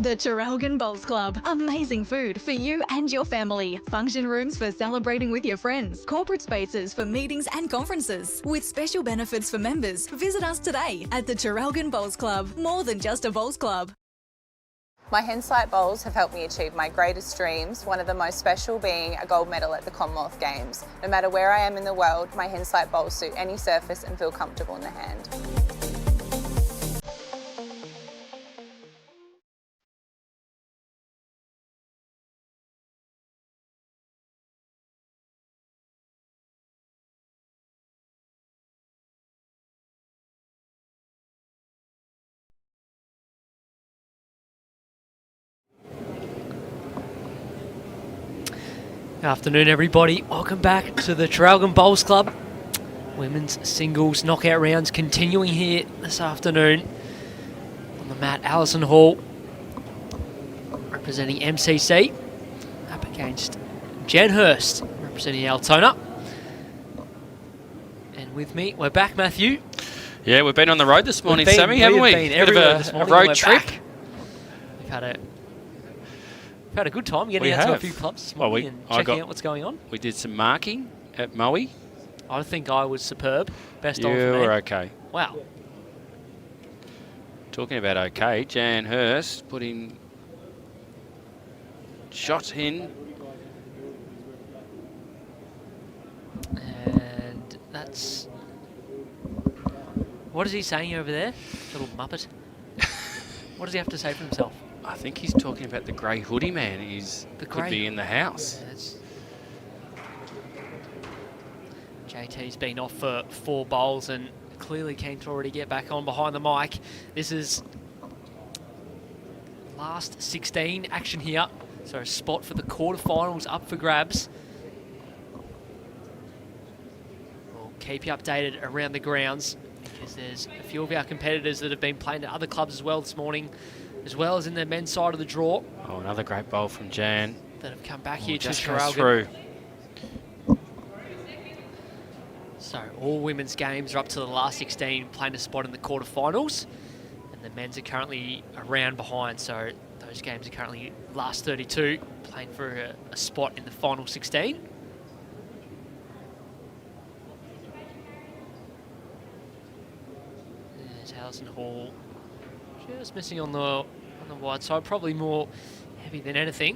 The Traralgon Bowls Club. Amazing food for you and your family. Function rooms for celebrating with your friends. Corporate spaces for meetings and conferences. With special benefits for members. Visit us today at the Traralgon Bowls Club. More than just a bowls club. My Hensight bowls have helped me achieve my greatest dreams, one of the most special being a gold medal at the Commonwealth Games. No matter where I am in the world, my Hensight bowls suit any surface and feel comfortable in the hand. Good afternoon, everybody. Welcome back to the Traralgon Bowls Club. Women's singles knockout rounds continuing here this afternoon. On the mat, ALISON Hall representing MCC up against Jan HURST representing Altona. And with me, we're back, Matthew. Yeah, we've been on the road this morning, Sammy, haven't we? Been Bit of a road trip. We've had a good time getting out to a few clubs this morning and checking out what's going on. We did some marking at Moe. I think I was superb. Best you on for me. You were okay. Wow. Talking about okay, Jan HURST putting shots in. And that's... What is he saying over there? Little muppet. What does he have to say for himself? I think he's talking about the grey hoodie man. Could be in the house. JT's been off for 4 bowls and clearly keen to already get back on behind the mic. This is last 16 action here. So a spot for the quarterfinals up for grabs. We'll keep you updated around the grounds because there's a few of our competitors that have been playing at other clubs as well this morning, as well as in the men's side of the draw. Oh, another great bowl from Jan. That have come back here to just Traralgon. goes through. So all women's games are up to the last 16 playing a spot in the quarterfinals. And the men's are currently a round behind. So those games are currently last 32 playing for a spot in the final 16. There's ALISON Hall. Just missing on the wide side, probably more heavy than anything.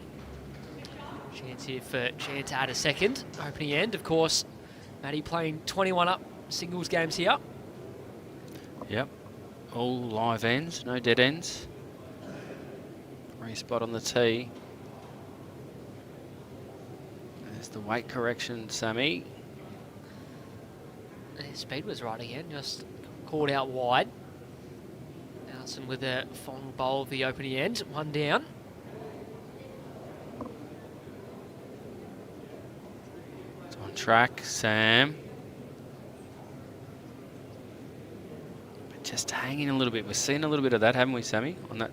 Chance here for Jan to add a second. Opening end, of course, Maddie playing 21 up singles games here. Yep, all live ends, no dead ends. Free spot on the tee. There's the weight correction, Sammy. And his speed was right again, just called out wide. ALISON with a final bowl of the opening end, 1 down. It's on track, Sam. But just hanging a little bit. We've seen a little bit of that, haven't we, Sammy? On that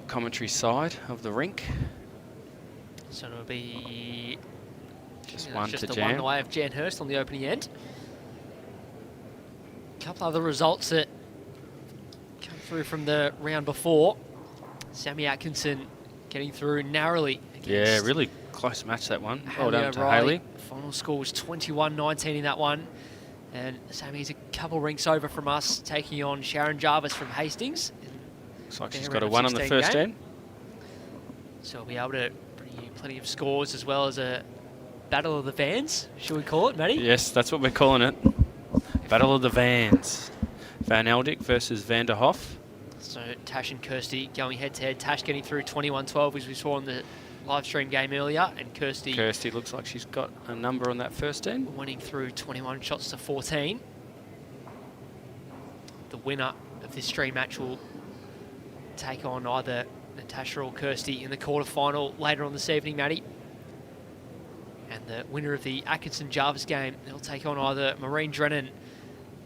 commentary side of the rink. So it'll be just one just to the Jan. one away of Jan HURST on the opening end. A couple other results that come through from the round before. Sammy Atkinson getting through narrowly. Yeah, really close match, that one. Well done to Hayley. Final score was 21-19 in that one. And Sammy's a couple rinks over from us, taking on Sharon Jarvis from Hastings. Looks like she's got a 1 on the first end. So we'll be able to bring you plenty of scores as well as a battle of the Vans, should we call it, Matty? Yes, that's what we're calling it. Battle of the Vans. Van Eldick versus Van der Hoff. So Tash and Kirsty going head-to-head. Tash getting through 21-12, as we saw in the live stream game earlier, and Kirsty looks like she's got a number on that first end. Winning through 21 shots to 14. The winner of this stream match will take on either Natasha or Kirsty in the quarterfinal later on this evening, Matty. And the winner of the Atkinson-Jarvis game, they'll take on either Maureen Drennan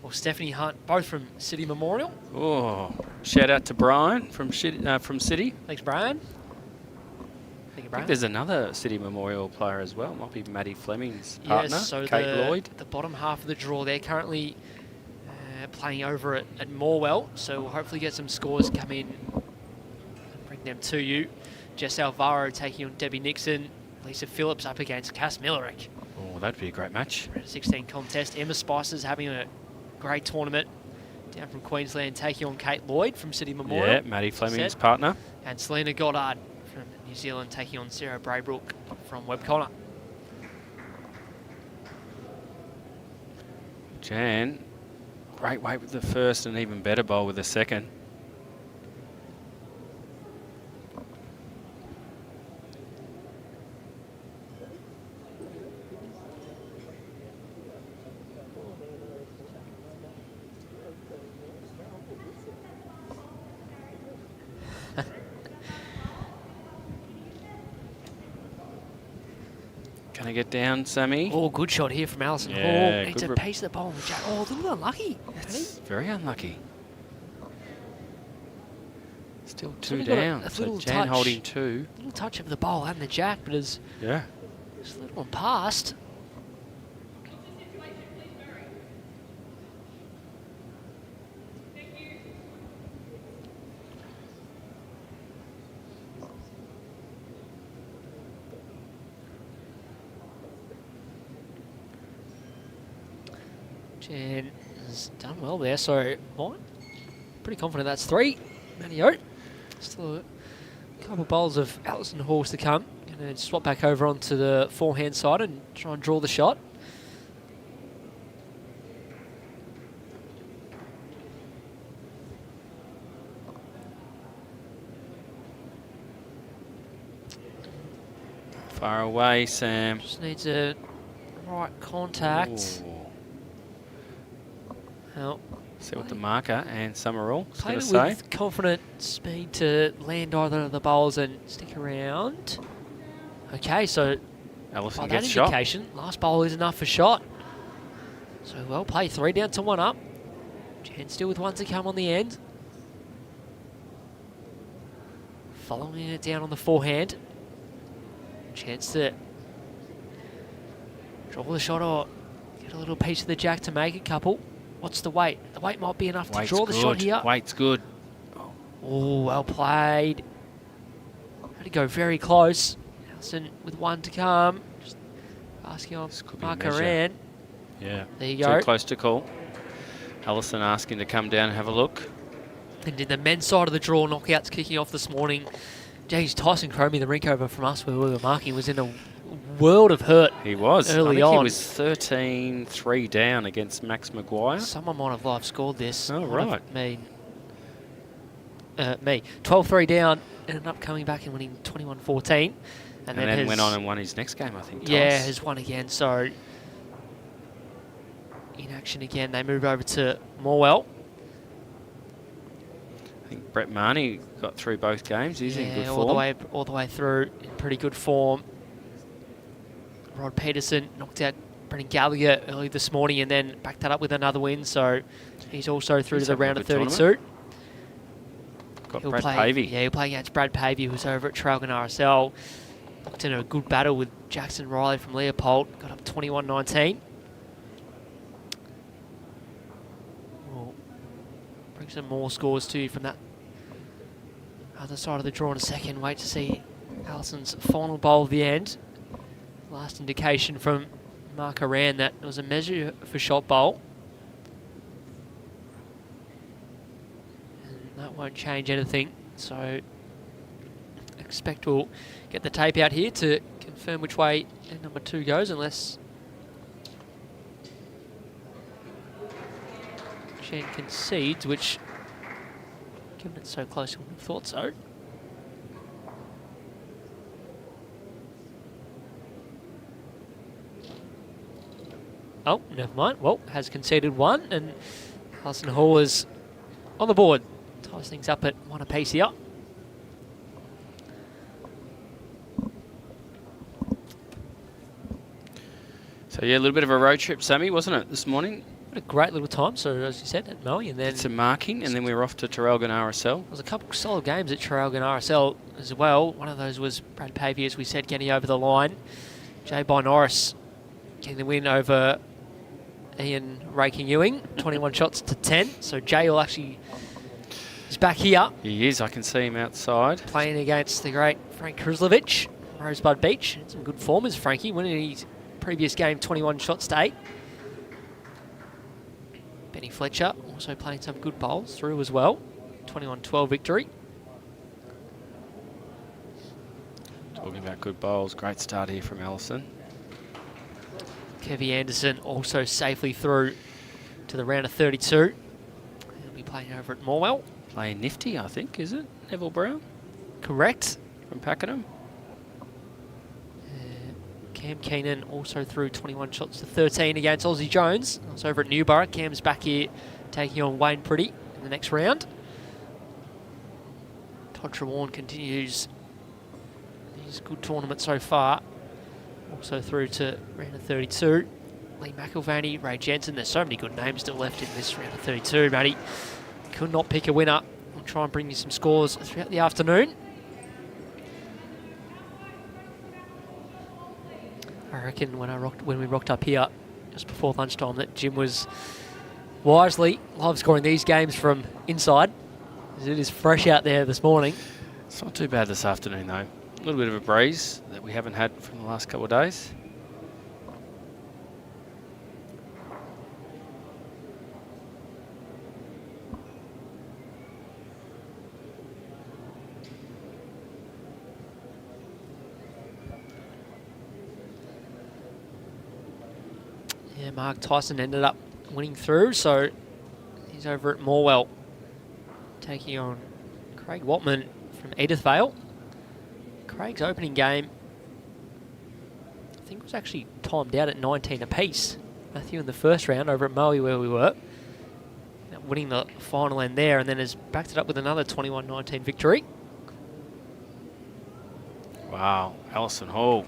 or Stephanie Hunt, both from City Memorial. Oh, shout out to Brian from City. Thanks, Brian. I think there's another City Memorial player as well. Might be Maddie Fleming's partner, so Kate Lloyd. The bottom half of the draw, they're currently playing over at Morwell, so we'll hopefully get some scores come in and bring them to you. Jess Alvaro taking on Debbie Nixon. Lisa Phillips up against Cass Millerick. Oh, that'd be a great match. 16 contest. Emma Spicer's having a great tournament. Down from Queensland, taking on Kate Lloyd from City Memorial. Yeah, Maddie Fleming's partner. And Selena Goddard from New Zealand taking on Sarah Braybrook from Webb Connor. Jan, great weight with the first and even better bowl with the second. Can I get down, Sammy? Oh, good shot here from Alison Hall. Yeah, Needs a good piece of the bowl. Oh, a little unlucky. That's very unlucky. Still two only got down. a So little Jan touch. holding two. Little touch of the bowl and the jack, but as Yeah. just a little one past. Jan has done well there, so mine. Pretty confident that's three. Manio. Still a couple bowls of Alison Halls to come. Going to swap back over onto the forehand side and try and draw the shot. Far away, Sam. Just needs a right contact. Ooh. Well, See what the marker and Summerall is going played to it say. with confident speed to land either of the bowls and stick around. Okay, so Alison by that gets shot. indication, last bowl is enough for shot. So well played, 3 down to 1 up. Jan still with 1 to come on the end. Following it down on the forehand. Chance to draw the shot or get a little piece of the jack to make a couple. What's the weight? The weight might be enough to draw the shot here. Weight's good. Oh, well played. Had to go very close. Alison with 1 to come. Just asking on This could be a Mark measure. Moran. Yeah. There you go. Too close to call. Alison asking to come down and have a look. And in the men's side of the draw, knockouts kicking off this morning. Geez, Tyson Cromie, the rink over from us where we were marking, was in a world of hurt. He was. Early I think on. he was 13-3 down against Max Maguire. Someone might have live scored this. Oh, Might have right. Me. 12-3 down, ended up coming back and winning 21-14. And then went on and won his next game, I think. Yeah, Tice. has won again. So in action again. They move over to Morwell. I think Brett Marnie got through both games. He's in good form. all the way through in pretty good form. Rod Peterson knocked out Brendan Gallagher early this morning and then backed that up with another win. So he's also through to the round of 32. Got Brad Pavey. Yeah, he'll play against Brad Pavey, who's over at Traralgon RSL. Looked in a good battle with Jackson Riley from Leopold. Got up 21-19. We'll bring some more scores to you from that other side of the draw in a second. Wait to see Alison's final bowl of the end. Last indication from Mark Aran that it was a measure for shot bowl. And that won't change anything. So expect we'll get the tape out here to confirm which way end number 2 goes, unless Jen concedes, which, given it's so close, I wouldn't have thought so. Oh, never mind. Well, has conceded 1, and Alison Hall is on the board. Ties things up at 1 apiece here. So yeah, a little bit of a road trip, Sammy, wasn't it, this morning? What a great little time. So as you said, at Moe, and then Did some marking, and then we were off to Traralgon RSL. there was a couple of solid games at Traralgon RSL as well. One of those was Brad Pavey, as we said, getting over the line. Jay by Norris getting the win over Ian Raking Ewing, 21 shots to 10. So Jay will actually He's back here. He is. I can see him outside. Playing against the great Frank Kruzlovic, Rosebud Beach. It's in good form as Frankie, winning his previous game 21 shots to 8. Benny Fletcher also playing some good bowls through as well. 21-12 victory. Talking about good bowls. Great start here from ALISON. Kevy Anderson also safely through to the round of 32. He'll be playing over at Morwell. Playing nifty, I think, is it? Neville Brown Correct. from Pakenham. Cam Keenan also through 21 shots to 13 against Aussie Jones. Also over at Newborough. Cam's back here taking on Wayne Pretty in the next round. Todd Trewarn continues his good tournament so far. Also through to round of 32. Lee McIlvaney, Ray Jensen. There's so many good names still left in this round of 32, Matty. Could not pick a winner. I'll try and bring you some scores throughout the afternoon. I reckon when we rocked up here just before lunchtime that Jim was wisely live scoring these games from inside, as it is fresh out there this morning. It's not too bad this afternoon, though. A little bit of a breeze that we haven't had from the last couple of days. Yeah, Mark Tyson ended up winning through, so he's over at Morwell, taking on Craig Watman from Edithvale. Craig's opening game, I think, was actually timed out at 19 apiece. Matthew in the first round over at Maui where we were, winning the final end there, and then has backed it up with another 21-19 victory. Wow, ALISON Hall.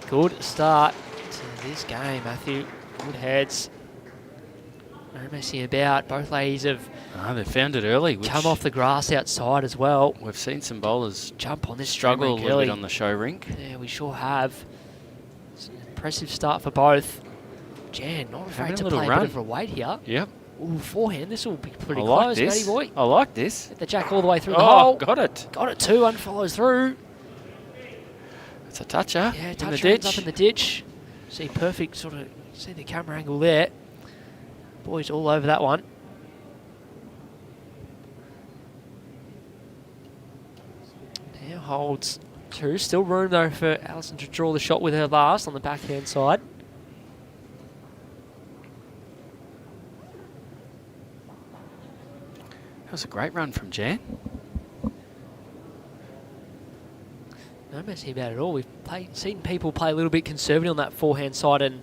Good start to this game, Matthew. Good heads. No messing about. Both ladies have They found it early. come off the grass outside as well. We've seen some bowlers Jump on this struggle a stream little early. bit on the show rink. Yeah, we sure have. It's an impressive start for both. Jan, not afraid Having a to little play a run. bit of a weight here. Yep. Ooh, forehand. This will be pretty I like close, this. Matty boy. I like this. Get the jack all the way through the Oh, hole. got it. Got it too, and follows through. It's a toucher Yeah, in the touch hands ditch. up in the ditch. See perfect sort of, see the camera angle there. Boys all over that one. Now holds 2. Still room though for ALISON to draw the shot with her last on the backhand side. That was a great run from Jan. No messing about it at all. We've seen people play a little bit conservative on that forehand side and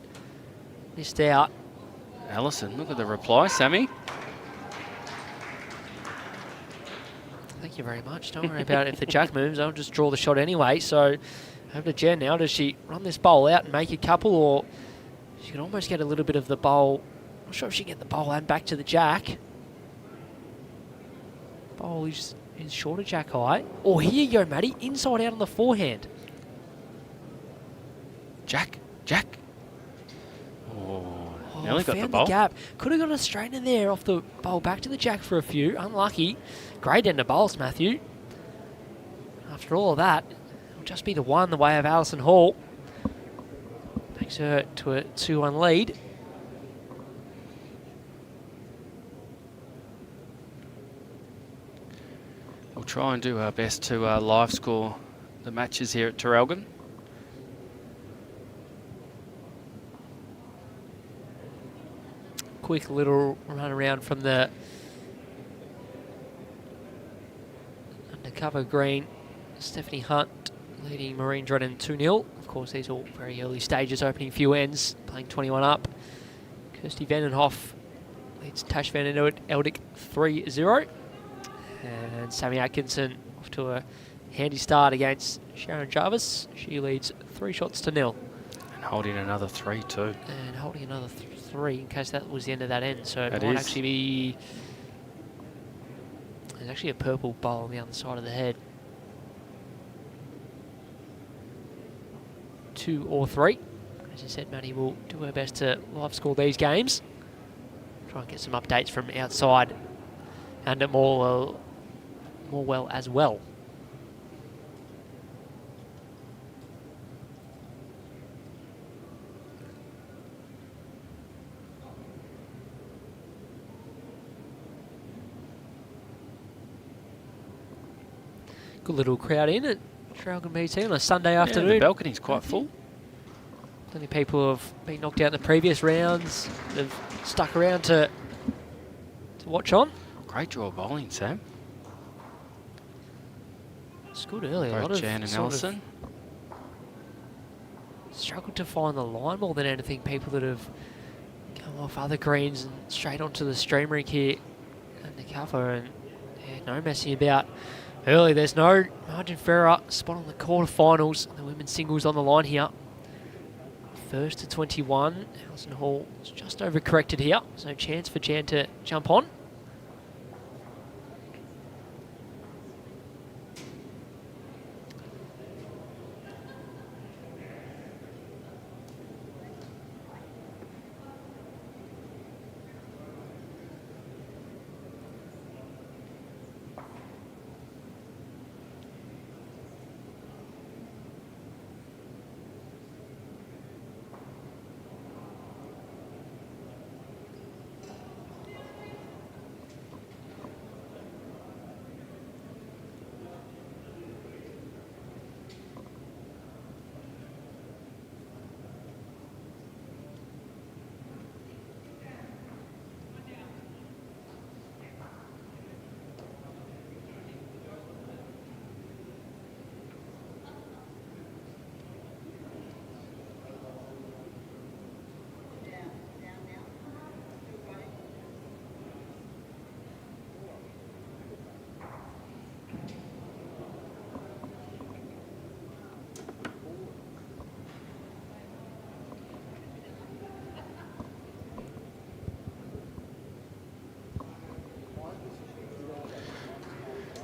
missed out. ALISON, look at the reply, Sammy. Thank you very much. Don't worry about it. If the jack moves, I'll just draw the shot anyway. So over to Jen now. Does she run this bowl out and make a couple, or she can almost get a little bit of the bowl? Not sure if she can get the bowl and back to the jack. Bowl is shorter jack high. Oh, here you go, Matty. Inside out on the forehand. Jack. Oh, nearly got the found bowl. gap. Could have got a straightener there off the bowl back to the jack for a few. Unlucky. Great end of bowls, Matthew. After all of that, it'll just be the one the way of ALISON Hall. Takes her to a 2-1 lead. We'll try and do our best to live score the matches here at Terrelgan. Quick little run around from the undercover green. Stephanie Hunt leading Marine Dredden 2-0. Of course, these are all very early stages, opening few ends, playing 21 up. Kirsty Vandenhoff leads Tash Van Eldick 3-0. And Sammy Atkinson off to a handy start against Sharon Jarvis. She leads 3 shots to 0. And holding another 3 too. And holding another 3 in case that was the end of that end. So it That might is. actually be... There's actually a purple bowl on the other side of the head. 2 or 3. As I said, Maddie will do her best to live score these games. Try and get some updates from outside and at Morwell more well as well. Good little crowd in at Traralgon BT on a Sunday afternoon. The balcony's quite full. Plenty of people who have been knocked out in the previous rounds have stuck around to watch on. Great draw bowling, Sam. It's good early. A lot Both of Jan and sort of Alison. struggled to find the line more than anything. People that have come off other greens and straight onto the stream rink here undercover, and yeah, no messing about early. There's no margin for error. Spot on the quarterfinals. The women's singles on the line here. First to 21. Alison Hall is just overcorrected here, so chance for Jan to jump on.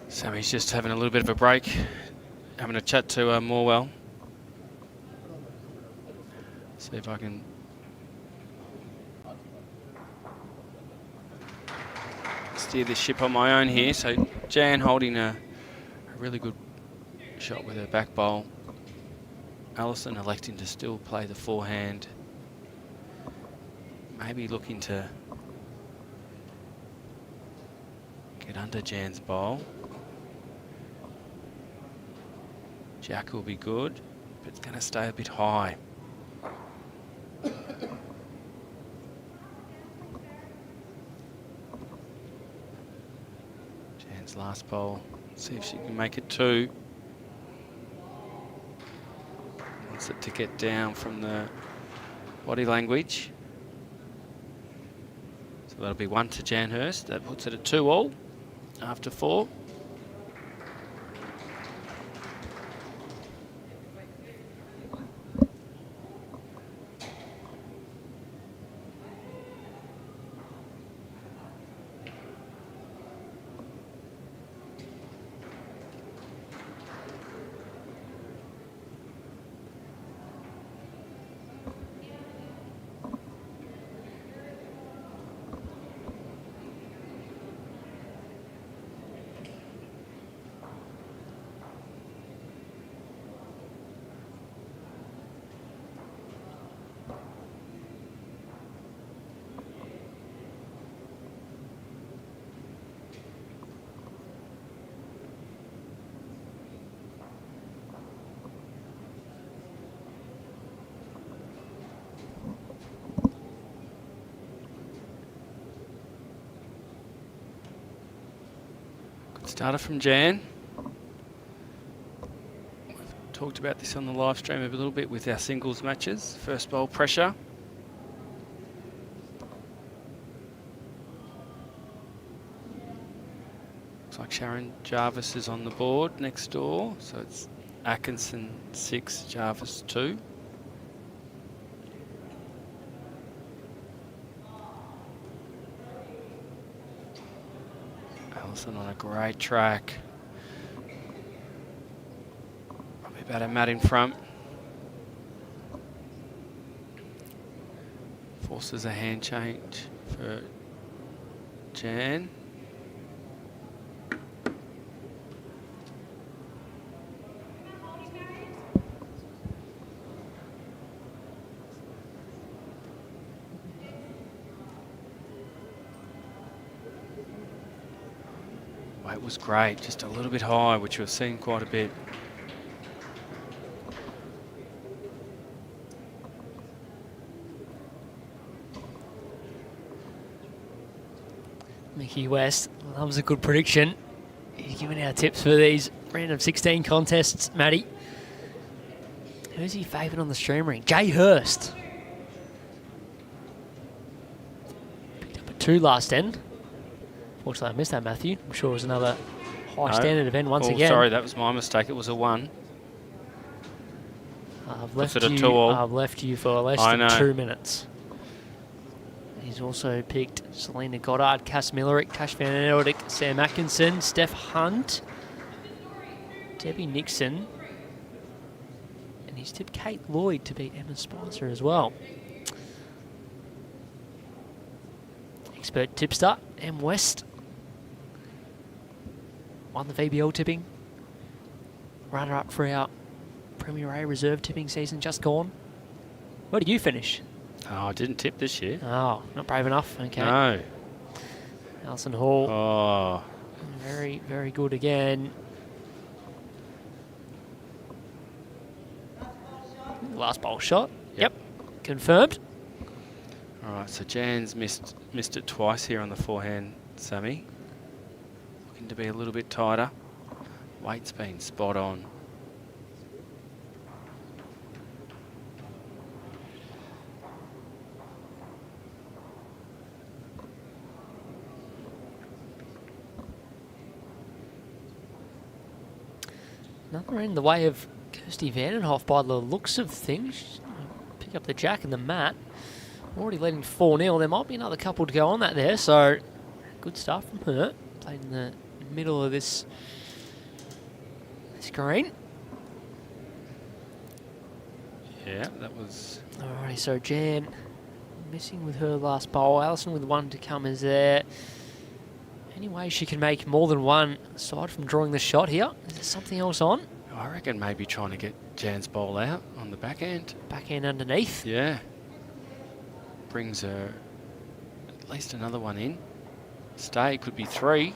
Sammy's just having a little bit of a break, having a chat to Morwell. See if I can steer this ship on my own here. So Jan holding a really good shot with her back bowl. Alison electing to still play the forehand. Maybe looking to get under Jan's bowl. Jack will be good, but it's going to stay a bit high. Jan's last bowl. See if she can make it 2. Wants it to get down from the body language. So that'll be 1 to Jan Hurst. That puts it at 2-all after 4. Starter from Jan. We've talked about this on the live stream a little bit with our singles matches. First bowl pressure. Looks like Sharon Jarvis is on the board next door. So it's Atkinson 6, Jarvis 2. On a great track. Probably about a mat in front. Forces a hand change for Jan. Weight was great, just a little bit high, which we've seen quite a bit. Mickey West loves a good prediction. He's giving our tips for these random 16 contests, Matty. Who's he favoured on the stream ring? Jay Hurst. Picked up a 2 last end. Fortunately, I missed that, Matthew. I'm sure it was another high standard event once again. Sorry, that was my mistake. It was a 1. I've Was left it a you. 2-all? I've left you for less than 2 minutes. He's also picked Selena Goddard, Cass Millerick, Tash Van Eldick, Sam Atkinson, Steph Hunt, Debbie Nixon, and he's tipped Kate Lloyd to beat Emma Spicer as well. Expert tipster, M. West, won the VBL tipping. Runner-up for our Premier A reserve tipping season just gone. Where did you finish? Oh, I didn't tip this year. Oh, not brave enough. Okay. No. Alison Hall. Oh. Very, very good again. Last bowl shot. Yep. Confirmed. All right, so Jan's missed it twice here on the forehand, Sammy. Looking to be a little bit tighter. Weight's been spot on. Another in the way of Kirsty Vandenhoff by the looks of things. Pick up the jack and the mat. Already leading 4-0. There might be another couple to go on that there, so good stuff from her. Played in the middle of this green. Yeah, that was... Alrighty, so Jan missing with her last bowl. Alison with 1 to come is there. Any way she can make more than 1 aside from drawing the shot here? Is there something else on? I reckon maybe trying to get Jan's bowl out on the back end. Backhand underneath. Yeah. Brings her at least another one in. Stay, could be 3.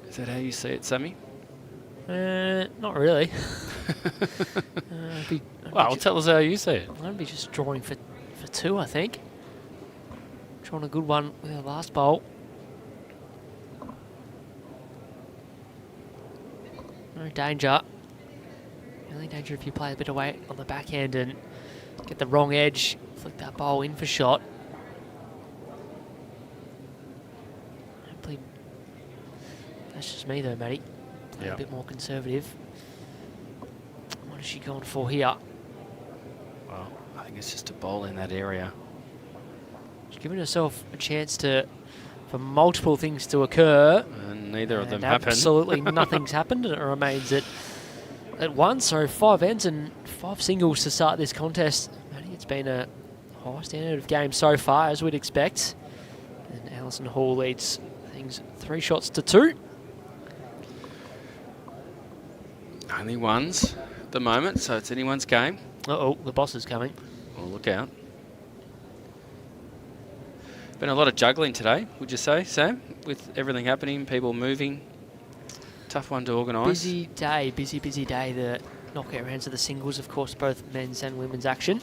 Is that how you see it, Sammy? Not really. Well, tell us how you see it. I'm going to be just drawing for 2, I think. Drawing a good one with our last bowl. No danger. The only danger if you play a bit of weight on the backhand and get the wrong edge, flick that bowl in for shot. Hopefully, that's just me though, Matty. Play a bit more conservative. What is she going for here? Well, I think it's just a bowl in that area. She's giving herself a chance for multiple things to occur. And neither of them happened. Absolutely nothing's happened, and it remains at 1. So 5 ends and 5 singles to start this contest. Matty, it's been a high standard of game so far, as we'd expect. And Alison Hall leads things 3 shots to 2. Only 1s at the moment, so it's anyone's game. Uh-oh, the boss is coming. Well, look out. Been a lot of juggling today, would you say, Sam? With everything happening, people moving. Tough one to organise. Busy day, busy day. The knockout rounds of the singles, of course, both men's and women's action.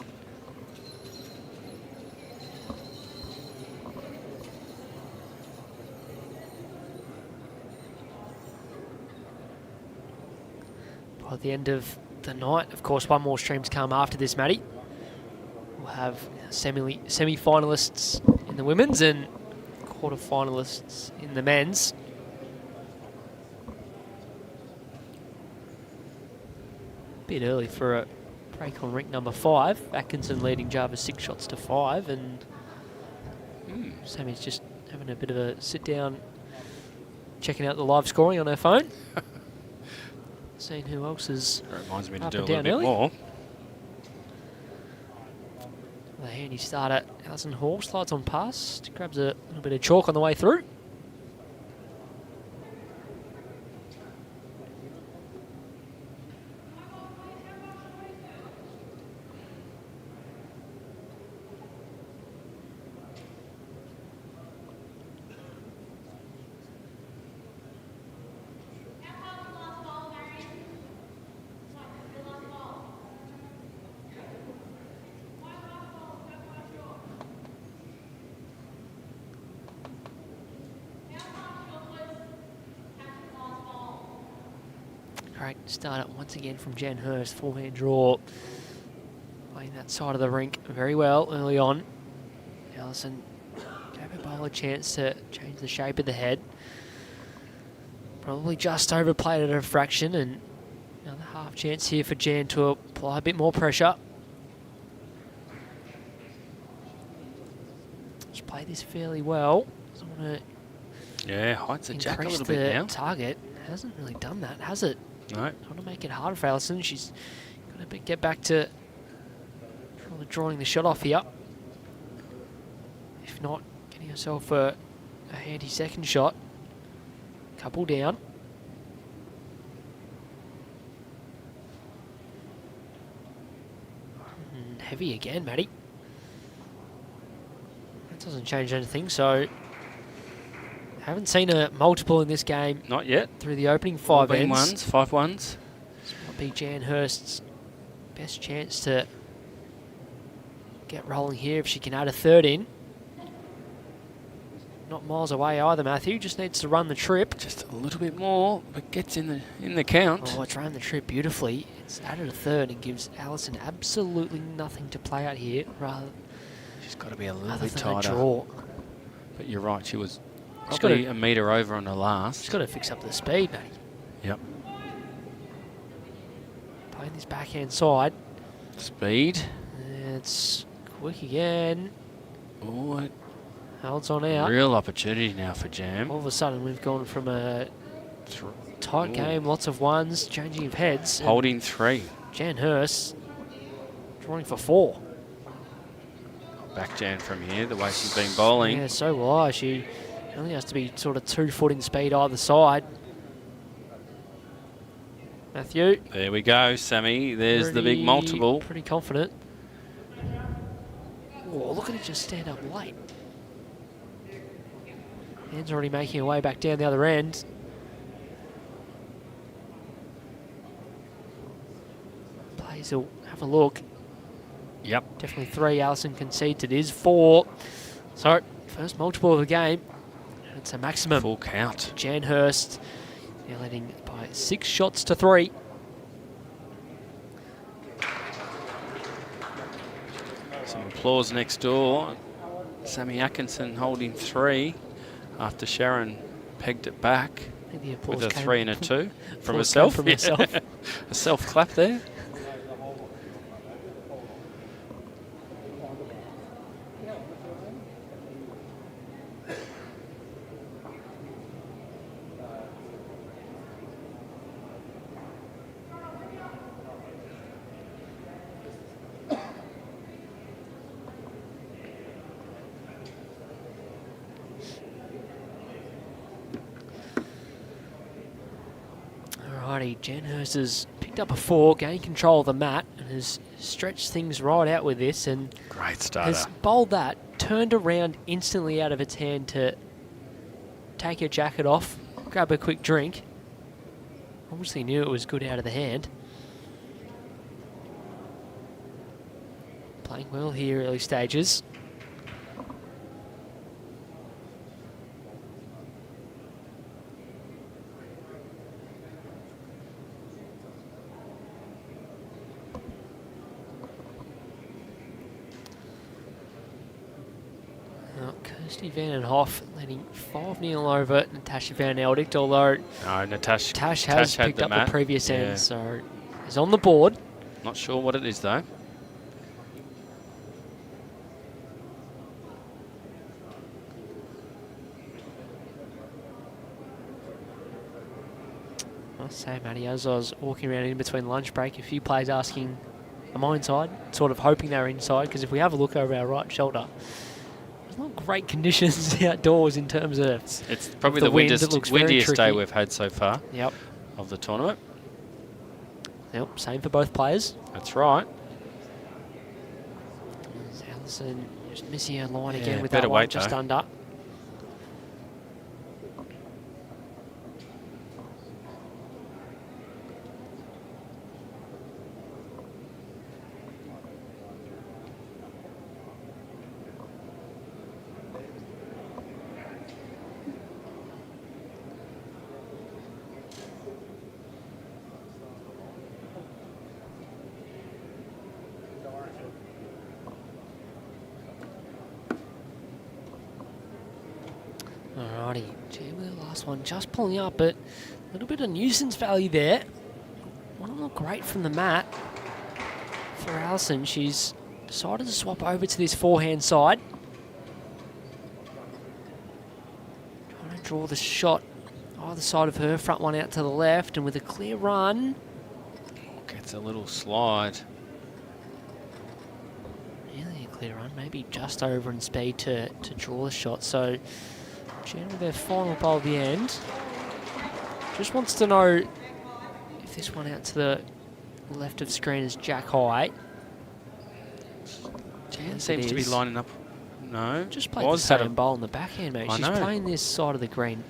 By the end of the night, of course, 1 more stream to come after this, Matty. We'll have semi-finalists in the women's and quarter-finalists in the men's. Bit early for a break on rink number 5. Atkinson leading Jarvis 6 shots to 5, and Sammy's just having a bit of a sit down, checking out the live scoring on her phone. Seeing who else is That reminds me to up do a and little down bit early. more. The handy starter, Alison Hall, slides on past, grabs a little bit of chalk on the way through. Great start up once again from Jan Hurst. Forehand draw. Playing that side of the rink very well early on. ALISON gave her bowler a chance to change the shape of the head. Probably just overplayed it at a fraction, and another half chance here for Jan to apply a bit more pressure. She's played this fairly well. Doesn't want Yeah, hides the to jack a increase little bit the now. target. Hasn't really done that, has it? No. Trying to make it harder for ALISON. She's got to get back to drawing the shot off here. If not, getting herself a handy second shot. Couple down. And heavy again, Matty. That doesn't change anything, so haven't seen a multiple in this game. Not yet. Through the opening 5 14 ends. ones, 5 ones. This might be Jan Hurst's best chance to get rolling here if she can add a third in. Not miles away either, Matthew. Just needs to run the trip. Just a little bit more, but gets in the count. Oh, it's run the trip beautifully. It's added a third and gives ALISON absolutely nothing to play out here, rather She's got to be a little other bit than a tighter. draw. But you're right, she was She's probably gotta- a metre over on the She's last. got to fix up the speed, mate. Yep. Playing this backhand side. Speed. It's quick again. Oh, Holds on out. real opportunity now for Jam. All of a sudden, we've gone from a tight Ooh. game, lots of ones, changing of heads. and Holding 3. Jan Hurst drawing for 4. Back Jan from here, the way she's been bowling. Yeah, so will I. She only has to be sort of 2 foot in speed either side. Matthew. There we go, Sammy. There's the big multiple. Pretty confident. Oh, look at it just stand up late. Anne's already making her way back down the other end. Players will have a look. Yep. Definitely 3. ALISON concedes it is 4. So, first multiple of the game. And it's a maximum. Full count. Jan Hurst, they're leading by 6 shots to 3. Some applause next door. Sammy Atkinson holding 3 after Sharon pegged it back I think the applause with a came 3 and a 2 from applause herself. came from herself. A self clap there. Alrighty, Jan Hurst has picked up a 4, gained control of the mat, and has stretched things right out with this, and Great starter. has bowled that, turned around instantly out of its hand to take her jacket off, grab a quick drink. Obviously knew it was good out of the hand. Playing well here early stages. Kirsty Van den Hoff leading 5-0 over Natasha Van Eldicht, although No, Natasha. Tash has had picked the up mat. the previous Yeah. end, so is on the board. Not sure what it is though. I must say, Matty, as I was walking around in between lunch break, a few players asking, am I inside? Sort of hoping they're inside, because if we have a look over our right shoulder, there's not great conditions outdoors in terms of It's probably the the wind, it windiest, looks very windiest day tricky. we've had so far Yep. of the tournament. Yep, same for both players. That's right. ALISON just missing her line Yeah, again with better that one weight just though. under. Alrighty, Jan with the last one, just pulling up, but a little bit of nuisance value there. One not great from the mat for Alison. She's decided to swap over to this forehand side. Trying to draw the shot either side of her, front one out to the left, and with a clear run. Gets a little slide. Nearly a clear run, maybe just over in speed to draw the shot. So Jan with their final bowl at the end. Just wants to know if this one out to the left of screen is jack high. Jan seems to be lining up. No. Just played the same bowl in the backhand, mate. She's playing this side of the green.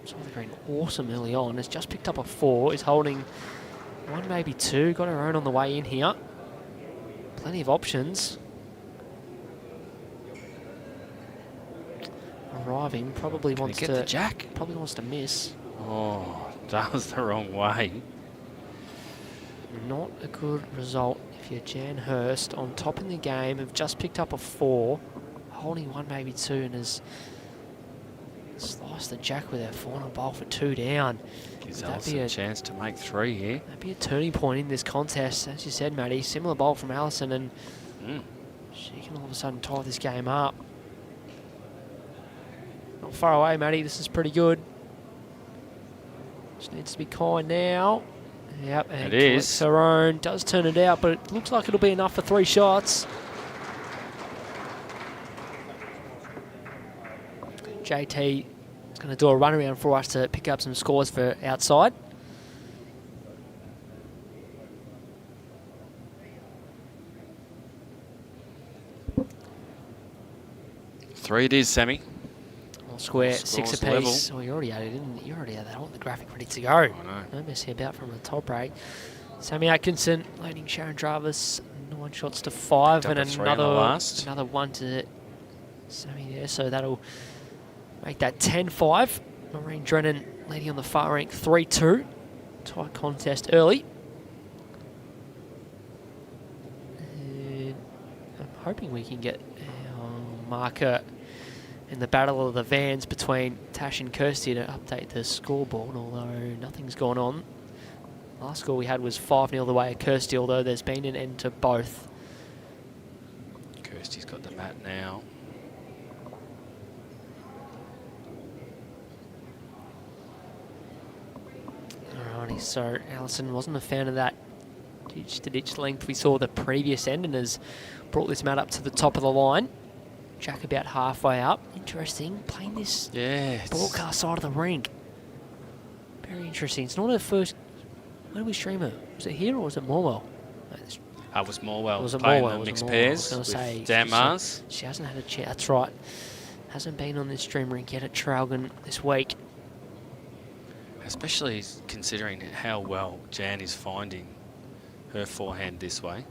Side of the green awesome early on. Has just picked up a 4. Is holding 1, maybe 2. Got her own on the way in here. Plenty of options. Arriving, probably wants to get the jack. Probably wants to miss. Oh, that was the wrong way. Not a good result if you're Jan Hurst on top in the game. Have just picked up a 4, holding 1, maybe 2, and has sliced the jack with her final bowl for 2 down. Gives Alison a chance to make 3 here. That'd be a turning point in this contest, as you said, Maddie. Similar bowl from Alison, and she can all of a sudden tie this game up. Not far away, Maddie. This is pretty good. Just needs to be kind now. Yep, and it is. Her own. Does turn it out, but it looks like it'll be enough for 3 shots. JT is going to do a run around for us to pick up some scores for outside. Three it is, Sammy. Square, 6 apiece. Level. Oh, you already had it, didn't you? You already had that on the graphic ready to go. I know. No messing about from the top break. Sammy Atkinson leading Sharon Jarvis 9 shots to 5, and another 1 to Sammy there. So that'll make that 10-5. Maureen Drennan leading on the far rank 3-2. Tight contest early. And I'm hoping we can get our marker in the battle of the vans between Tash and Kirsty to update the scoreboard, although nothing's gone on. Last score we had was 5-0 the way of Kirsty, although there's been an end to both. Kirsty's got the mat now. Alrighty, so Alison wasn't a fan of that ditch-to-ditch length we saw the previous end, and has brought this mat up to the top of the line. Jack about halfway up. Interesting, playing this broadcast side of the rink. Very interesting. It's not her first. Where did we stream her? Was it here or was it Morwell? It was Morwell. It was playing Morwell. the mixed pairs with Dan Mars. She hasn't had a chance. That's right. Hasn't been on this stream rink yet at Traralgon this week. Especially considering how well Jan is finding her forehand this way.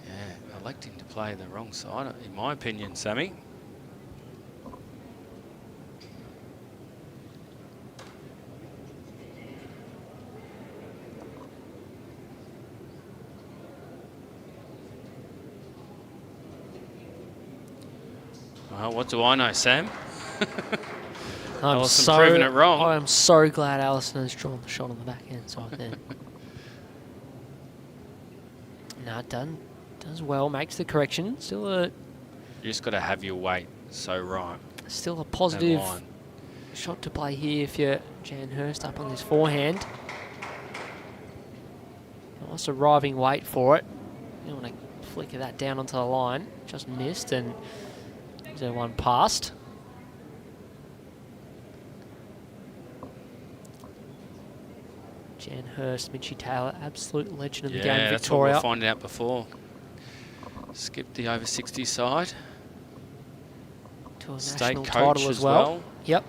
Yeah, electing to play the wrong side, in my opinion, Sammy. Well, what do I know, Sam? Alison proving it wrong. I am so glad Alison has drawn the shot on the backhand side there. No, does well, makes the correction. Still a. You just got to have your weight so right. Still a positive shot to play here if you're Jan Hurst up on this forehand. Nice arriving weight for it. You want to flicker that down onto the line. Just missed, and there's a one past. Jan Hurst, Mitchie Taylor, absolute legend of the game, Victoria. That's what we'll find out before. Skip the over 60 side. To a State national coach title as well. Yep.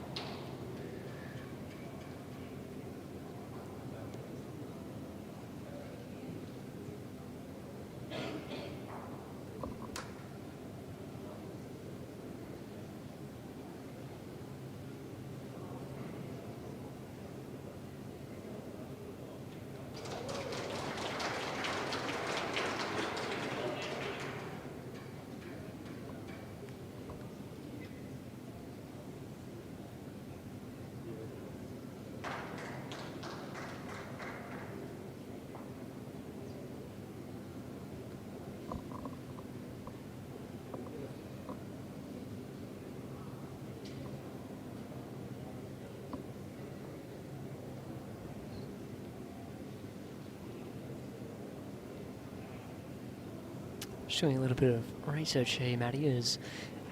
Just doing a little bit of research here, Matty, as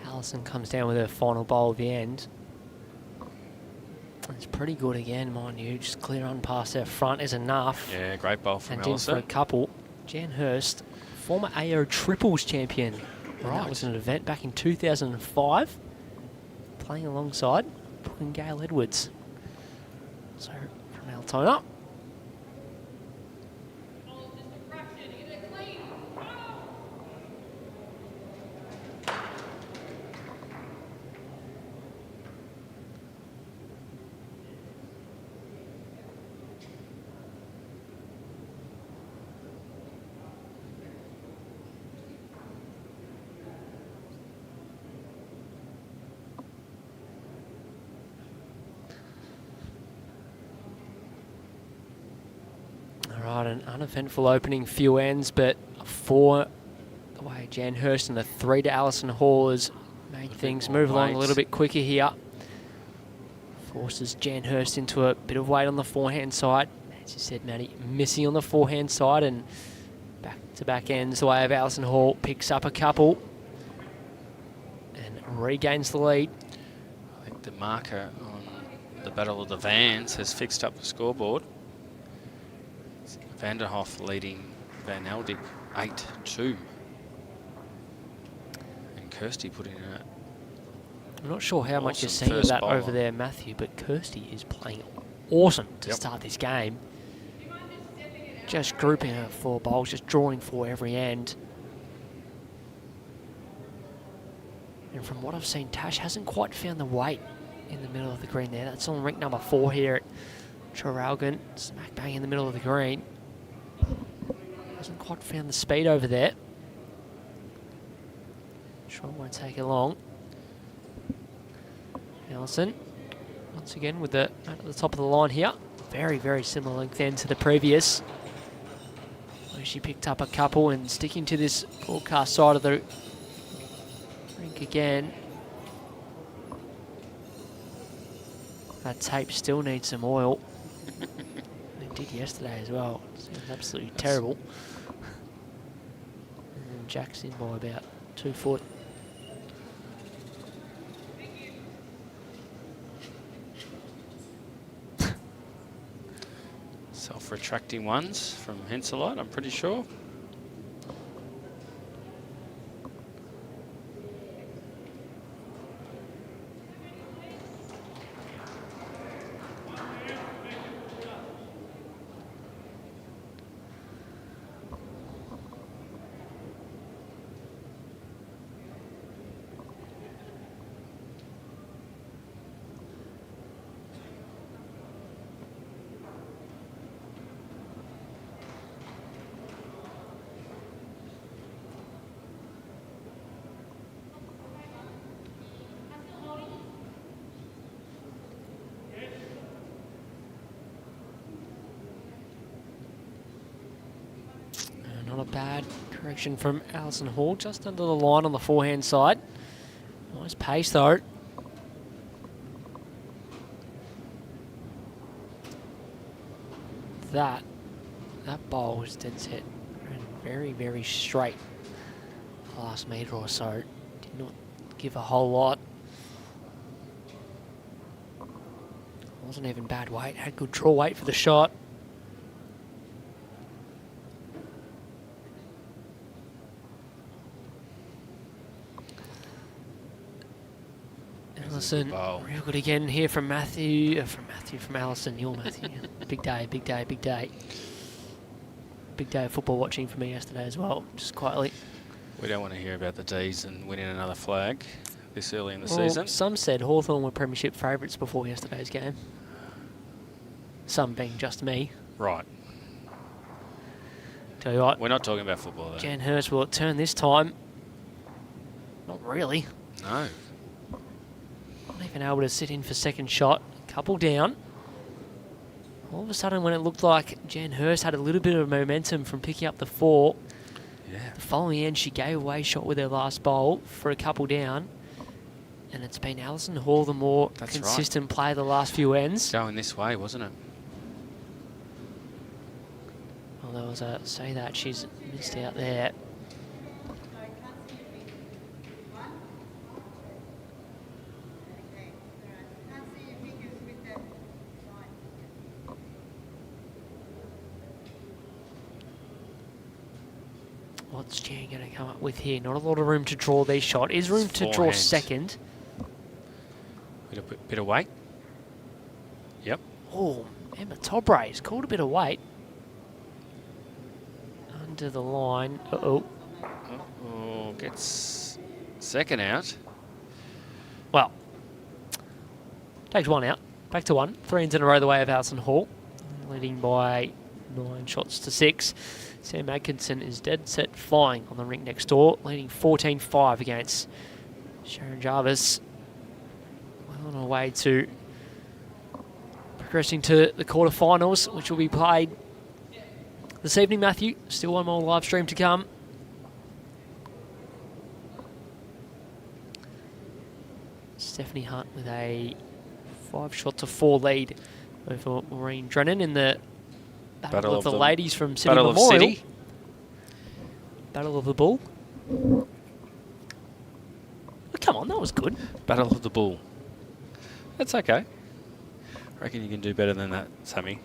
Alison comes down with her final bowl at the end. It's pretty good again, mind you. Just clear on past their front is enough. Yeah, great bowl from And in for a Alison. couple. Jan Hurst, former AO triples champion. And Right. that was an event back in 2005, playing alongside Brooke and Gail Edwards. So from Altona. Alright, an uneventful opening few ends, but 4 away Jan Hurst and the 3 to Alison Hall has made things move along a little bit quicker here. Forces Jan Hurst into a bit of weight on the forehand side. As you said, Matty, missing on the forehand side, and back-to-back ends the way of Alison Hall picks up a couple and regains the lead. I think the marker on the Battle of the Vans has fixed up the scoreboard. Vanderhoff leading Van Eldik 8-2. And Kirsty putting a... I'm not sure how much you're Awesome seeing of first that over bowler. there, Matthew, but Kirsty is playing awesome to Yep. start this game. Just grouping her 4 bowls, just drawing 4 every end. And from what I've seen, Tash hasn't quite found the weight in the middle of the green there. That's on rink number 4 here at Traralgon, smack bang in the middle of the green. Hasn't quite found the speed over there. Sure it won't take it long. Alison, once again with the at the top of the line here. Very, very similar length end to the previous. Where she picked up a couple and sticking to this broadcast side of the rink again. That tape still needs some oil. It did yesterday as well. It was absolutely terrible. And Jack's in by about 2 foot. Self-retracting ones from Henselite, I'm pretty sure. Not a bad correction from Alison Hall, just under the line on the forehand side. Nice pace though. That bowl was dead set and very, very straight. The last metre or so did not give a whole lot. Wasn't even bad weight, had good draw weight for the shot. Alison, bowl. real good again here from Matthew, from Alison, you're Matthew. Big day, big day, big day. Big day of football watching for me yesterday as well, just quietly. We don't want to hear about the D's and winning another flag this early in the Well, season. some said Hawthorn were premiership favourites before yesterday's game. Some being just me. Right. Tell you what, We're not talking about football though. Jan Hurst will it turn this time? Not really. No. Not even able to sit in for second shot. Couple down. All of a sudden, when it looked like Jan Hurst had a little bit of momentum from picking up the 4, Yeah. the following end she gave away shot with her last bowl for a couple down. And it's been Alison Hall the more That's consistent player the last few ends. Going this way, wasn't it? Well, there was a say that she's missed out there. What's Jan going to come up with here? Not a lot of room to draw these shot. Is room to draw Forehands. second. Bit of weight. Yep. Oh, Emma Tobray's called a bit of weight. Under the line. Uh-oh. Oh, gets second out. Well, takes one out. Back to one. 3 ends in a row the way of Alison Hall. Leading by 9 shots to 6. Sam Atkinson is dead set flying on the rink next door, leading 14-5 against Sharon Jarvis. Well on our way to progressing to the quarterfinals, which will be played this evening, Matthew. Still one more live stream to come. Stephanie Hunt with a 5-shot-to-4 lead over Maureen Drennan in the Battle of the Ladies from City Battle Memorial. of City. Battle of the Bull. Oh, come on, that was good. Battle of the Bull. That's okay. I reckon you can do better than that, Sammy.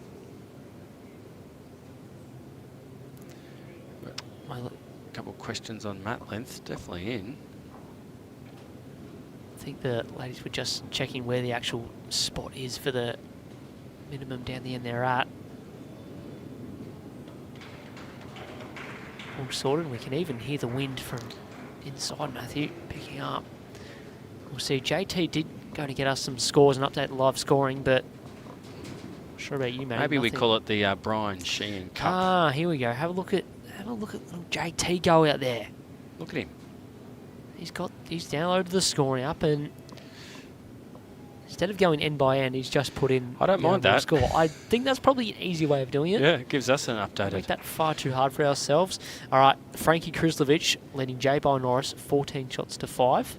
A couple of questions on mat length, definitely in. I think the ladies were just checking where the actual spot is for the minimum down the end they're at. All sorted. We can even hear the wind from inside, Matthew, picking up. We'll see. JT did go to get us some scores and update the live scoring, but not sure about you, mate. Maybe we Nothing. call it the Brian Sheehan Cup. Ah, here we go. Have a look at little JT go out there. Look at him. He's downloaded the scoring up, and instead of going end by end, he's just put in. I don't mind that. Score. I think that's probably an easy way of doing it. Yeah, it gives us an Make updated. that far too hard for ourselves. All right, Frankie Krislovich leading J. By Norris 14 shots to 5.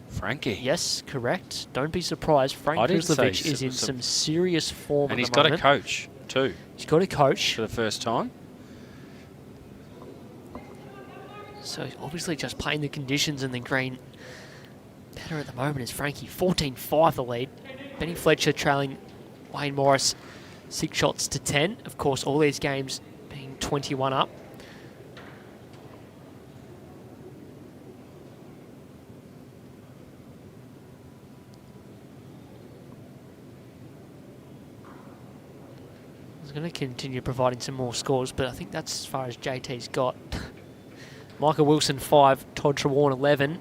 Frankie. Yes, correct. Don't be surprised. Frank I didn't say Krislovich is in some- some serious form And at he's the got a moment. coach too He's got a coach. for the first time. So he's obviously just playing the conditions in the green. Better at the moment is Frankie. 14-5 the lead. Benny Fletcher trailing Wayne Morris 6 shots to 10. Of course, all these games being 21 up. I was going to continue providing some more scores, but I think that's as far as JT's got. Michael Wilson 5, Todd Trewarn 11.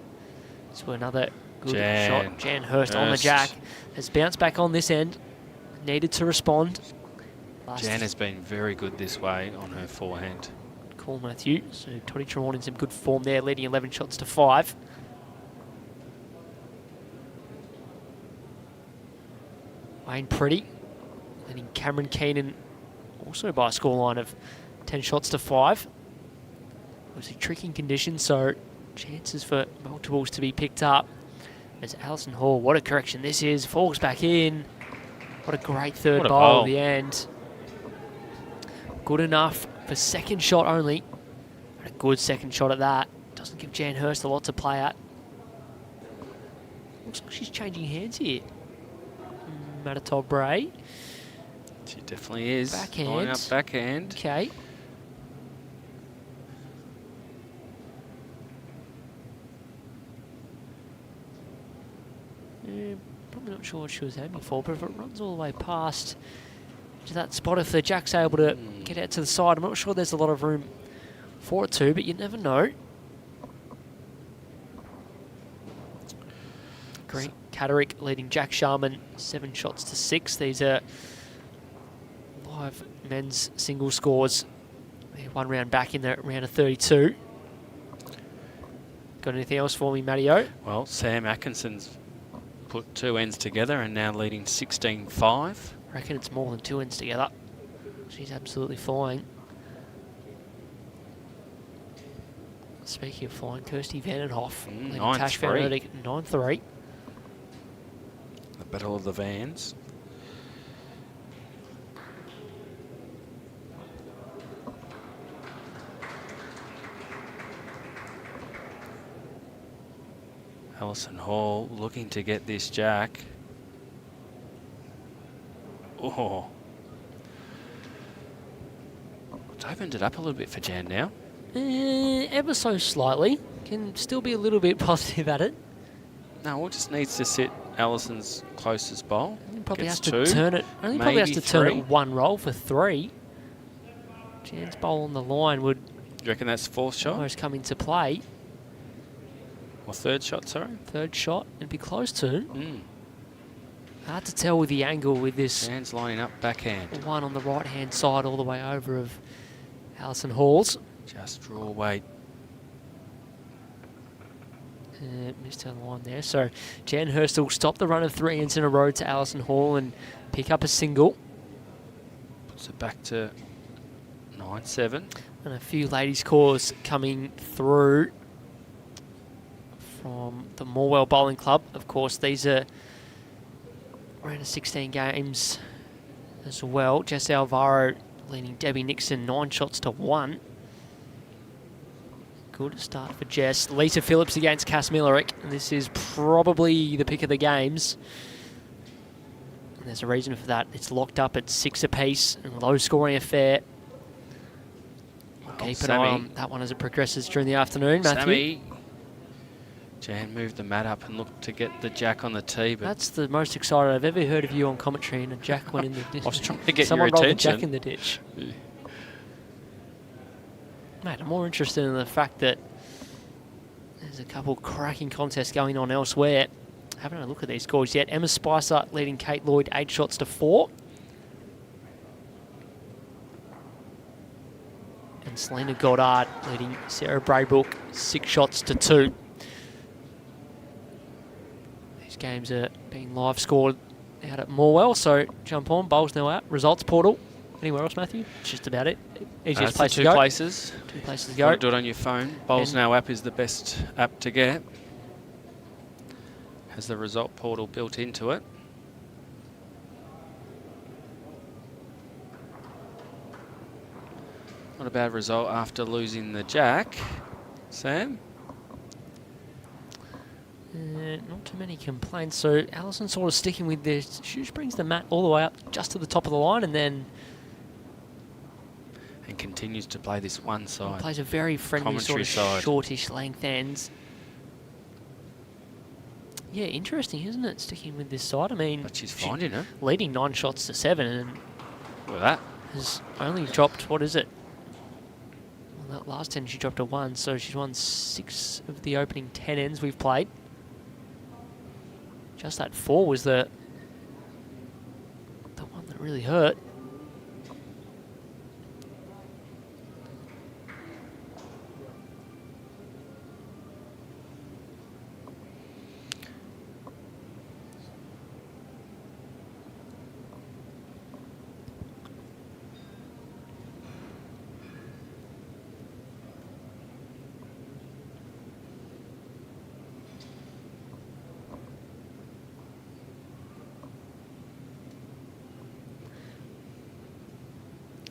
So another good shot. Jan Hurst on the jack. Has bounced back on this end. Needed to respond. Jan has been very good this way on her forehand. Call, Matthew. So Toddy Trewarn in some good form there, leading 11 shots to 5. Wayne Pretty leading Cameron Keenan also by a scoreline of 10 shots to 5. Obviously tricky conditions, so chances for multiples to be picked up. As Alison Hall, what a correction this is, falls back in. What a great third bowl at the end. Good enough for second shot only. A good second shot at that. Doesn't give Jan Hurst a lot to play at. Looks like she's changing hands here. Matatob Bray. She definitely is. Backhand. Line up backhand. Okay. Probably not sure what she was aiming for, but if it runs all the way past to that spot, if the jack's able to get out to the side, I'm not sure there's a lot of room for it to, but you never know. Green Catterick leading Jack Sharman 7 shots to 6. These are live men's single scores. They're 1 round back in the round of 32. Got anything else for me, Matteo? Well, Sam Atkinson's put 2 ends together and now leading 16-5. I reckon it's more than 2 ends together. She's absolutely flying. Speaking of flying, Kirsty Vandenhoff leading Tash Van 9-3. Erdig 9-3. The Battle of the Vans. Alison Hall looking to get this jack. Oh. It's opened it up a little bit for Jan now. Ever so slightly. Can still be a little bit positive at it. No, all just needs to sit Alison's closest bowl. Probably Gets has to 2, turn it. Only probably has maybe to turn 3. it 1 roll for 3. Jan's bowl on the line would You reckon that's 4th shot? almost come into play. Or 3rd shot, sorry? 3rd shot, it'd be close to. Mm. Hard to tell with the angle with this Jan's lining up backhand. one on the right-hand side all the way over of Alison Hall's. Just draw weight. Missed her line there. So Jan Hurst will stop the run of 3 ends in a row to Alison Hall and pick up a single. Puts it back to 9-7. And a few ladies' scores coming through from the Morwell Bowling Club. Of course, these are round of 16 games as well. Jess Alvaro leading Debbie Nixon 9 shots to 1. Good start for Jess. Lisa Phillips against Cass Millerick. And this is probably the pick of the games. And there's a reason for that. It's locked up at 6 apiece and low scoring affair. We'll keep an eye on that one as it progresses during the afternoon, Matthew. Sammy. Jan moved the mat up and looked to get the jack on the tee. But That's the most excited I've ever heard of you on commentary, and a jack went in the ditch. I was trying to get Someone your rolled attention. the jack in the ditch. Yeah. Mate, I'm more interested in the fact that there's a couple cracking contests going on elsewhere. Haven't had a look at these scores yet. Emma Spicer leading Kate Lloyd 8 shots to 4. And Selena Goddard leading Sarah Braybrook 6 shots to 2. These games are being live scored out at Morwell, so jump on, bowls now out. Results portal. Anywhere else, Matthew? It's just about it. Easiest place to go. 2 places. 2 places to You go. got to do it on your phone. Bowls Now app is the best app to get. Has the result portal built into it. Not a bad result after losing the jack. Sam? Not too many complaints. So Alison sort of sticking with this. She just brings the mat all the way up just to the top of the line and then And continues to play this one side. plays a very friendly Commentary sort of side. shortish length ends. Yeah, interesting, isn't it? Sticking with this side. I mean, But she's finding it. leading 9 shots to 7 and Look at that. has only dropped, what is it? Well, that last 10 she dropped a 1, so she's won 6 of the opening 10 ends we've played. Just that 4 was the one that really hurt.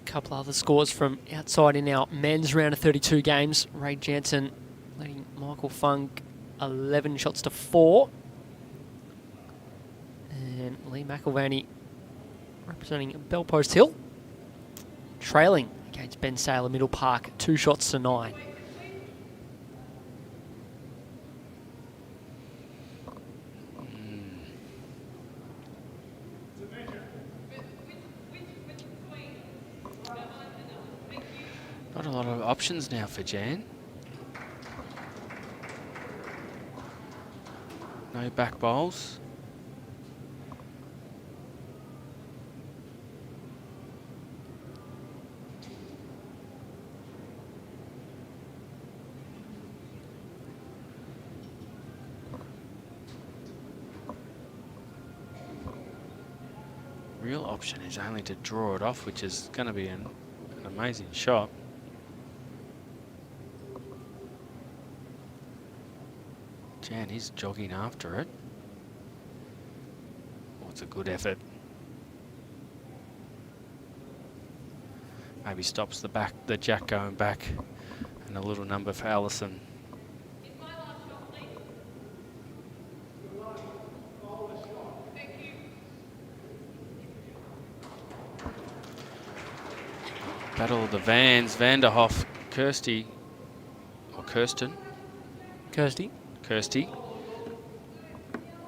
Couple other scores from outside in our men's round of 32 games. Ray Jansen leading Michael Funk 11 shots to 4. And Lee McIlvaney representing Bellpost Hill, trailing against Ben Saylor Middle Park 2 shots to 9. Not a lot of options now for Jan. No back bowls. Real option is only to draw it off, which is going to be an amazing shot. Jan is jogging after it. Oh, it's a good effort. Maybe stops the jack going back, and a little number for Alison. Battle of the Vans, Vanderhoff, Kirsty Kirsty.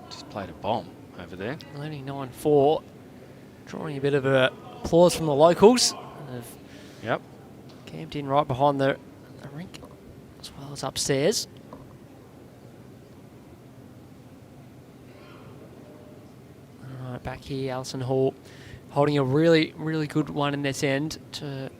Just played a bomb over there. Leading 9-4. Drawing a bit of applause from the locals. Yep. Camped in right behind the rink, as well as upstairs. All right, back here, Alison Hall holding a really, really good one in this end to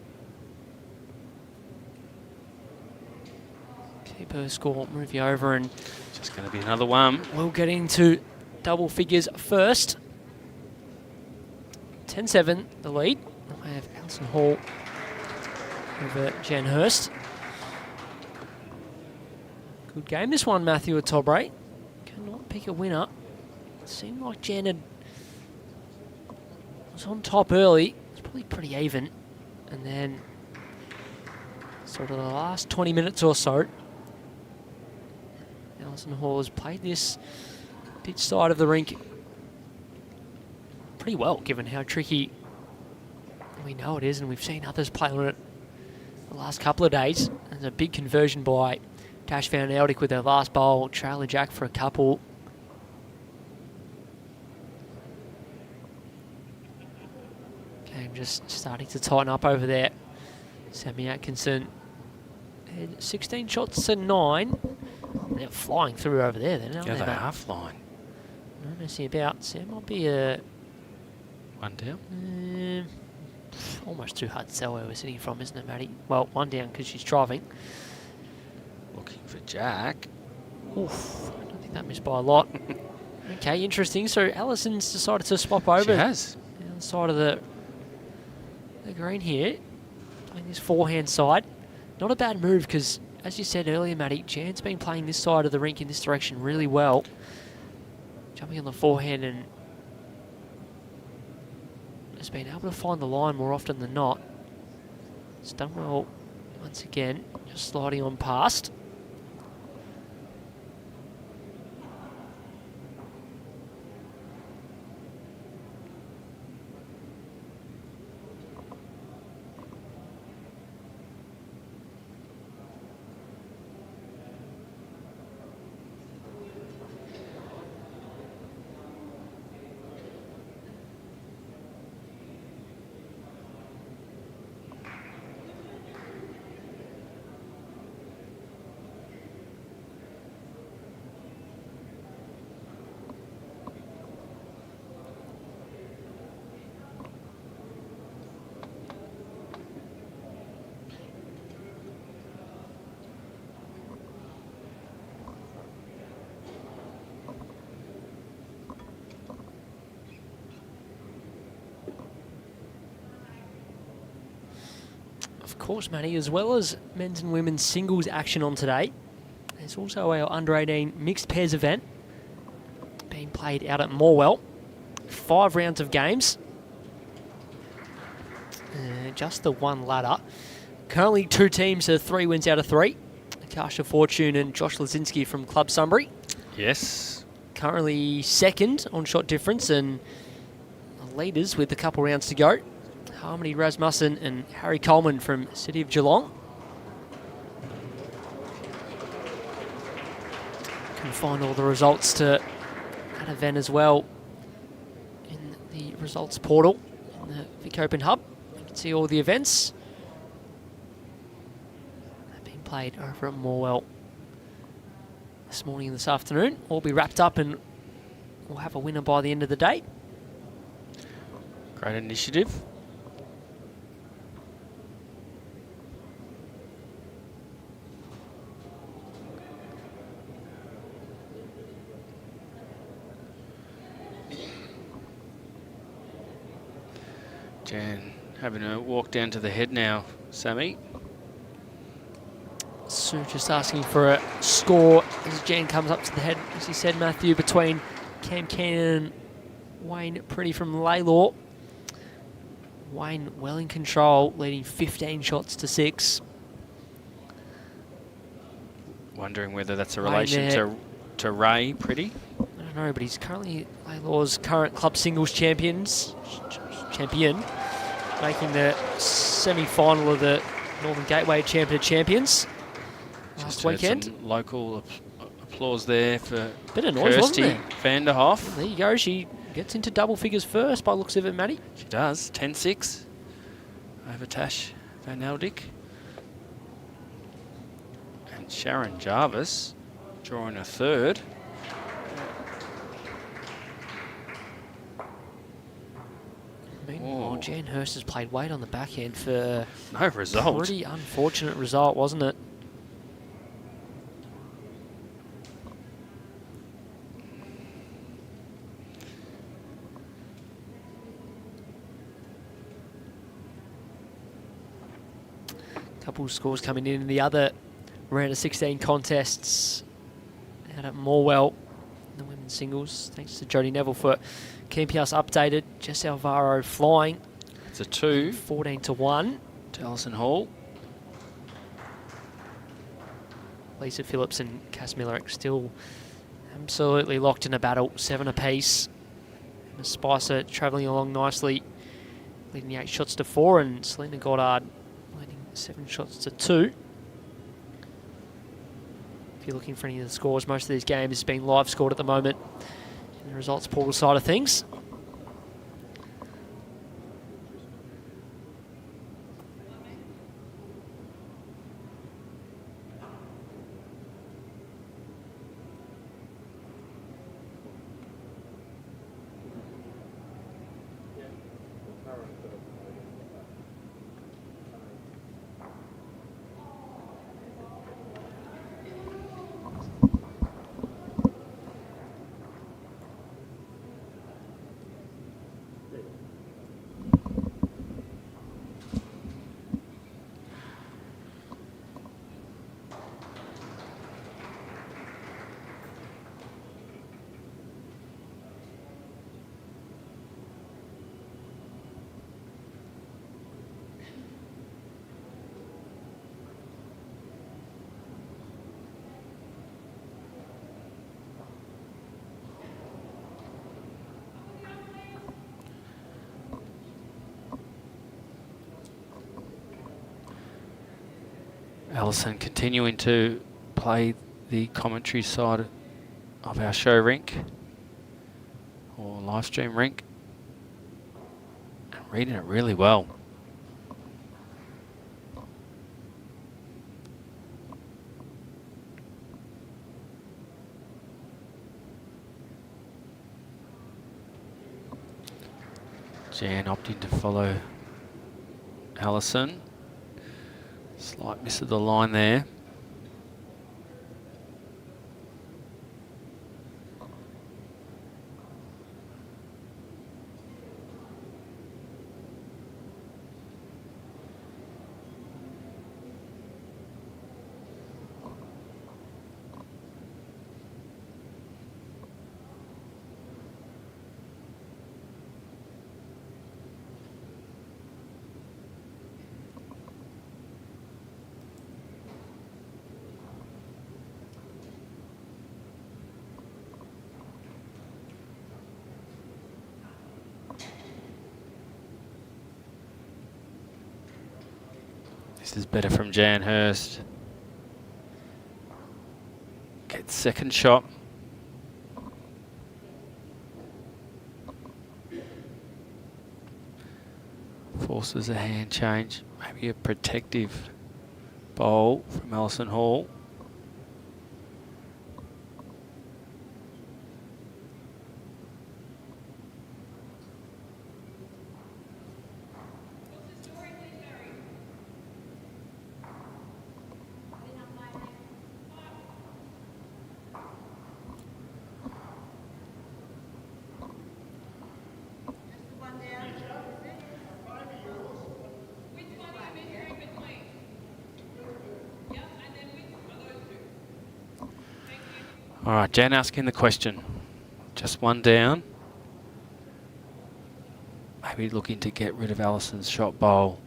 keep her score moving over, and Just going to be another one. we'll get into double figures first. 10-7, the lead. I have Alison Hall over Jan Hurst. Good game this one, Matthew Tobre. Cannot pick a winner. It seemed like Jan was on top early. It's probably pretty even. And then sort of the last 20 minutes or so, Alison Hall has played this pitch side of the rink pretty well, given how tricky we know it is, and we've seen others play on it the last couple of days. There's a big conversion by Tash Van Eldick with her last bowl, trailer jack for a couple. Game just starting to tighten up over there. Sammy Atkinson had 16 shots to 9. They're flying through over there then, aren't Yeah, they? they are flying. No messing about. So it might be a... One down. almost too hard to tell where we're sitting from, isn't it, Maddie? Well, one down because she's driving. Looking for Jack. Oof, I don't think that missed by a lot. Okay, interesting. So Alison's decided to swap over. She has. On the side of the green here. Playing this forehand side. Not a bad move because, as you said earlier, Maddie, Jan's been playing this side of the rink in this direction really well. Jumping on the forehand and has been able to find the line more often than not. It's done well once again, just sliding on past. Of course, Matty, as well as men's and women's singles action on today, there's also our under-18 mixed pairs event being played out at Morwell. 5 rounds of games. Just the one ladder. Currently 2 teams are 3 wins out of 3. Akasha Fortune and Josh Lazinski from Club Sunbury. Yes. Currently second on shot difference and leaders with a couple rounds to go. Harmony Rasmussen and Harry Coleman from City of Geelong. Can find all the results to that event as well in the results portal in the Vic Open Hub. You can see all the events that have been played over at Morwell this morning and this afternoon. All be wrapped up and we'll have a winner by the end of the day. Great initiative. Jan having a walk down to the head now, Sammy. Sue just asking for a score as Jan comes up to the head, as you said, Matthew, between Cam Keenan and Wayne Pretty from Laylaw. Wayne well in control, leading 15 shots to 6. Wondering whether that's a Wayne relation there. to Ray Pretty. I don't know, but he's currently Laylaw's current club singles champion, making the semi-final of the Northern Gateway Champion of Champions. last heard weekend. Some local applause there for Bit of noise, wasn't Kirsty there? van der Hoff. There you go. She gets into double figures first by looks of it, Matty. She does. 10-6 over Tash Van Eldik. And Sharon Jarvis drawing a third. Meanwhile, Jan Hurst has played weight on the back end for No result. pretty unfortunate result, wasn't it? Couple of scores coming in the other round of 16 contests out at Morwell, the women's singles. Thanks to Jodie Neville for keeping us updated. Jess Alvaro flying. It's a 2 14-1. to Alison Hall. Lisa Phillips and Cass Miller still absolutely locked in a battle, 7 apiece. Emma Spicer travelling along nicely, leading 8 shots to 4, and Selena Goddard leading 7 shots to 2. If you're looking for any of the scores, most of these games being live scored at the moment in the results portal side of things. Alison continuing to play the commentary side of our show rink or live stream rink and reading it really well. Jan opting to follow Alison. Slight miss of the line there. This is better from Jan Hurst. Gets second shot. Forces a hand change. Maybe a protective bowl from Alison Hall. All right, Jan asking the question. Just one down. Maybe looking to get rid of Alison's shot bowl.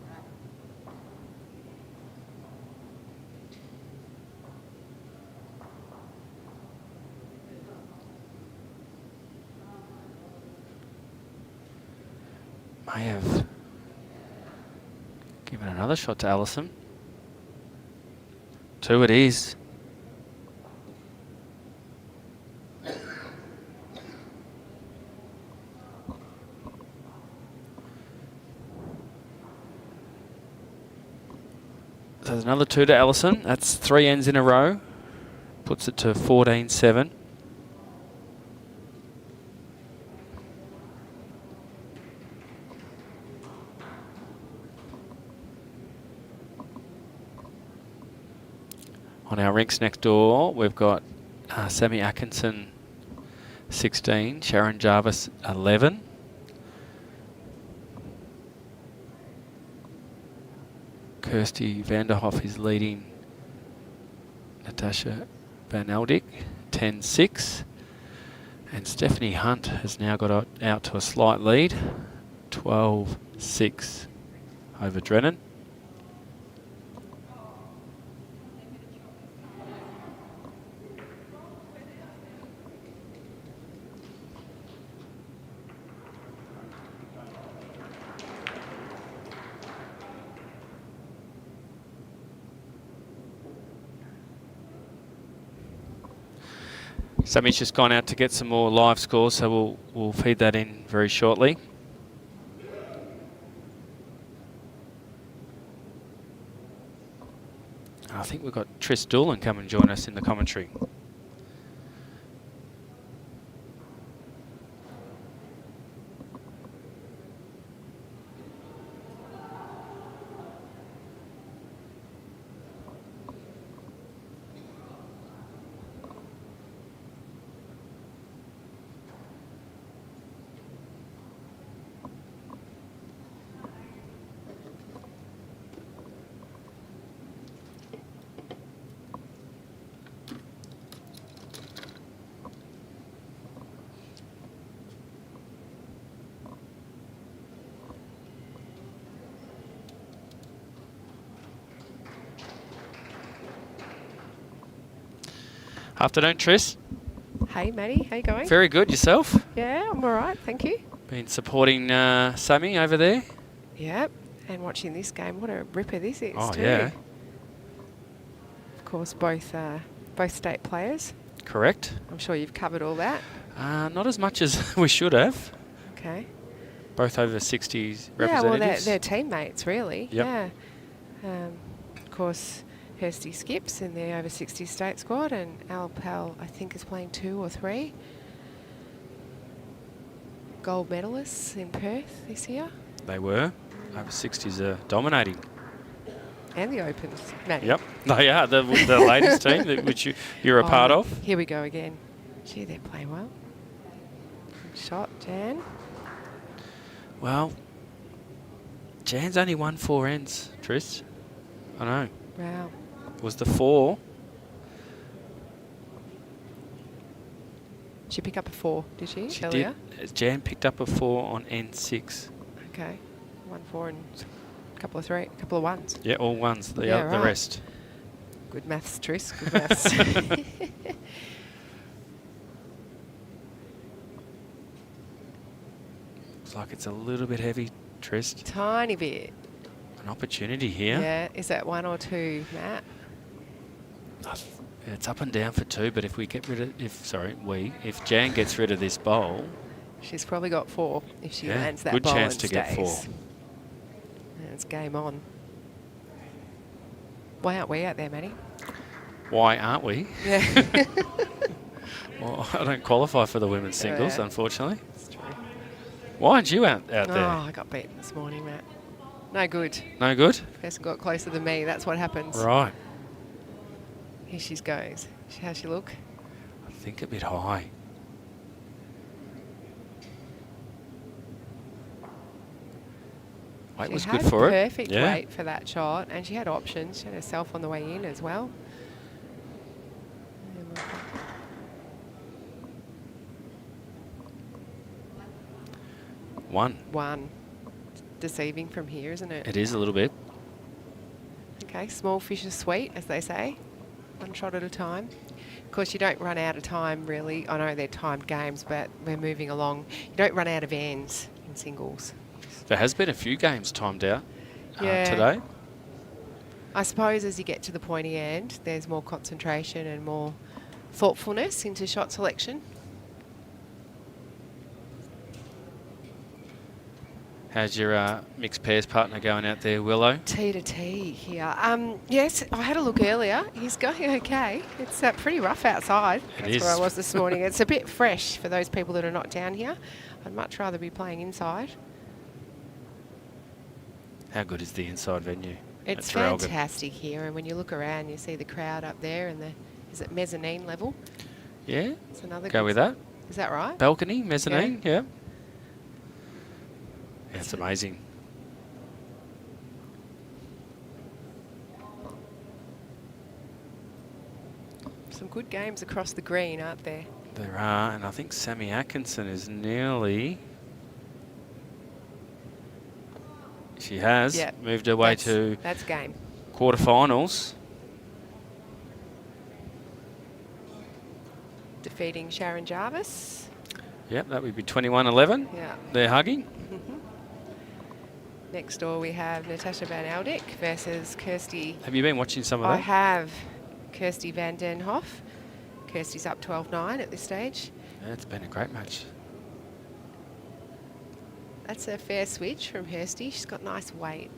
May have given another shot to Alison. 2 it is. there's another 2 to ALISON. That's 3 ends in a row. Puts it to 14-7. On our rinks next door, we've got Sammy Atkinson 16, Sharon Jarvis 11. Kirsty Vanderhoff is leading Natasha Van Eldik 10-6. And Stephanie Hunt has now got out to a slight lead, 12-6 over Drennan. Sammy's just gone out to get some more live scores, so we'll feed that in very shortly. I think we've got Tris Doolan come and join us in the commentary. Afternoon, Tris. Hey, Maddie, how you going? Very good. Yourself? Yeah, I'm all right, thank you. Been supporting Sammy over there? Yep, and watching this game. What a ripper this is, Oh, too. yeah. Of course, both state players. Correct. I'm sure you've covered all that. Not as much as we should have. Okay. Both over 60s Yeah, well, representatives. they're teammates, really. Yep. Yeah. Of course, Hursty skips in the over 60 state squad, and Al Pal, I think, is playing 2 or 3 gold medalists in Perth this year. They were. Over 60s are dominating. And the Opens, Maddie. Yep, they are. The ladies team, which you're a part of. Here we go again. Gee, they're playing well. Good shot, Jan. Well, Jan's only won 4 ends, Tris. I know. Wow. It was the 4. She picked up a 4, did she? She earlier? did. Jan picked up a 4 on N6. Okay. 1 4 and a couple of 3, a couple of 1s. Yeah, all ones. The Yeah, the right. rest. Good maths, Tris. Good maths. Looks like it's a little bit heavy, Tris. Tiny bit. An opportunity here. Yeah. Is that 1 or 2, Matt? It's up and down for 2, but if we get rid of, if Jan gets rid of this bowl, She's probably got 4 if she lands that good bowl chance and to get 4. stays. And it's game on. Why aren't we out there, Maddie? Why aren't we? Yeah. Well, I don't qualify for the women's singles, Yeah. unfortunately. That's true. Why aren't you out there? Oh, I got beaten this morning, Matt. No good. No good? Person got closer than me. That's what happens. Right. Here she goes. How's she look? I think a bit high. Weight She was had good for it. perfect Yeah. weight for that shot, and she had options. She had herself on the way in as well. One. 1. It's deceiving from here, isn't it? It is a little bit. Okay, small fish are sweet, as they say. 1 shot at a time. Of course, you don't run out of time, really. I know they're timed games, but we're moving along. You don't run out of ends in singles. There has been a few games timed out Yeah. today. I suppose as you get to the pointy end, there's more concentration and more thoughtfulness into shot selection. How's your mixed pairs partner going out there, Willow? T to T here. Yes, I had a look earlier. He's going okay. It's pretty rough outside. That's where I was this morning. It's a bit fresh for those people that are not down here. I'd much rather be playing inside. How good is the inside venue? It's fantastic here, and when you look around, you see the crowd up there, and is it mezzanine level? Yeah, it's another go with that. Is that right? Balcony, mezzanine, yeah. It's amazing. Some good games across the green, aren't there? There are, and I think Sammy Atkinson is nearly... She has moved her way to that's game. Quarterfinals. Defeating Sharon Jarvis. Yep, that would be 21-11. Yeah. They're hugging. Next door we have Natasha Van Eldik versus Kirsty. Have you been watching some of that? I have. Kirsty Van Den Hoff. Kirsty's up 12-9 at this stage. Yeah, it's been a great match. That's a fair switch from Hursty. She's got nice weight.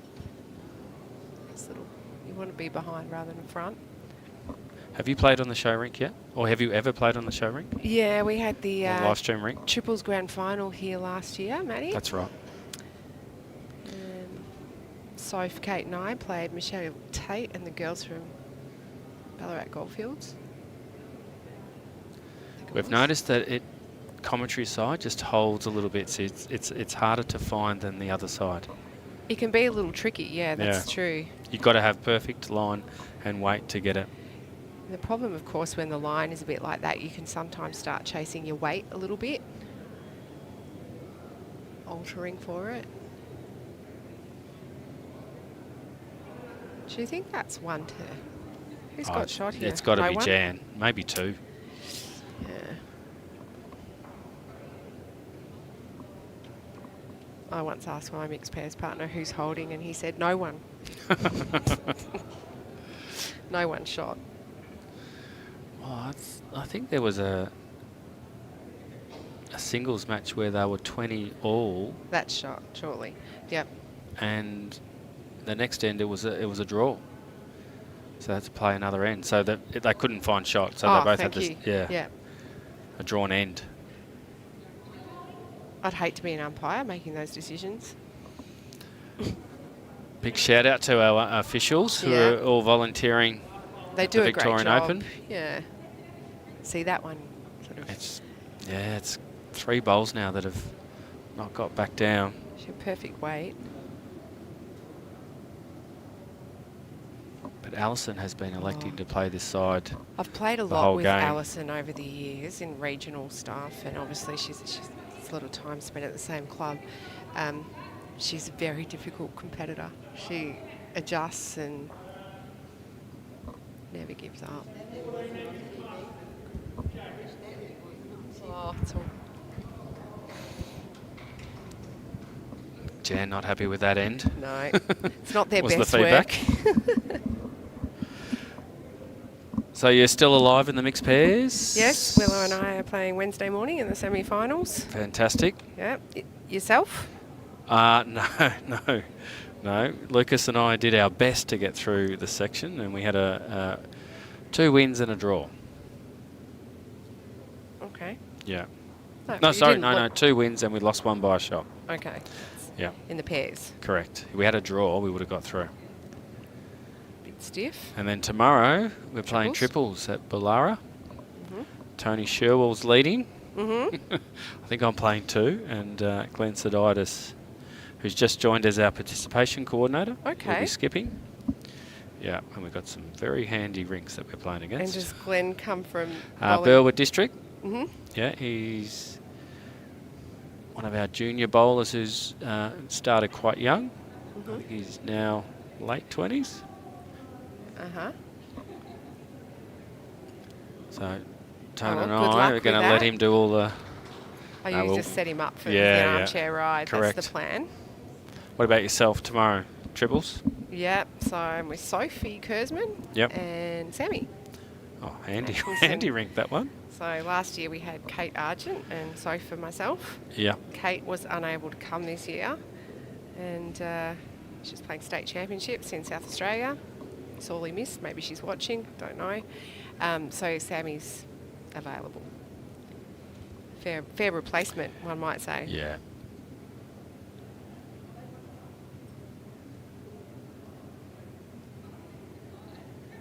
You want to be behind rather than front. Have you played on the show rink yet? Or have you ever played on the show rink? Yeah, we had the live stream rink? Triples Grand Final here last year, Maddie. That's right. Soph, Kate and I played Michelle Tate and the girls from Ballarat Goldfields. We've noticed that commentary side just holds a little bit, so it's harder to find than the other side. It can be a little tricky, yeah, that's true. You've got to have perfect line and weight to get it. The problem, of course, when the line is a bit like that, you can sometimes start chasing your weight a little bit, altering for it. Do you think that's one to... Who's got shot here? It's got to be one? Jan, maybe two. Yeah. I once asked my mixed pairs partner who's holding, and he said no one. No one shot. Well, I think there was a singles match where they were 20 all. That shot, surely. Yep. And the next end it was a draw. So they had to play another end. So that they couldn't find shots. So they both had this, a drawn end. I'd hate to be an umpire making those decisions. Big shout out to our officials who are all volunteering. They do the a Victorian great job. Open. Yeah. See that one sort of. It's 3 bowls now that have not got back down. She's a perfect weight. But Alison has been electing to play this side. I've played a lot with Alison over the years in regional stuff, and obviously she's a lot of time spent at the same club. She's a very difficult competitor. She adjusts and never gives up. Oh, it's all... Jan not happy with that end. No, it's not their was best the feedback. work. So you're still alive in the mixed pairs? Yes, Willow and I are playing Wednesday morning in the semi-finals. Fantastic. Yeah, yourself? No. Lucas and I did our best to get through the section, and we had 2 wins and a draw. Okay. Yeah. No, 2 wins and we lost 1 by a shot. Okay. Yeah. In the pairs. Correct. If we had a draw, we would have got through. Bit stiff. And then tomorrow we're playing triples at Bullara. Tony Sherwell's leading. I think I'm playing 2, and Glenn Seditis, who's just joined as our participation coordinator, will be skipping. Yeah, and we've got some very handy rinks that we're playing against. And does Glenn come from Burwood District? Yeah, he's one of our junior bowlers who's started quite young. I think he's now late 20s. So Tony and I are going to let him do all the... Oh, you just set him up for the armchair ride. Correct. That's the plan. What about yourself tomorrow? Triples? Yep. So I'm with Sophie Kurzman and Sammy. Oh, handy rink, that one. So last year we had Kate Argent and Sophie for myself. Yeah. Kate was unable to come this year. And she's playing state championships in South Australia. Sorely missed. Maybe she's watching. Don't know. So Sammy's available. Fair replacement, one might say. Yeah.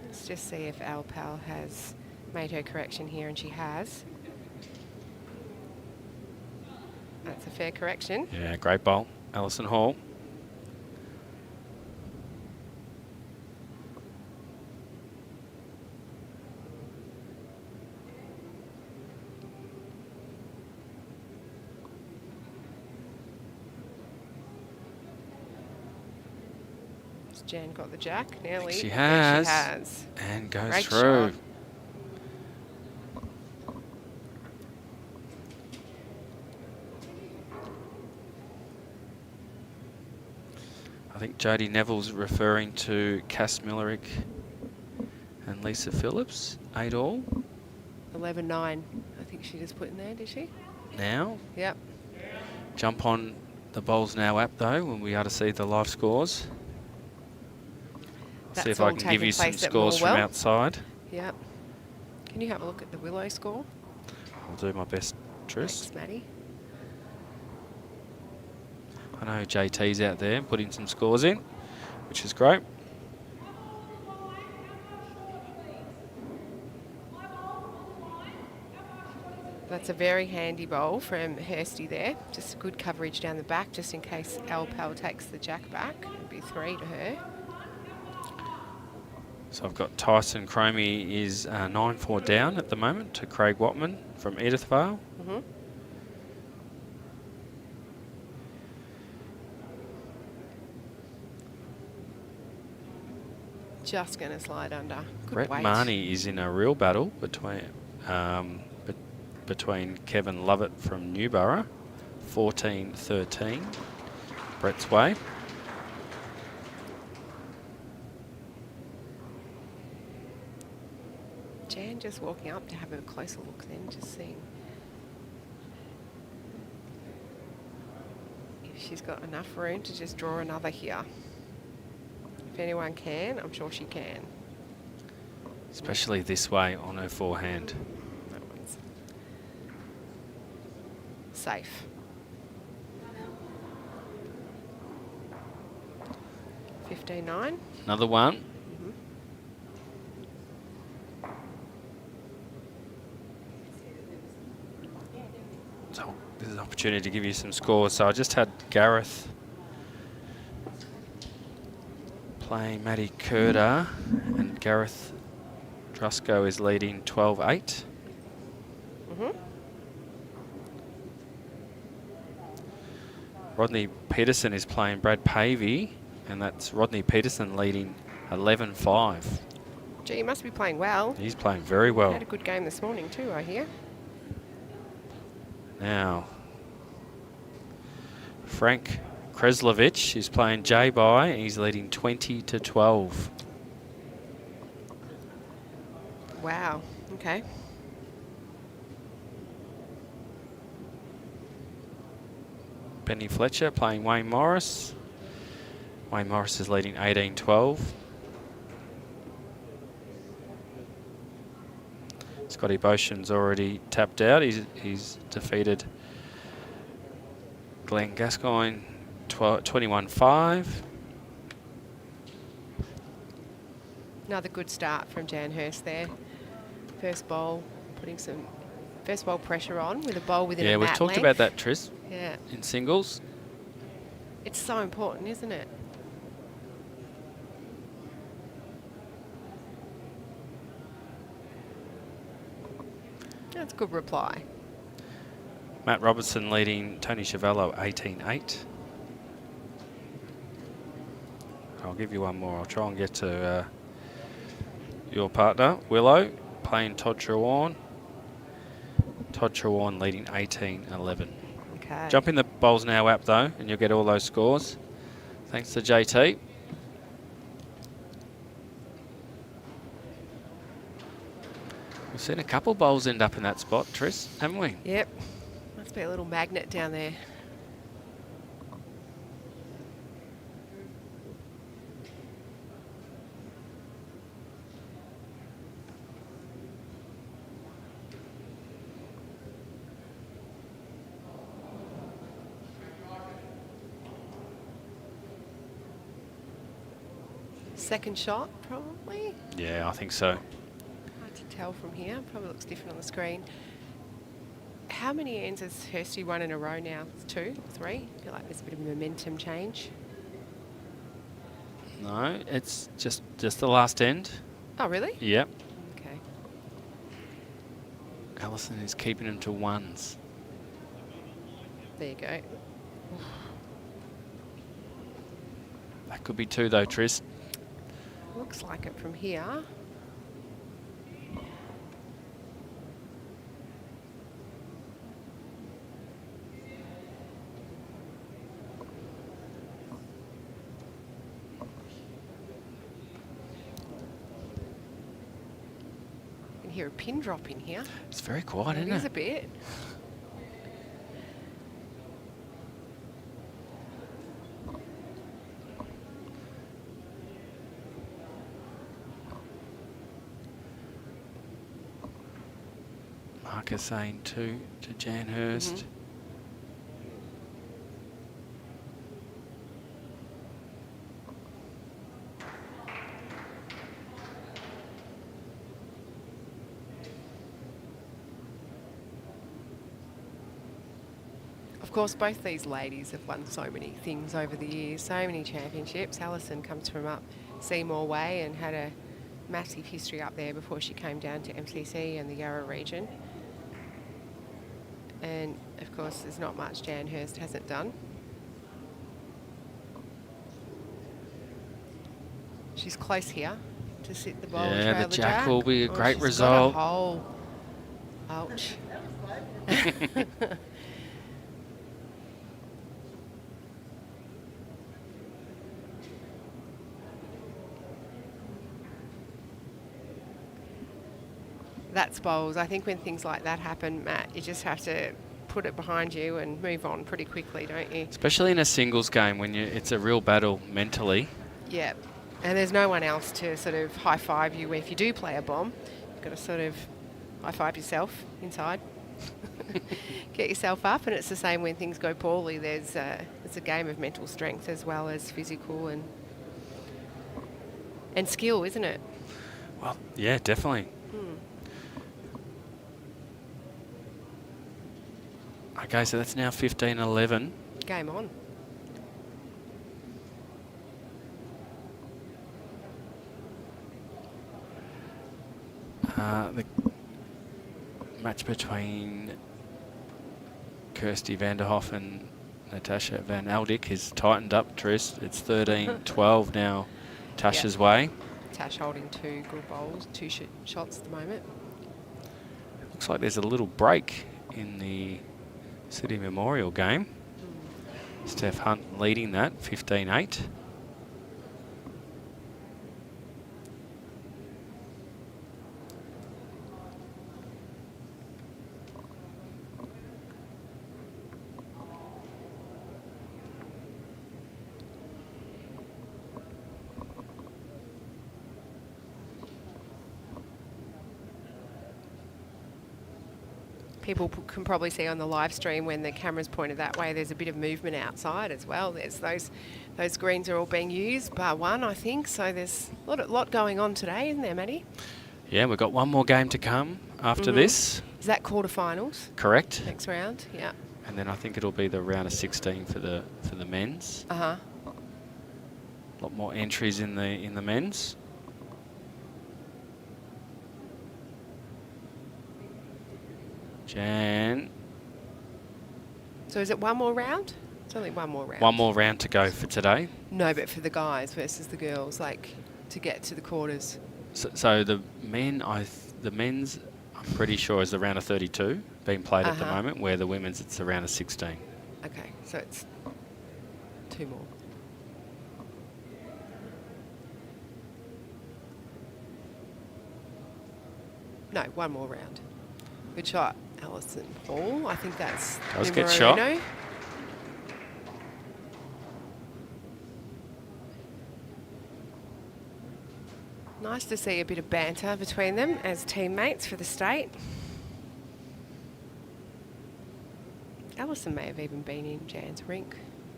Let's just see if Alpal has made her correction here, and she has. That's a fair correction. Yeah, great bowl. Alison Hall. Has Jan got the jack nearly? She Yeah, has. she has. And goes Great through. shot. I think Jodie Neville's referring to Cass Millerick and Lisa Phillips, 8 all. 11-9. I think she just put in there, did she? Now, Yep. jump on the Bowls Now app though when we are to see the live scores. See That's if I all can give taking you some place at scores from Morwell. outside. Yep. Can you have a look at the Willow score? I'll do my best, Tris. Thanks, Maddie. I know JT's out there putting some scores in, which is great. That's a very handy bowl from Hursty there. Just good coverage down the back, just in case Alpal takes the jack back. It'd be 3 to her. So I've got Tyson Cromie is 9-4 down at the moment to Craig Watman from Edithvale. Mm-hmm. Just going to slide under. Good Brett weight. Marnie is in a real battle between Kevin Lovett from Newborough, 14-13, Brett's way. Jan just walking up to have a closer look then, just seeing if she's got enough room to just draw another here. If anyone can, I'm sure she can. Especially this way on her forehand. That one's safe. 15-9. Another one. So this is an opportunity to give you some scores. So I just had Gareth playing Maddie Curda, and Gareth Drusco is leading 12-8. Rodney Peterson is playing Brad Pavey, and that's Rodney Peterson leading 11-5. Gee, you must be playing well. He's playing very well. Had a good game this morning too, I hear. Now, Frank Kreslovich is playing J-By. He's leading 20-12. Wow. Okay. Benny Fletcher playing Wayne Morris. Wayne Morris is leading 18-12. Scotty Boshan's already tapped out. He's defeated Glenn Gascoigne 21-5. Another good start from Jan Hurst there. First bowl, putting some first bowl pressure on with a bowl within a Yeah, mat we've talked length. about that, Tris, Yeah, in singles. it's so important, isn't it? That's a good reply. Matt Robertson leading Tony Chavello 18-8. I'll give you one more. I'll try and get to your partner, Willow, playing Todd Trewarn. Todd Trewarn leading 18-11. Okay. Jump in the Bowls Now app though, and you'll get all those scores. Thanks to JT. We've seen a couple bowls end up in that spot, Tris, haven't we? Yep. Must be a little magnet down there. Second shot, probably. Yeah, I think so. Hard to tell from here. Probably looks different on the screen. How many ends has Hursty won in a row now? It's 2, 3? I feel like there's a bit of a momentum change. No, it's just the last end. Oh, really? Yep. Okay. Alison is keeping him to 1s. There you go. That could be 2 though, Tris. Looks like it from here. You can hear a pin drop in here. It's very quiet, It isn't is it? a bit. Marcus saying 2 to Jan Hurst. Of course, both these ladies have won so many things over the years, so many championships. Alison comes from up Seymour Way and had a massive history up there before she came down to MCC and the Yarra region. And, of course, there's not much Jan Hurst hasn't done. She's close here to sit the ball. Yeah, trail the jack will be a Oh, great she's result. got a hole. Ouch. That's bowls. I think when things like that happen, Matt, you just have to put it behind you and move on pretty quickly, don't you? Especially in a singles game when it's a real battle mentally. Yeah. And there's no one else to sort of high-five you if you do play a bomb. You've got to sort of high-five yourself inside. Get yourself up, and it's the same when things go poorly. It's a game of mental strength as well as physical and skill, isn't it? Well, yeah, definitely. Okay, so that's now 15-11. Game on. The match between Kirsty Vanderhoff and Natasha Van Aldik has tightened up, Tris. It's 13-12 now, Tasha's way. Tash holding 2 good bowls, 2 shots at the moment. Looks like there's a little break in the City Memorial game. Steph Hunt leading that, 15-8. People can probably see on the live stream when the camera's pointed that way, there's a bit of movement outside as well. There's those greens are all being used, bar one, I think. So there's a lot going on today, isn't there, Maddie? Yeah, we've got one more game to come after this. Is that quarterfinals? Correct. Next round, yeah. And then I think it'll be the round of 16 for the men's. Uh-huh. A lot more entries in the men's. Jan. So is it one more round? It's only one more round. One more round to go for today. No, but for the guys versus the girls, like to get to the quarters. So the men's, I'm pretty sure, is the round of 32 being played at the moment, where the women's, it's the round of 16. Okay, so it's 2 more. No, 1 more round. Good shot, Alison Hall. I think that's That was a good shot. Nice to see a bit of banter between them as teammates for the state. Alison may have even been in Jan's rink.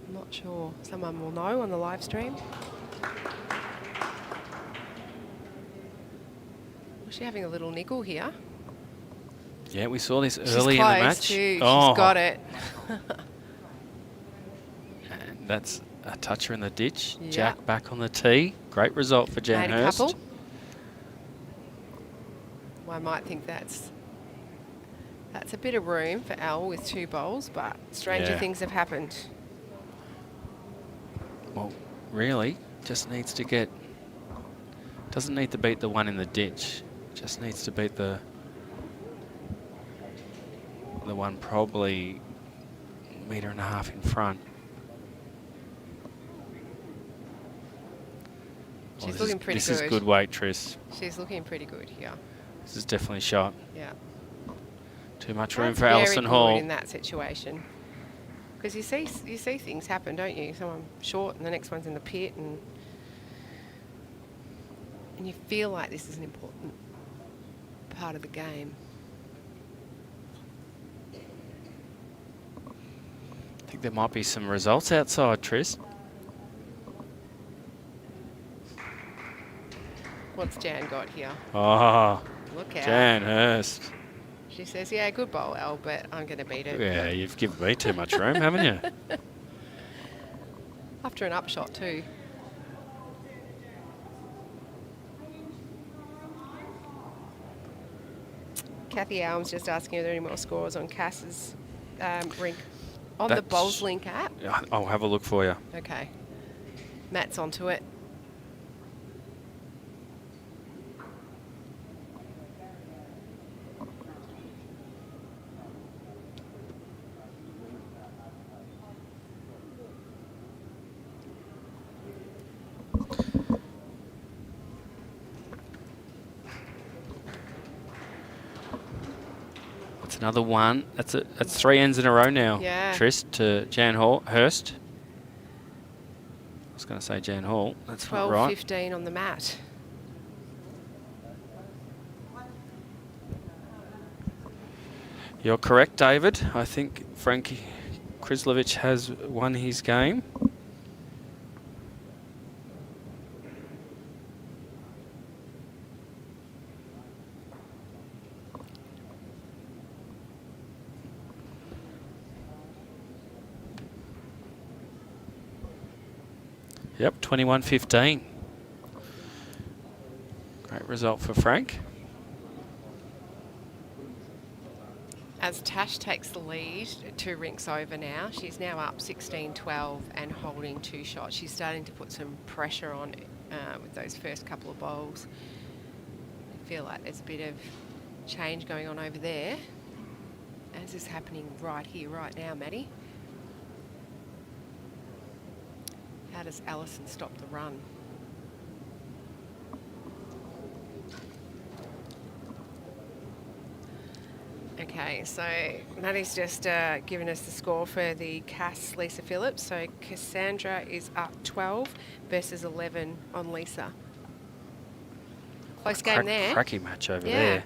I'm not sure. Someone will know on the live stream. She's having a little niggle here. Yeah, we saw this She's early in the close match. too. Oh, She's got it. and that's a toucher in the ditch. Yeah. Jack back on the tee. Great result for Jan Made a Hurst. couple. One might think that's a bit of room for Al with 2 bowls, but stranger Yeah. things have happened. Well, really, just needs to get... Doesn't need to beat the one in the ditch. Just needs to beat the one probably 1.5 meters in front. She's looking pretty good. good. This is good weight, Tris. She's looking pretty good here. This is definitely shot. Yeah. Too much room That's for Alison very Hall. good in that situation. Because you see things happen, don't you? Someone short and the next one's in the pit, and you feel like this is an important part of the game. I think there might be some results outside, Tris. What's Jan got here? Oh, Look out. Jan Hurst. She says, yeah, good bowl, Al, but I'm going to beat it. Yeah, you've given me too much room, haven't you? After an upshot too. Kathy Alm's just asking, are there any more scores on Cass's rink? On the That's- Bowls Link app? Yeah, I'll have a look for you. Okay. Matt's onto it. That's another one. That's 3 ends in a row now. Yeah. Tris to Jan Hurst. I was going to say Jan Hall. That's not right. 12-15 on the mat. You're correct, David. I think Frankie Krislovich has won his game. Yep, 21-15. Great result for Frank. As Tash takes the lead, 2 rinks over now. She's now up 16-12 and holding 2 shots. She's starting to put some pressure on with those first couple of bowls. I feel like there's a bit of change going on over there. As is happening right here, right now, Maddie. How does Alison stop the run? Okay, so Maddie's just given us the score for the Cass Lisa Phillips. So Cassandra is up 12 versus 11 on Lisa. Close game there. Cracky match over Yeah. there.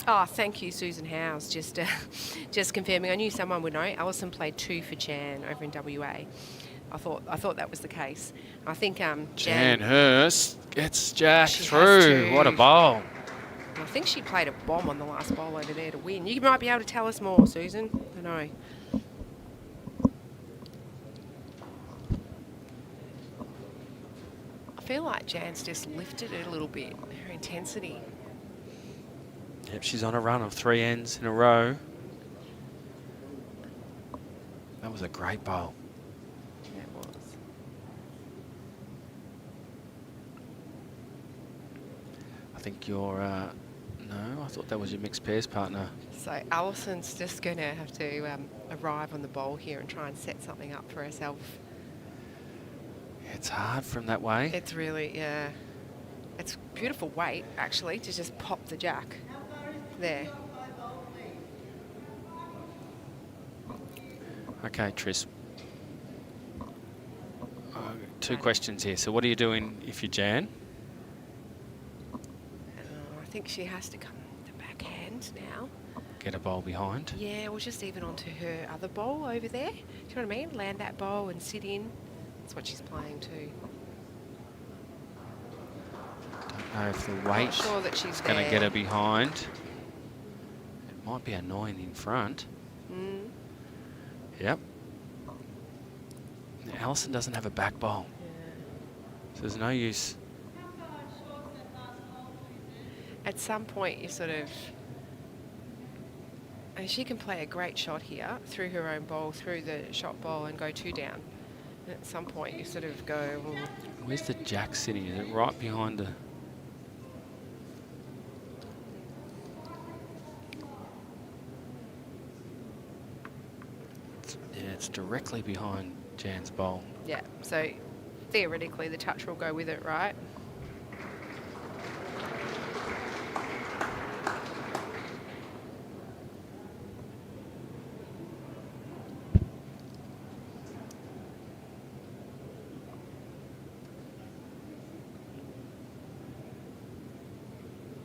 Oh, thank you, Susan Howes. Just confirming. I knew someone would know. Alison played 2 for Jan over in WA. I thought that was the case. I think Jan Hurst gets Jack She has through. to. What a bowl. I think she played a bomb on the last bowl over there to win. You might be able to tell us more, Susan. I know. I feel like Jan's just lifted it a little bit, her intensity. Yep, she's on a run of 3 ends in a row. That was a great bowl. It was. I think your No, I thought that was your mixed pairs partner. So Alison's just going to have to arrive on the bowl here and try and set something up for herself. It's hard from that way. It's really, yeah. It's beautiful weight, actually, to just pop the jack there. Okay, Tris. Two questions here. So what are you doing if you're Jan? I think she has to come to backhand now. Get a bowl behind. Yeah, or just even onto her other bowl over there. Do you know what I mean? Land that bowl and sit in. That's what she's playing too. Don't know if the weight Sure that she's going to there. get her behind. It might be annoying in front. Mm. Yep. Now, Alison doesn't have a back bowl. So there's no use. At some point, you sort of... And she can play a great shot here through her own bowl, through the shot bowl, and go 2 down. And at some point, you sort of go, well, Where's the jack sitting? Is it right behind the... Yeah, it's directly behind Jan's bowl. yeah. So theoretically, the touch will go with it, right?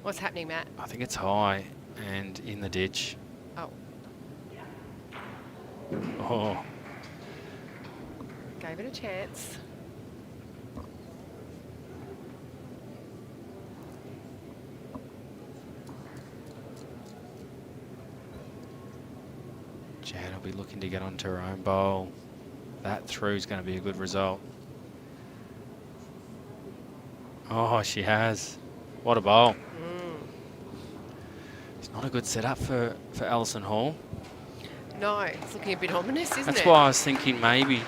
What's happening, Matt? I think it's high and in the ditch. Oh, Oh, gave it a chance. Jan will be looking to get onto her own bowl. That through is going to be a good result. Oh, she has. What a bowl. It's not a good setup for Alison Hall. No, it's looking a bit ominous, isn't That's it? why I was thinking maybe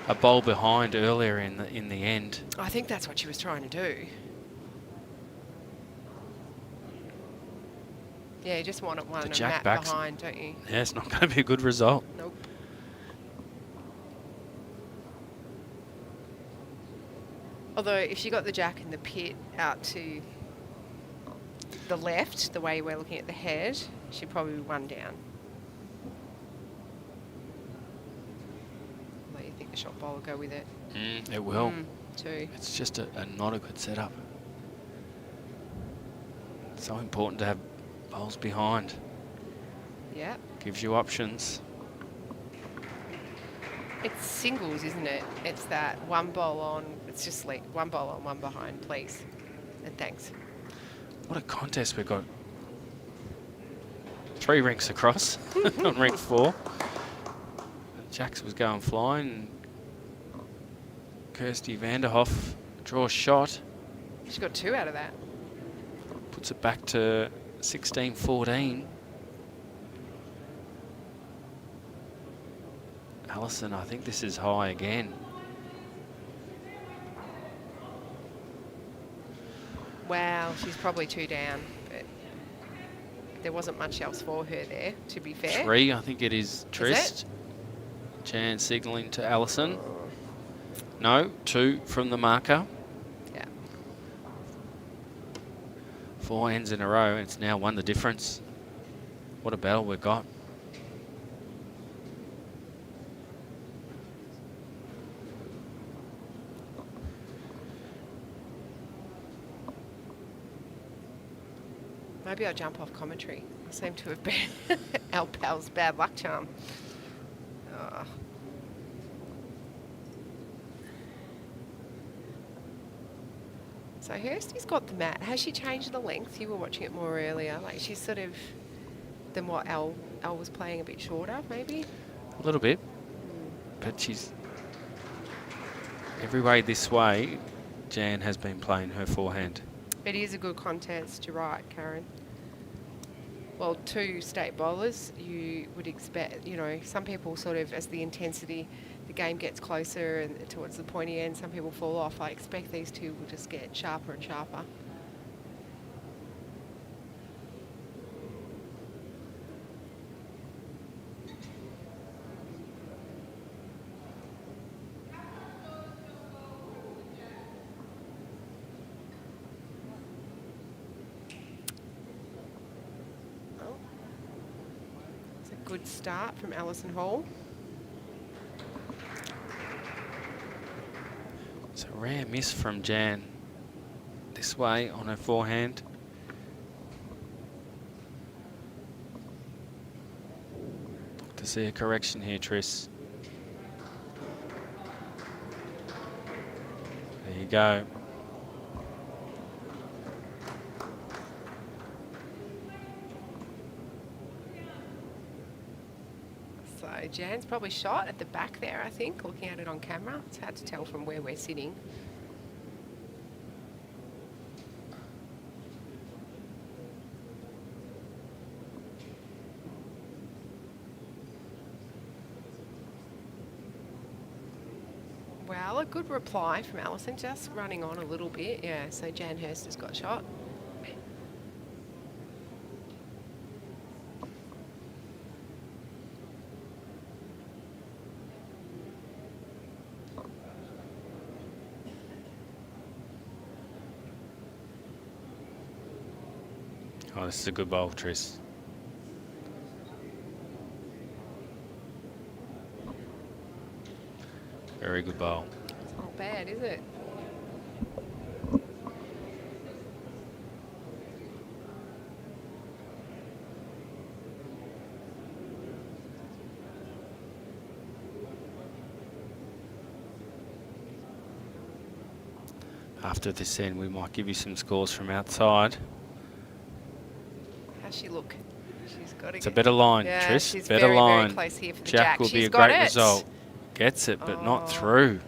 a bowl behind earlier in the end. I think that's what she was trying to do. Yeah, you just want it one The and jack Matt backs- behind, don't you? Yeah, it's not going to be a good result. Nope. Although if she got the jack in the pit out to the left, the way we're looking at the head, she'd probably be 1 down. Although you think the shot bowl will go with it. It will. 2. It's just a not a good setup. It's so important to have bowls behind. Yeah. Gives you options. It's singles, isn't it? It's that one bowl on, it's just like 1 bowl on, 1 behind, please. And thanks. What a contest we've got. 3 rinks across on rink 4. Jax was going flying. Kirsty Vanderhoff draws shot. She got 2 out of that. Puts it back to 16-14. Alison, I think this is high again. Wow, she's probably 2 down, but there wasn't much else for her there, to be fair. 3, I think it is Trist. it? Jan signalling to Alison. No, 2 from the marker. Yeah. 4 ends in a row, and it's now 1 the difference. What a battle we've got. Maybe I'll jump off commentary. I seem to have been our pal's bad luck charm. Oh. So Hursty's got the mat. Has she changed the length? You were watching it more earlier. Like she's sort of than what Al was playing, a bit shorter, maybe. A little bit, but she's every way this way. Jan has been playing her forehand. It is a good contest. You're right, Karen. Well, 2 state bowlers, you would expect, you know, some people sort of, as the intensity, the game gets closer and towards the pointy end, some people fall off. I expect these 2 will just get sharper and sharper. good start from Alison Hall. It's a rare miss from Jan this way on her forehand. To see a correction here, Tris. There you go. So Jan's probably shot at the back there, I think, looking at it on camera. It's hard to tell from where we're sitting. Well, a good reply from Alison, just running on a little bit. Yeah, so Jan Hurst has got shot. Oh, this is a good bowl, Tris. Very good bowl. It's not bad, is it? After this end, we might give you some scores from outside. How's she look? She's got to It's a better line, yeah, Tris. she's Better very, line. very close here for the Jack jack. will She's be a got great it. result. Gets it, but not Oh. through.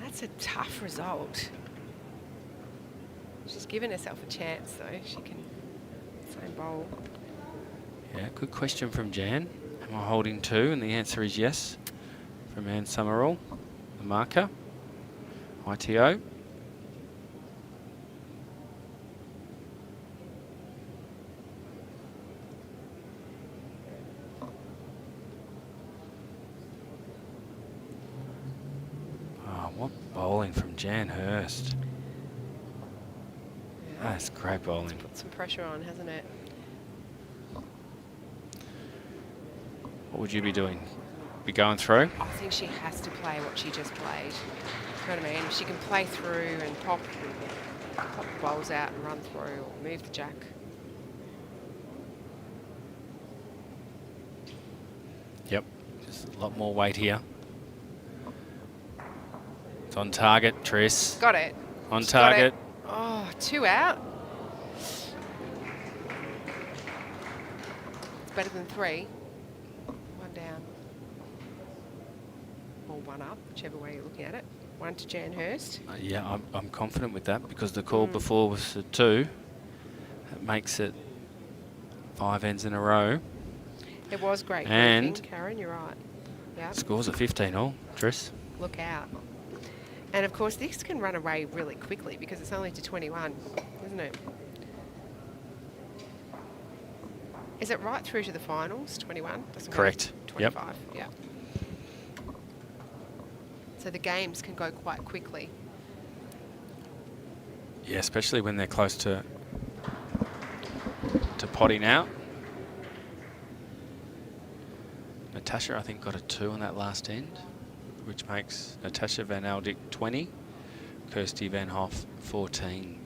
That's a tough result. She's given herself a chance, though. She can same bowl. Yeah, good question from Jan. Am I holding two? And the answer is yes. From Anne Summerall, the marker. ITO. Oh, what bowling from Jan Hurst. That's great bowling. Put some pressure on, hasn't it? What would you be doing? Be going through? I think she has to play what she just played. You know what I mean? If she can play through and pop the bowls out and run through or move the jack. Yep. Just a lot more weight here. It's on target, Tris. Got it. On She's got target. it. Oh, 2 out. It's better than 3. 1 down. Or 1 up, whichever way you're looking at it. 1 to Jan Hurst. Yeah, I'm confident with that because the call before was a 2. That makes it 5 ends in a row. It was great. And briefing, Karen, you're right. Yeah. Scores are 15 all, Tris. Look out. And of course, this can run away really quickly because it's only to 21, isn't it? Is it right through to the finals, 21? Doesn't Correct. matter. 25, yeah. So the games can go quite quickly. Yeah, especially when they're close to potting out. Natasha, I think, got a 2 on that last end, which makes Natasha Van Aldik 20, Kirsty Van Hoff 14.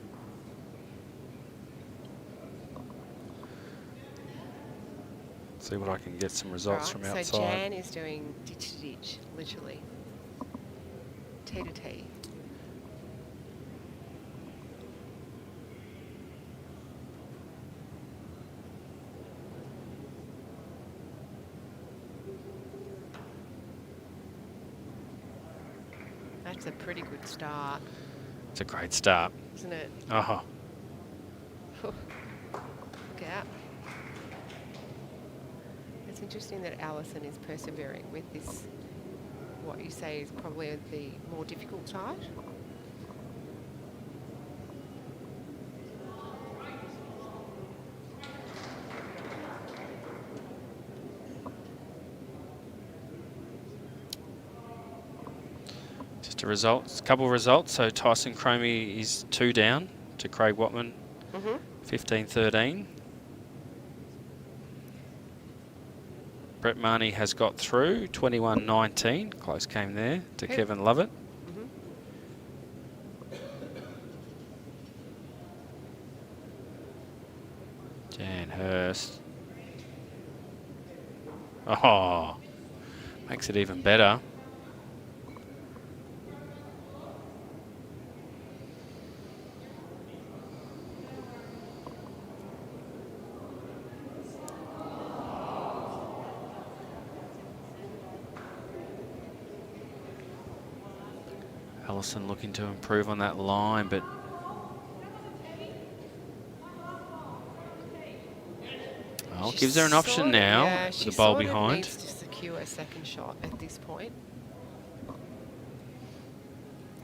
See what I can get some results from outside. So Jan is doing ditch to ditch, literally. T to T. That's a pretty good start, It's a great start. isn't it? Oh, Look out. It's interesting that Alison is persevering with this, what you say is probably the more difficult side. just a couple of results. So Tyson Cromie is 2 down to Craig Watman, 15-13. Brett Marnie has got through, 21-19. Close game there to Kevin Lovett. Jan Hurst. Oh, makes it even better. Alison looking to improve on that line, but well, gives her an option now. Yeah, with she the bowl sort of behind. needs to secure a second shot at this point.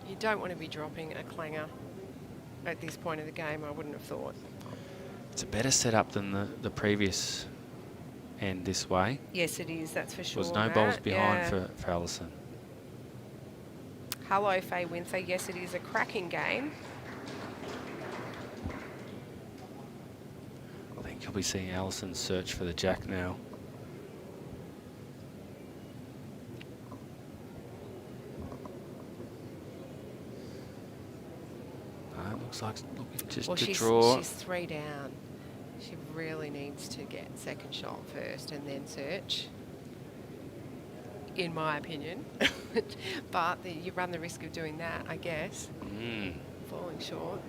You don't want to be dropping a clanger at this point of the game, I wouldn't have thought. It's a better setup than the previous end this way. Yes, it is, that's for sure. There was no bowls behind for Alison. Hello, Faye Windsor. Yes, it is a cracking game. I think you'll be seeing Alison search for the jack now. It looks like looking just to draw. She's 3 down. She really needs to get second shot first and then search, in my opinion. But you run the risk of doing that, I guess. Falling short.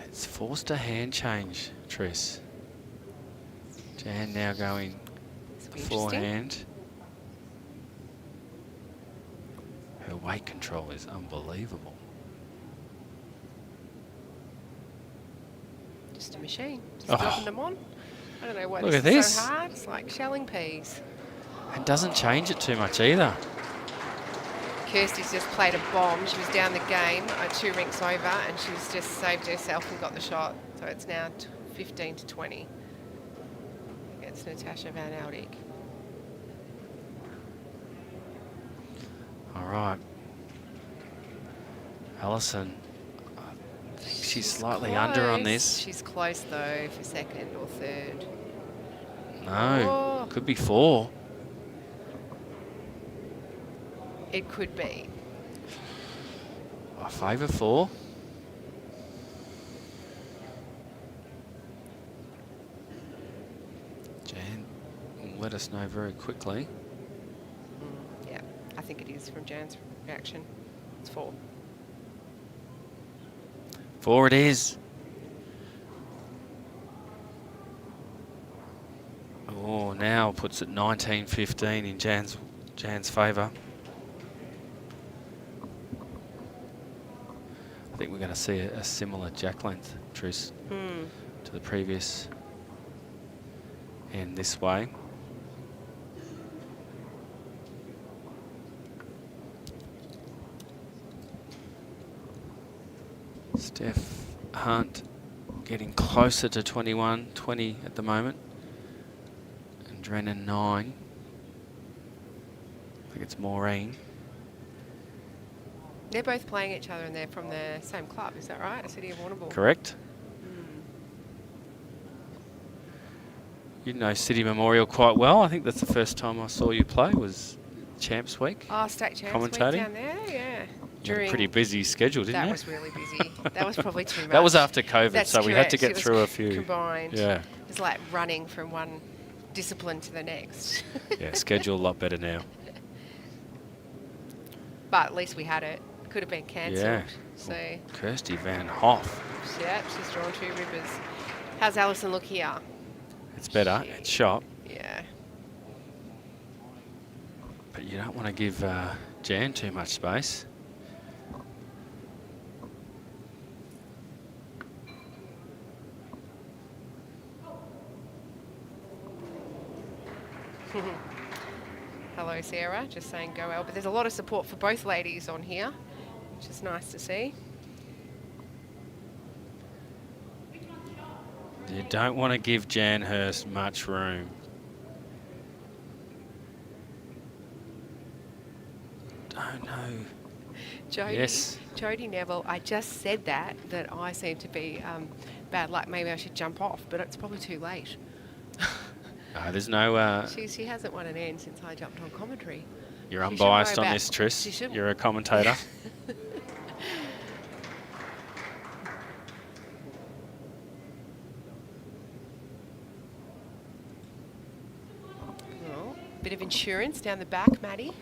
It's forced a hand change, Triss. Jan now going forehand. Her weight control is unbelievable. Just a machine. Just dropping them on. I don't know why Look this at is this. so hard. It's like shelling peas. And doesn't change it too much either. Kirsty's just played a bomb. She was down the game 2 rinks over and she's just saved herself and got the shot. So it's now 15-20 against Natasha Van Aldik. All right. Alison, I think she's slightly under on this. She's close though for second or third. No, could be 4. It could be. I favour 4. Jan will let us know very quickly. Yeah, I think it is from Jan's reaction. It's 4. 4 it is. Oh, now puts it 19-15 in Jan's favour. I think we're going to see a similar jack length, Triss, to the previous end this way. Steph Hunt getting closer to 21-20 at the moment. And Drennan 9. I think it's Maureen. They're both playing each other and they're from the same club, is that right? City of Warrnambool. Correct. You know City Memorial quite well. I think that's the first time I saw you play was Champs Week. Oh, State Champs Week commentating down there, yeah. You had a pretty busy schedule, didn't you? That was really busy. That was probably too much. That was after COVID, That's so we had to correct. get through a few. Combined. Yeah. It was like running from one discipline to the next. Yeah, schedule a lot better now. But at least we had it. Could have been cancelled. Yeah. So, Kirsty Van Hoff. yeah, she's drawn 2 ribbers. How's Alison look here? It's better. It's shot. Yeah. But you don't want to give Jan too much space. Hello, Sarah. Just saying go well. But there's a lot of support for both ladies on here, which is nice to see. You don't want to give Jan Hurst much room. Don't know Yes. Jodie Neville, I just said that I seem to be bad luck. Maybe I should jump off, but it's probably too late. There's no... She hasn't won an end since I jumped on commentary. You're She shouldn't unbiased worry on about- this, Tris. she shouldn't- You're a commentator. Oh, bit of insurance down the back, Maddie.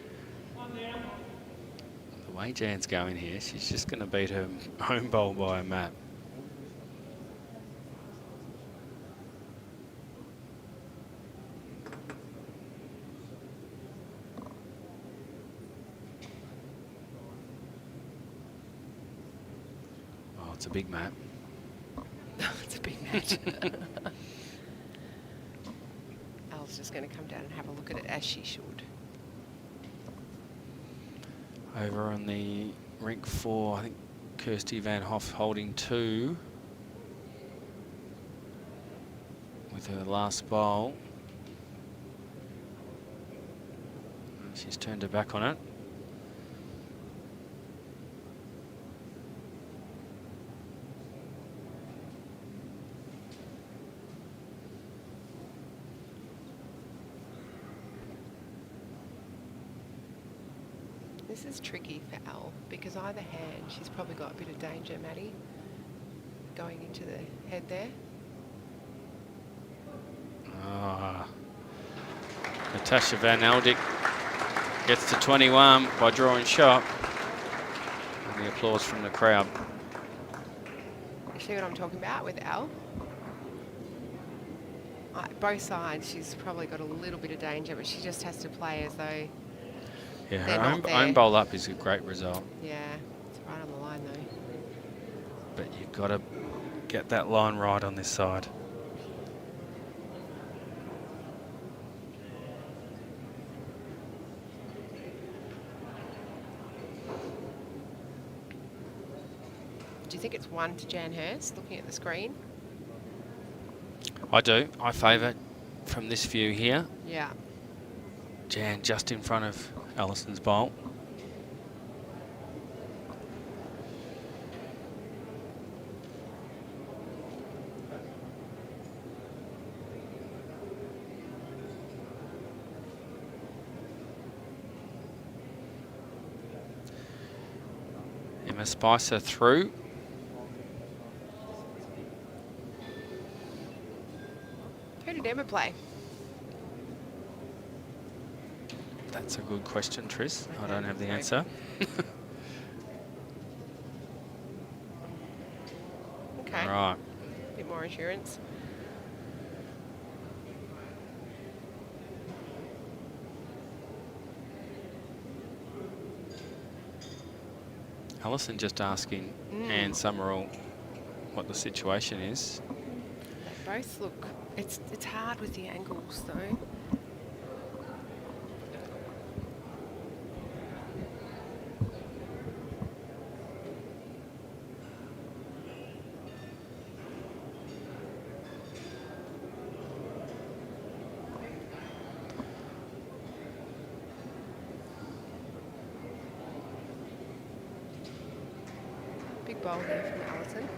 The way Jan's going here, she's just going to beat her home bowl by a map. Oh, it's a big map. It's a big match. Al's just going to come down and have a look at it, as she should. Over on the rink 4, I think Kirsty Van Hoff holding 2 with her last bowl. And she's turned her back on it. This is tricky for Al because either hand, she's probably got a bit of danger, Maddie, going into the head there. Natasha Van Eldik gets to 21 by drawing shot. And the applause from the crowd. You see what I'm talking about with Al? Both sides, she's probably got a little bit of danger, but she just has to play as though... Yeah, They're her not there. own bowl up is a great result. Yeah, it's right on the line though. But you've got to get that line right on this side. Do you think it's 1 to Jan Hurst, looking at the screen? I do. I favour from this view here. Yeah. Jan just in front of Alison's bowl. Emma Spicer through. Who did Emma play? That's a good question, Tris. I don't have the Sorry. answer. Okay. Right. Bit more insurance. Alison just asking Anne Summerall what the situation is. They both look... It's hard with the angles though. Big bowl here from Alison.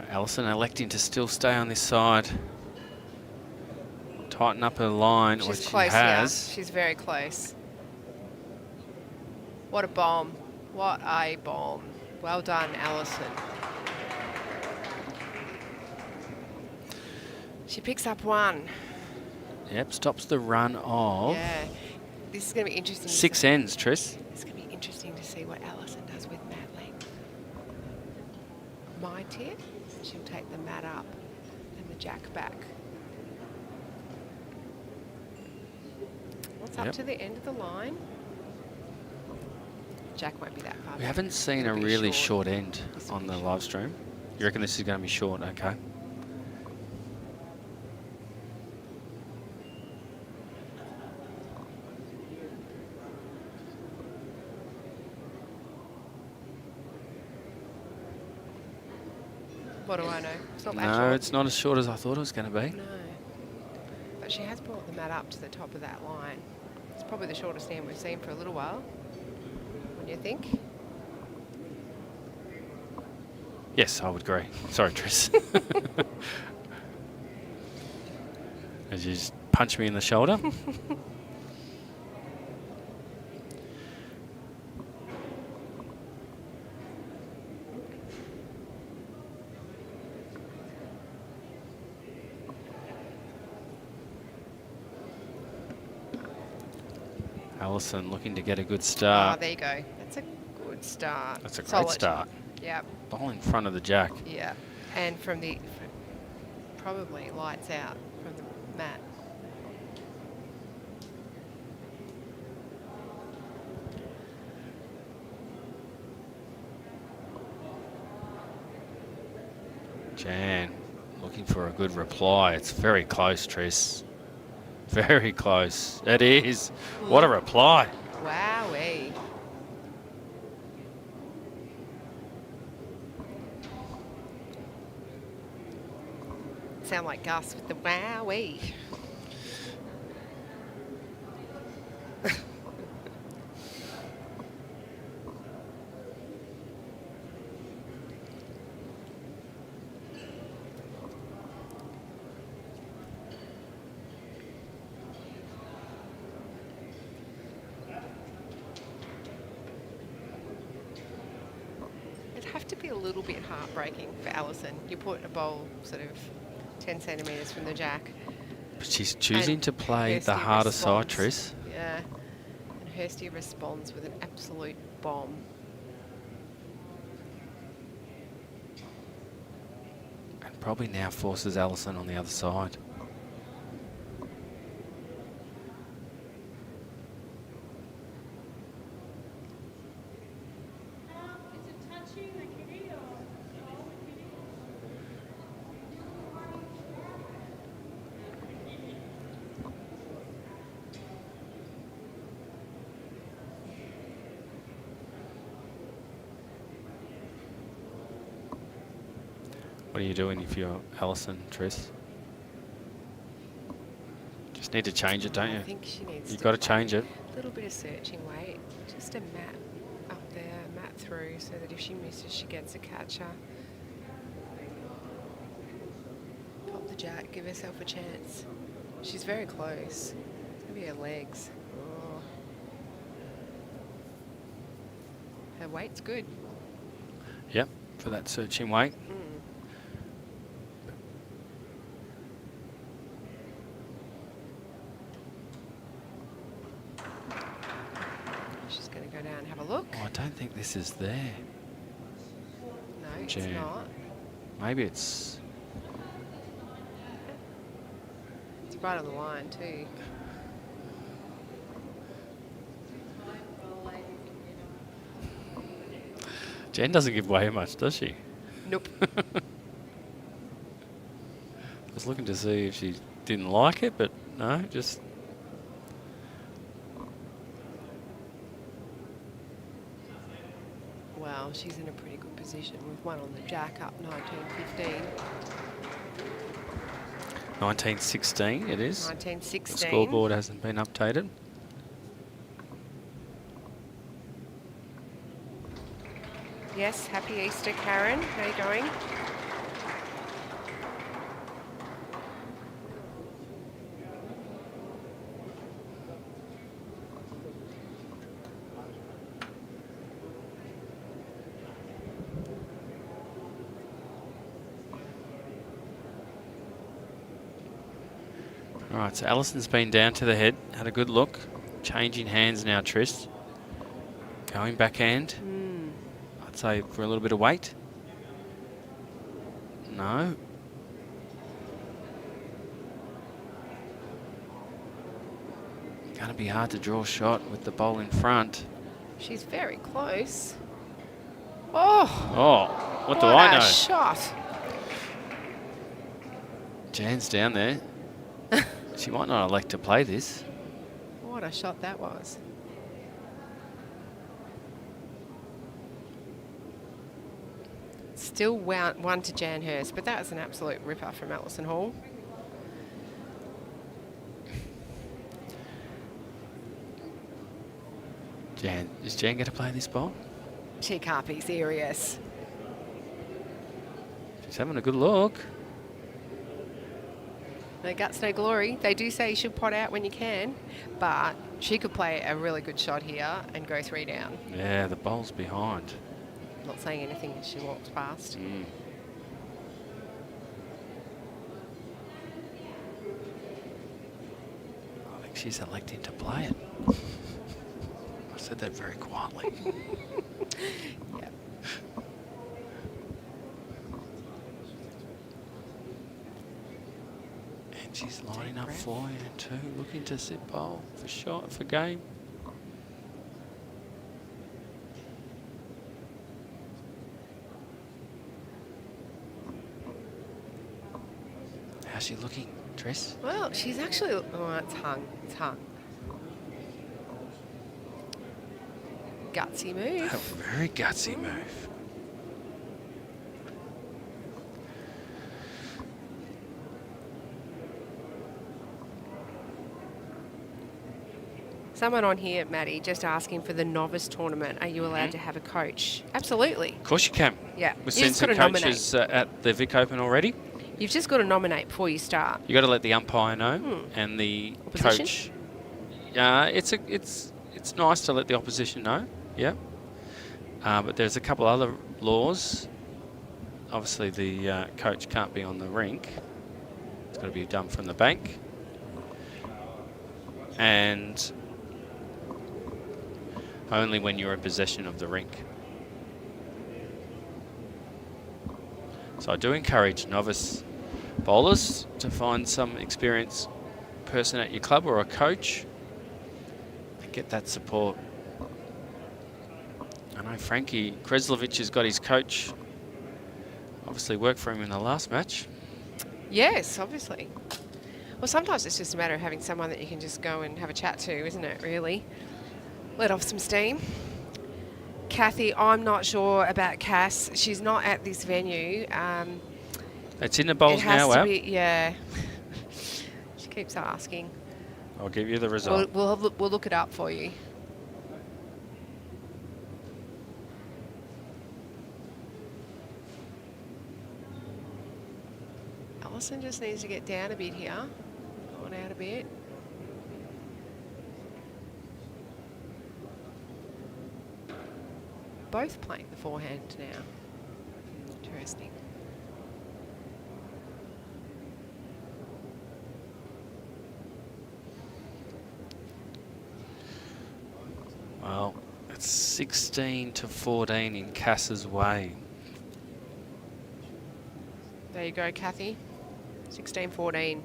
Alison electing to still stay on this side. Tighten up her line, which She's she close has. here. She's very close. What a bomb. What a bomb. Well done, Alison. She picks up 1. Yep, stops the run of Yeah. This is going to be interesting. 6 ends, Tris. It's going to be interesting to see what Alison does with mat length. My tip, she'll take the mat up and the jack back. What's up Yep. to the end of the line? Jack won't be that far We back. haven't seen It'll a be really short end This will on be the short. live stream. You reckon this is going to be short? Okay. What do I know? It's not that No, short. it's not as short as I thought it was going to be. No. But she has brought the mat up to the top of that line. It's probably the shortest stand we've seen for a little while. What do you think? Yes, I would agree. Sorry, Tris. As you just punch me in the shoulder. Alison looking to get a good start. Oh, there you go. That's a good start. That's a great Solid. start. Yep. Ball in front of the jack. Yeah. And from the, probably lights out from the mat. Jan looking for a good reply. It's very close, Tris. Very close. It is. What a reply. Wowee. Sound like Gus with the wowee. It'd have to be a little bit heartbreaking for Alison. You put a bowl sort of 10 centimetres from the jack. But she's choosing And to play the Hursty harder side, responds. Tris. Yeah. And Hursty responds with an absolute bomb. And probably now forces Alison on the other side. What are you doing if you're Alison, Tris? Just need to change it, don't I you? think she needs You've got to change it. A little bit of searching weight. Just a mat up there, mat through, so that if she misses, she gets a catcher. Pop the jack, give herself a chance. She's very close. It's going to be her legs. Oh. Her weight's good. Yep, for that searching weight. She's going to go down and have a look. Oh, I don't think this is there. No, it's Jan. not. Maybe it's... It's right on the line too. Jen doesn't give away much, does she? Nope. I was looking to see if she didn't like it, but no, just... Well, she's in a pretty good position with one on the jack up 19-15. 1916 it is. 19-16. The scoreboard hasn't been updated. Yes, happy Easter, Karen. How are you going? All right, so Alison's been down to the head, had a good look. Changing hands now, Tris. Going backhand. I'd say for a little bit of weight. No. Going to be hard to draw a shot with the bowl in front. She's very close. Oh! Oh, what do I know? What a shot. Jan's down there. She might not elect to play this. What a shot that was. Still one to Jan Hurst, but that was an absolute ripper from Alison Hall. Jan, is Jan going to play this ball? She can't be serious. She's having a good look. No guts, no glory. They do say you should pot out when you can, but she could play a really good shot here and go 3 down. Yeah, the bowl's behind. I'm not saying anything as she walks past. I think she's electing to play it. I said that very quietly. Yeah. And she's lining up forehand too, looking to sit bowl for shot, for game. How's she looking, Tress? Well, she's actually... Oh, it's hung. It's hung. Gutsy move. A very gutsy move. Someone on here, Maddie, just asking for the novice tournament. Are you allowed to have a coach? Absolutely. Of course you can. Yeah. We've You seen just some gotta coaches at the Vic Open already. You've just got to nominate before you start. You got to let the umpire know and the Opposition? coach. It's nice to let the opposition know. Yeah. But there's a couple other laws. Obviously, the coach can't be on the rink. It's got to be done from the bank. And only when you're in possession of the rink. So I do encourage novice bowlers to find some experienced person at your club or a coach and get that support. I know Frankie Kreslovic has got his coach. Obviously worked for him in the last match. Yes, obviously. Well, sometimes it's just a matter of having someone that you can just go and have a chat to, isn't it, really? Let off some steam. Kathy, I'm not sure about Cass. She's not at this venue. It's in the bowls it has now, to Ab. be, yeah. She keeps asking. I'll give you the result. We'll look it up for you. Alison just needs to get down a bit here. On out a bit. Both playing the forehand now. Interesting. Well, it's 16 to 14 in Cass's way. There you go, Kathy. 16-14.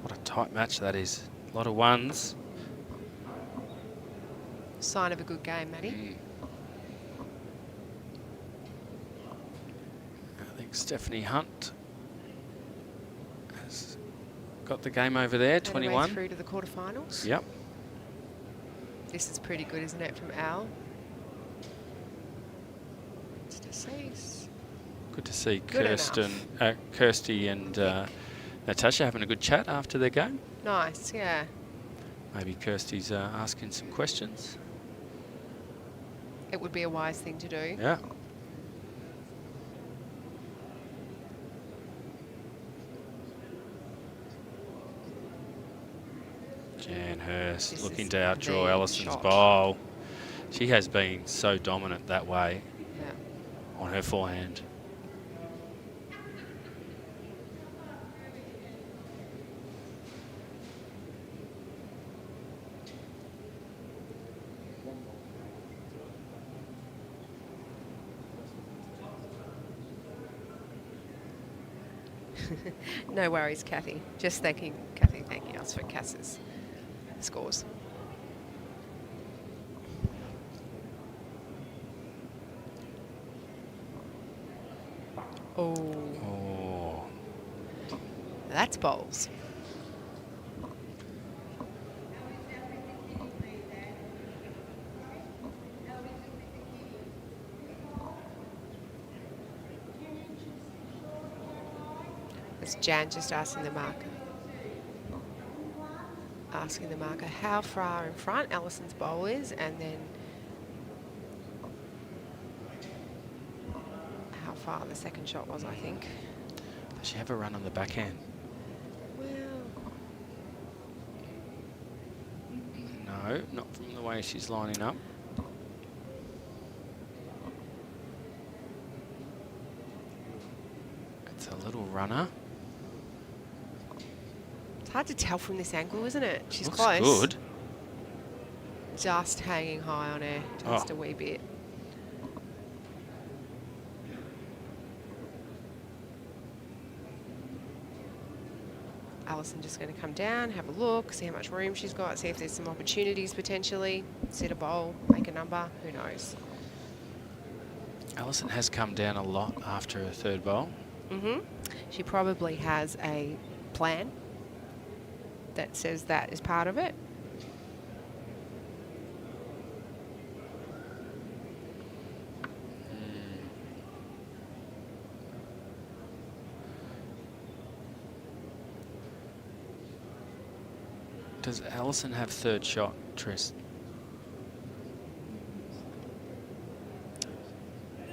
What a tight match that is. A lot of ones. Sign of a good game, Maddie. I think Stephanie Hunt has got the game over there, And away 21. through to the quarterfinals. Yep. This is pretty good, isn't it, from Al? It's deceased. Good to see Good Kirsty and Natasha having a good chat after their game. Nice, yeah. Maybe Kirsty's asking some questions. It would be a wise thing to do. Yeah. Jan Hurst This looking is to outdraw the Alison's shot. bowl. She has been so dominant that way Yeah. on her forehand. No worries, Kathy. Just thanking us for Cass's scores. Oh, Oh, that's bowls. It's Jan just asking the marker. asking the marker how far in front Alison's bowl is, and then how far the second shot was, I think. Does she have a run on the backhand? Well, No, not from the way she's lining up. It's a little runner. it's hard to tell from this angle, isn't it? She's Looks close. good. Just hanging high on her, just Oh. a wee bit. Alison just going to come down, have a look, see how much room she's got, see if there's some opportunities potentially. Set a bowl, make a number, who knows. Alison has come down a lot after her third bowl. She probably has a plan that says that is part of it. Does Alison have third shot, Tris?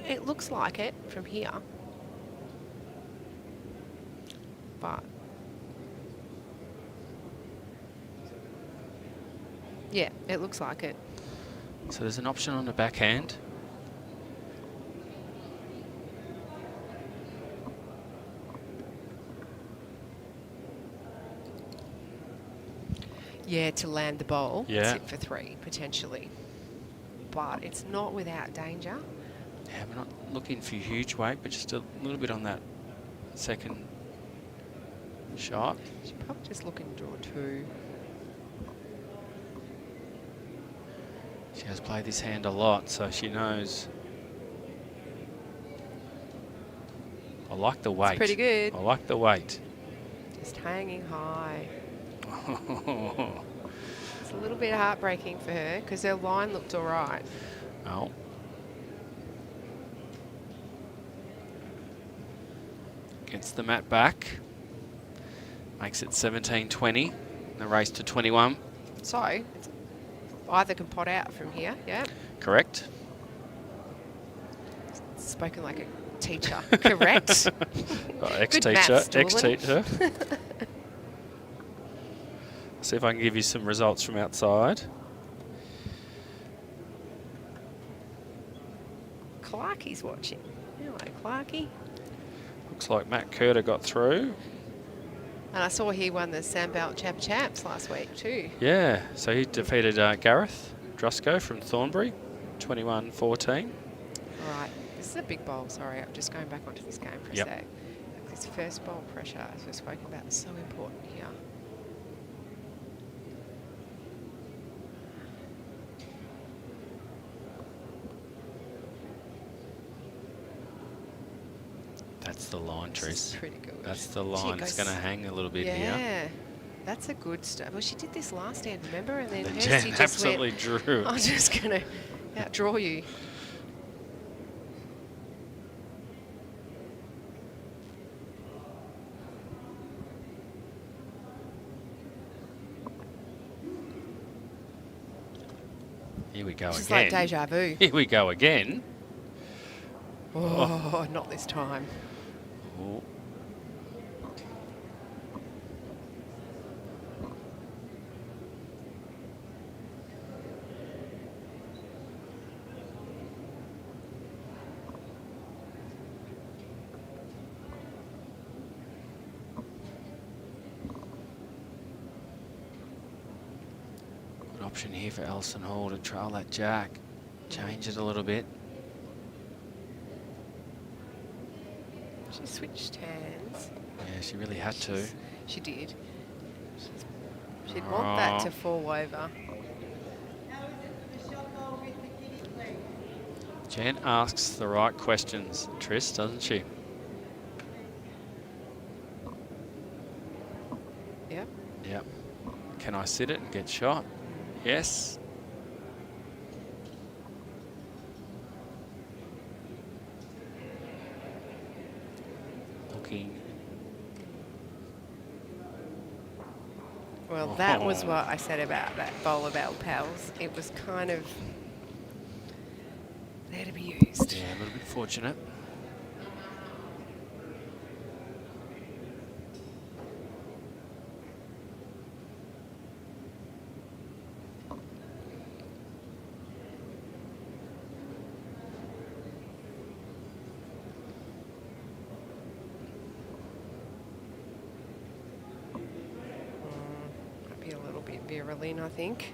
It looks like it from here. But yeah, it looks like it. So there's an option on the backhand. Yeah, to land the bowl, Yeah. sit for 3 potentially. But it's not without danger. Yeah, we're not looking for huge weight, but just a little bit on that second shot. She's probably just looking to draw 2. She has played this hand a lot, so she knows. I like the weight. pretty good. I like the weight. Just hanging high. It's a little bit heartbreaking for her because her line looked all right. Oh. Gets the mat back. Makes it 17-20. The race to 21. So it's either can pot out from here, yeah. Correct. Spoken like a teacher, correct? Oh, Good ex-teacher. maths, Dylan. Ex-teacher. See if I can give you some results from outside. Clarkie's watching. Hello, Clarkie. Looks like Matt Curter got through. And I saw he won the Sandbelt Champs last week too. Yeah, so he defeated Gareth Drusko from Thornbury, 21-14. All right, this is a big bowl. Sorry, I'm just going back onto this game for a Yep. sec. This first bowl pressure, as we've spoken about, is so important here. That's the line, This Tris. is pretty good. That's the She line. It's goes- going to hang a little bit here. Yeah, that's a good stuff. Well, she did this last hand, remember? And then The Hursty Jen just absolutely went, drew. I'm just going to outdraw you. Here we go It's again. like deja vu. Here we go again. Oh, not this time. Oh. Good option here for Alison Hall to trail that jack. Change it a little bit. She switched hands. Yeah, she really had to. She did. She'd want that to Oh. fall over. Jen asks the right questions, Tris, doesn't she? Yep. Yep. Can I sit it and get shot? Yes. Looking Well, that was what I said about that bowl of Alpals. It was kind of there to be used. Yeah, a little bit fortunate. Might be a little bit virulent, I think.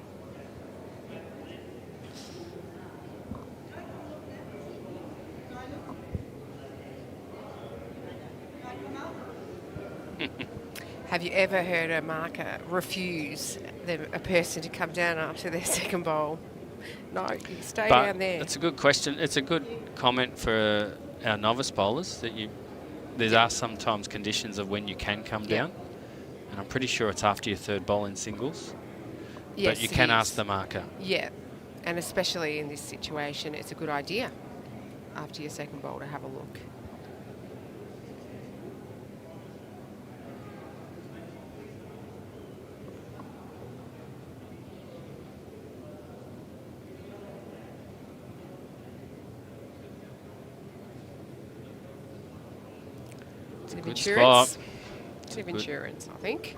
Have you ever heard a marker refuse a person to come down after their second bowl? No, you stay down there. That's a good question. It's a good comment for our novice bowlers that there are sometimes conditions of when you can come down, and I'm pretty sure it's after your third bowl in singles. Yes, but you can ask the marker. Yeah, and especially in this situation, it's a good idea after your second bowl to have a look. Bit of Good insurance. spot. Bit of insurance, I think.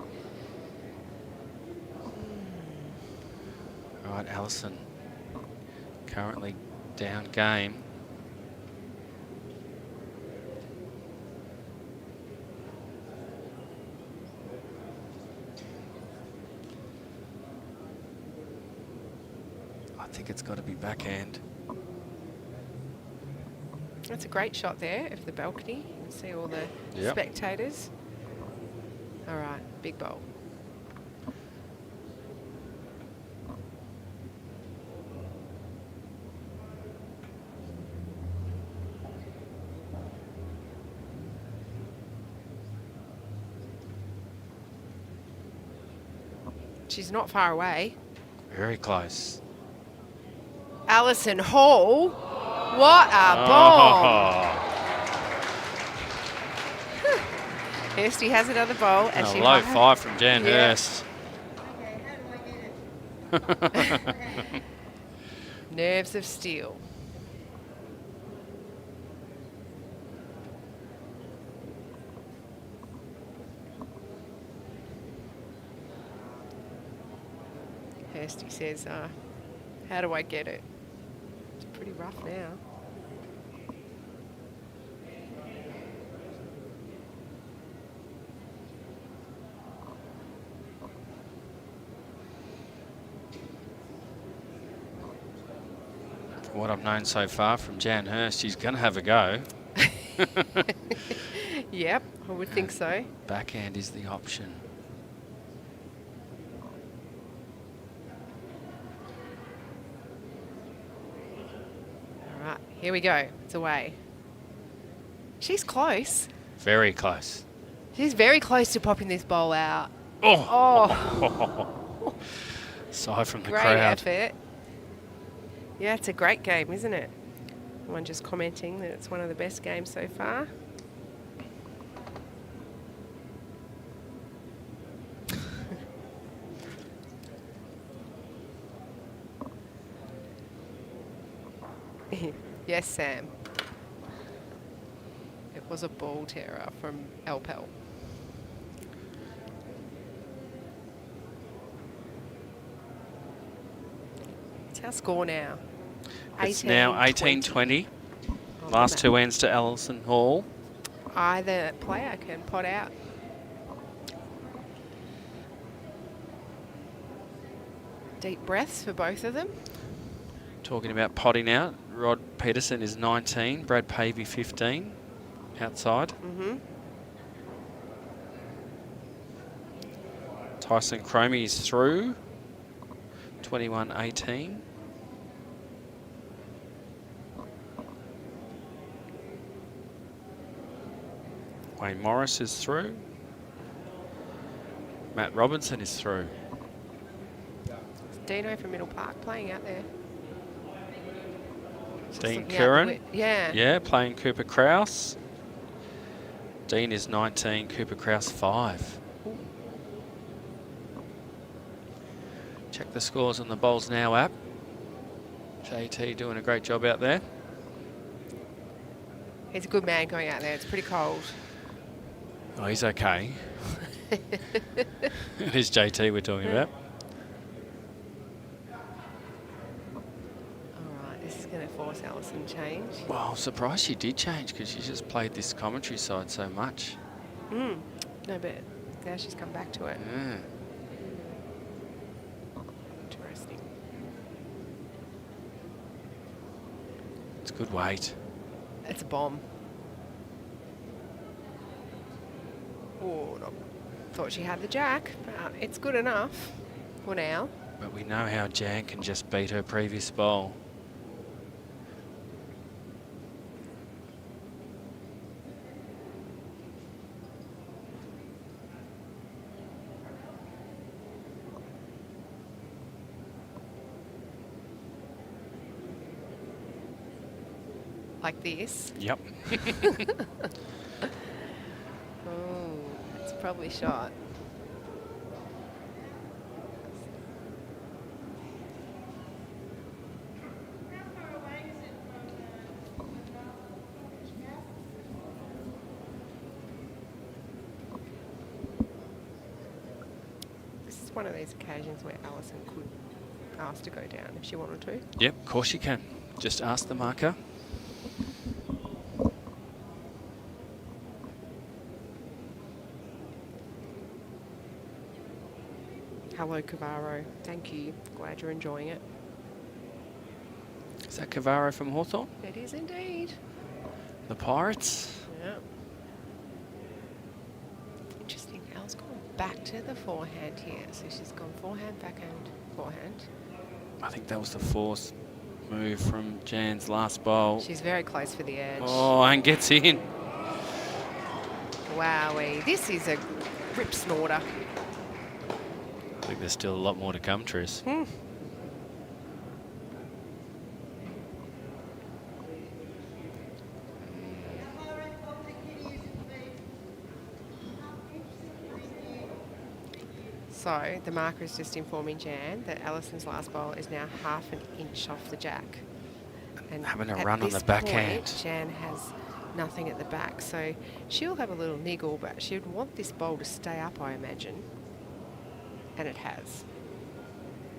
Right, Alison. Currently down game. I think it's got to be backhand. That's a great shot there of the balcony. You can see all the spectators. All right, big bowl. She's not far away. Very close. Alison Hall. What a bomb! Hursty has another bowl. And she low five from Jan Hurst. Nerves of steel. Hursty says, how do I get it? It's pretty rough now. From what I've known so far from Jan Hurst, she's going to have a go. Yep, I would think so. Backhand is the option. All right, here we go. It's away. She's close. Very close. She's very close to popping this bowl out. Oh! Sigh from the Great crowd. effort. Yeah, it's a great game, isn't it? One just commenting that it's one of the best games so far. Yes, Sam. It was a ball terror from Alpal. What's our score now? It's now 18-20. Last two ends to Alison Hall. Either player can pot out. Deep breaths for both of them. Talking about potting out, Rod Peterson is 19, Brad Pavey 15 outside. Tyson Cromie is through, 21-18. Wayne Morris is through. Matt Robinson is through. Dino from Middle Park playing out there. Dean Curran. Yeah. Yeah, playing Cooper Kraus. Dean is 19, Cooper Kraus 5. Check the scores on the Bowls Now app. JT doing a great job out there. He's a good man going out there. It's pretty cold. Oh, he's okay. It is JT we're talking about. All right, this is going to force Alison to change. Well, I'm surprised she did change because she just played this commentary side so much. No, but now she's come back to it. Yeah. Interesting. It's good weight. It's a bomb. Oh, thought she had the jack, but it's good enough for now. But we know how Jan can just beat her previous bowl. Like this. Yep. Oh, it's probably shot. This is one of these occasions where Alison could ask to go down if she wanted to. Yep, of course you can. Just ask the marker. Hello, Cavaro. Thank you. Glad you're enjoying it. Is that Cavaro from Hawthorn? It is indeed. The Pirates? Yeah. Interesting. Al's gone back to the forehand here. So she's gone forehand, backhand, forehand. I think that was the fourth move from Jan's last bowl. She's very close for the edge. Oh, and gets in. Wowee. This is a rip snorter. I think there's still a lot more to come, Tris. So the marker is just informing Jan that Alison's last bowl is now half an inch off the jack. And Having a at run on this the backhand. point, Jan has nothing at the back. So she'll have a little niggle, but she'd want this bowl to stay up, I imagine. And it has.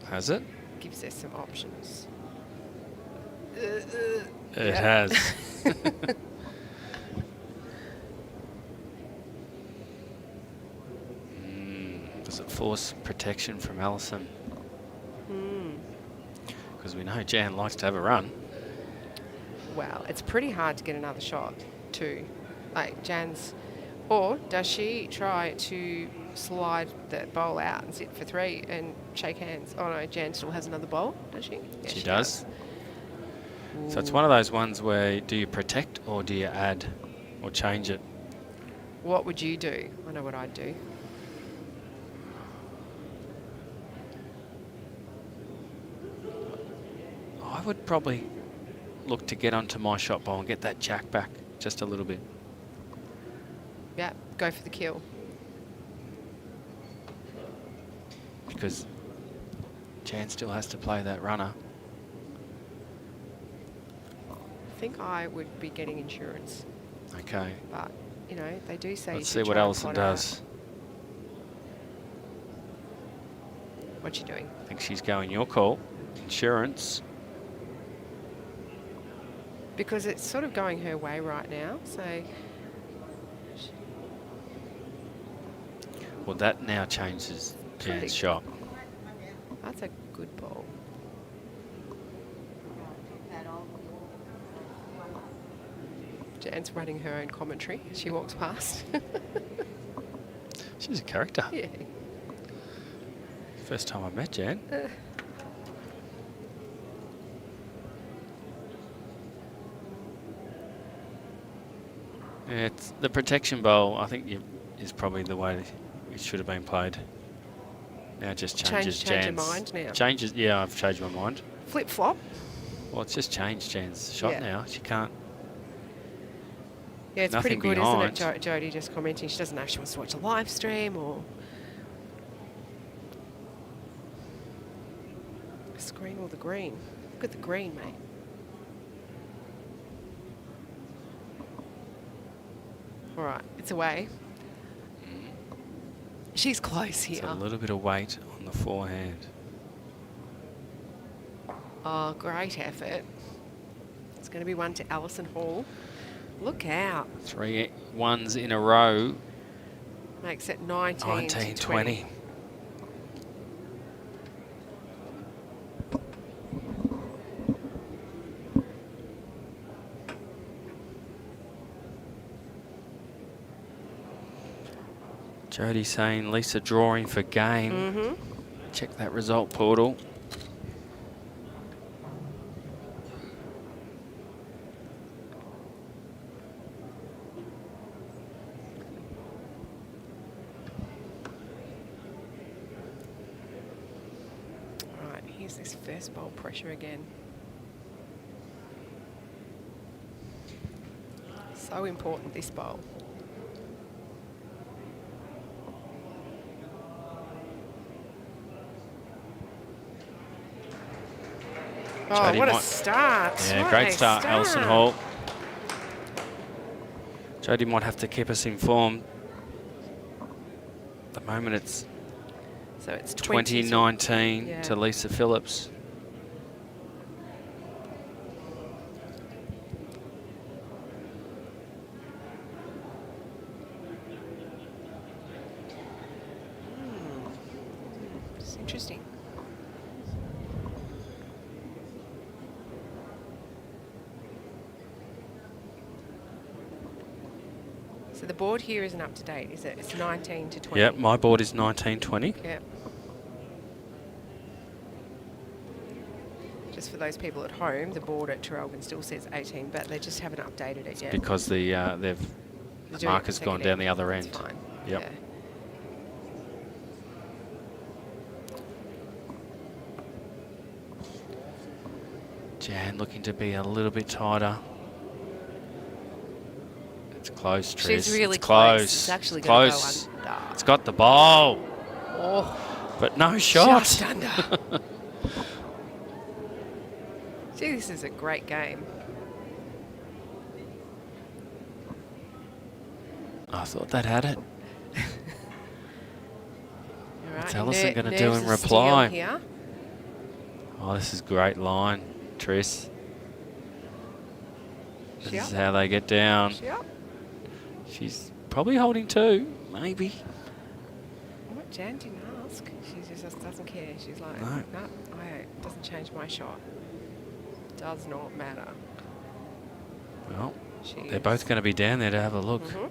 Has it? Gives us some options. It has. Does it force protection from Alison? Because we know Jan likes to have a run. Well, it's pretty hard to get another shot, too. Like Jan's, or does she try to slide the bowl out and sit for three and shake hands? Oh no, Jan still has another bowl, does she? Yeah, She does. So it's one of those ones where do you protect or do you add or change it? What would you do? I know what I'd do. I would probably look to get onto my shot bowl and get that jack back just a little bit. Yeah, go for the kill. Because Jan still has to play that runner. I think I would be getting insurance, Okay. but you know they do say. Let's you see should what try and Alison plot it out. does. What's she doing? I think she's going your call. Insurance. Because it's sort of going her way right now, so Well, that now changes Pretty- Jan's shot. that's a good ball. Jan's running her own commentary as she walks past. She's a character. Yeah. First time I've met Jan. Yeah, it's the protection bowl, I think is probably the way it should have been played. Now it just changes Change your Jan's. mind now. Changes, yeah, I've changed my mind. Flip flop. Well, it's just changed Jan's shot Yeah. now. She can't. Yeah, it's pretty Nothing good, behind. isn't it? Jodie just commenting she doesn't know if she wants to watch a live stream or. green or the green? Look at the green, mate. All right, it's away. She's close here. It's a little bit of weight on the forehand. Oh, great effort. It's going to be one to Alison Hall. Look out. 3 ones in a row. Makes it 19 to 20. Jody saying Lisa drawing for game. Check that result portal. All right, here's this first bowl pressure again. So important, this bowl. Oh, Jody what a might- start. Yeah, What great a start, Alison Hall. Jody might have to keep us informed. At the moment it's So it's 20 2019 yeah. to Lisa Phillips. It's interesting. So the board here isn't up to date, is it? It's 19 to 20. Yep, my board is 1920. Yep. Just for those people at home, the board at Traralgon still says 18, but they just haven't updated it yet. Because the They're the doing it marker's gone down the other That's end. fine. Yep. Yeah. Jan looking to be a little bit tighter. It's close, Trish. She's really it's close. close. It's actually It's going to close. go under. It's got the ball, Oh, but no shot. just under. Gee, this is a great game. I thought that had it. All right, What's Alison going to do nerves in of steel reply? Here. Oh, this is great line, Trish. This Yep. is how they get down. Yep. She's probably holding 2, maybe. What Jan didn't ask. She just doesn't care. She's like, No. no, it doesn't change my shot. Does not matter. Well, She they're both is- going to be down there to have a look. Mhm.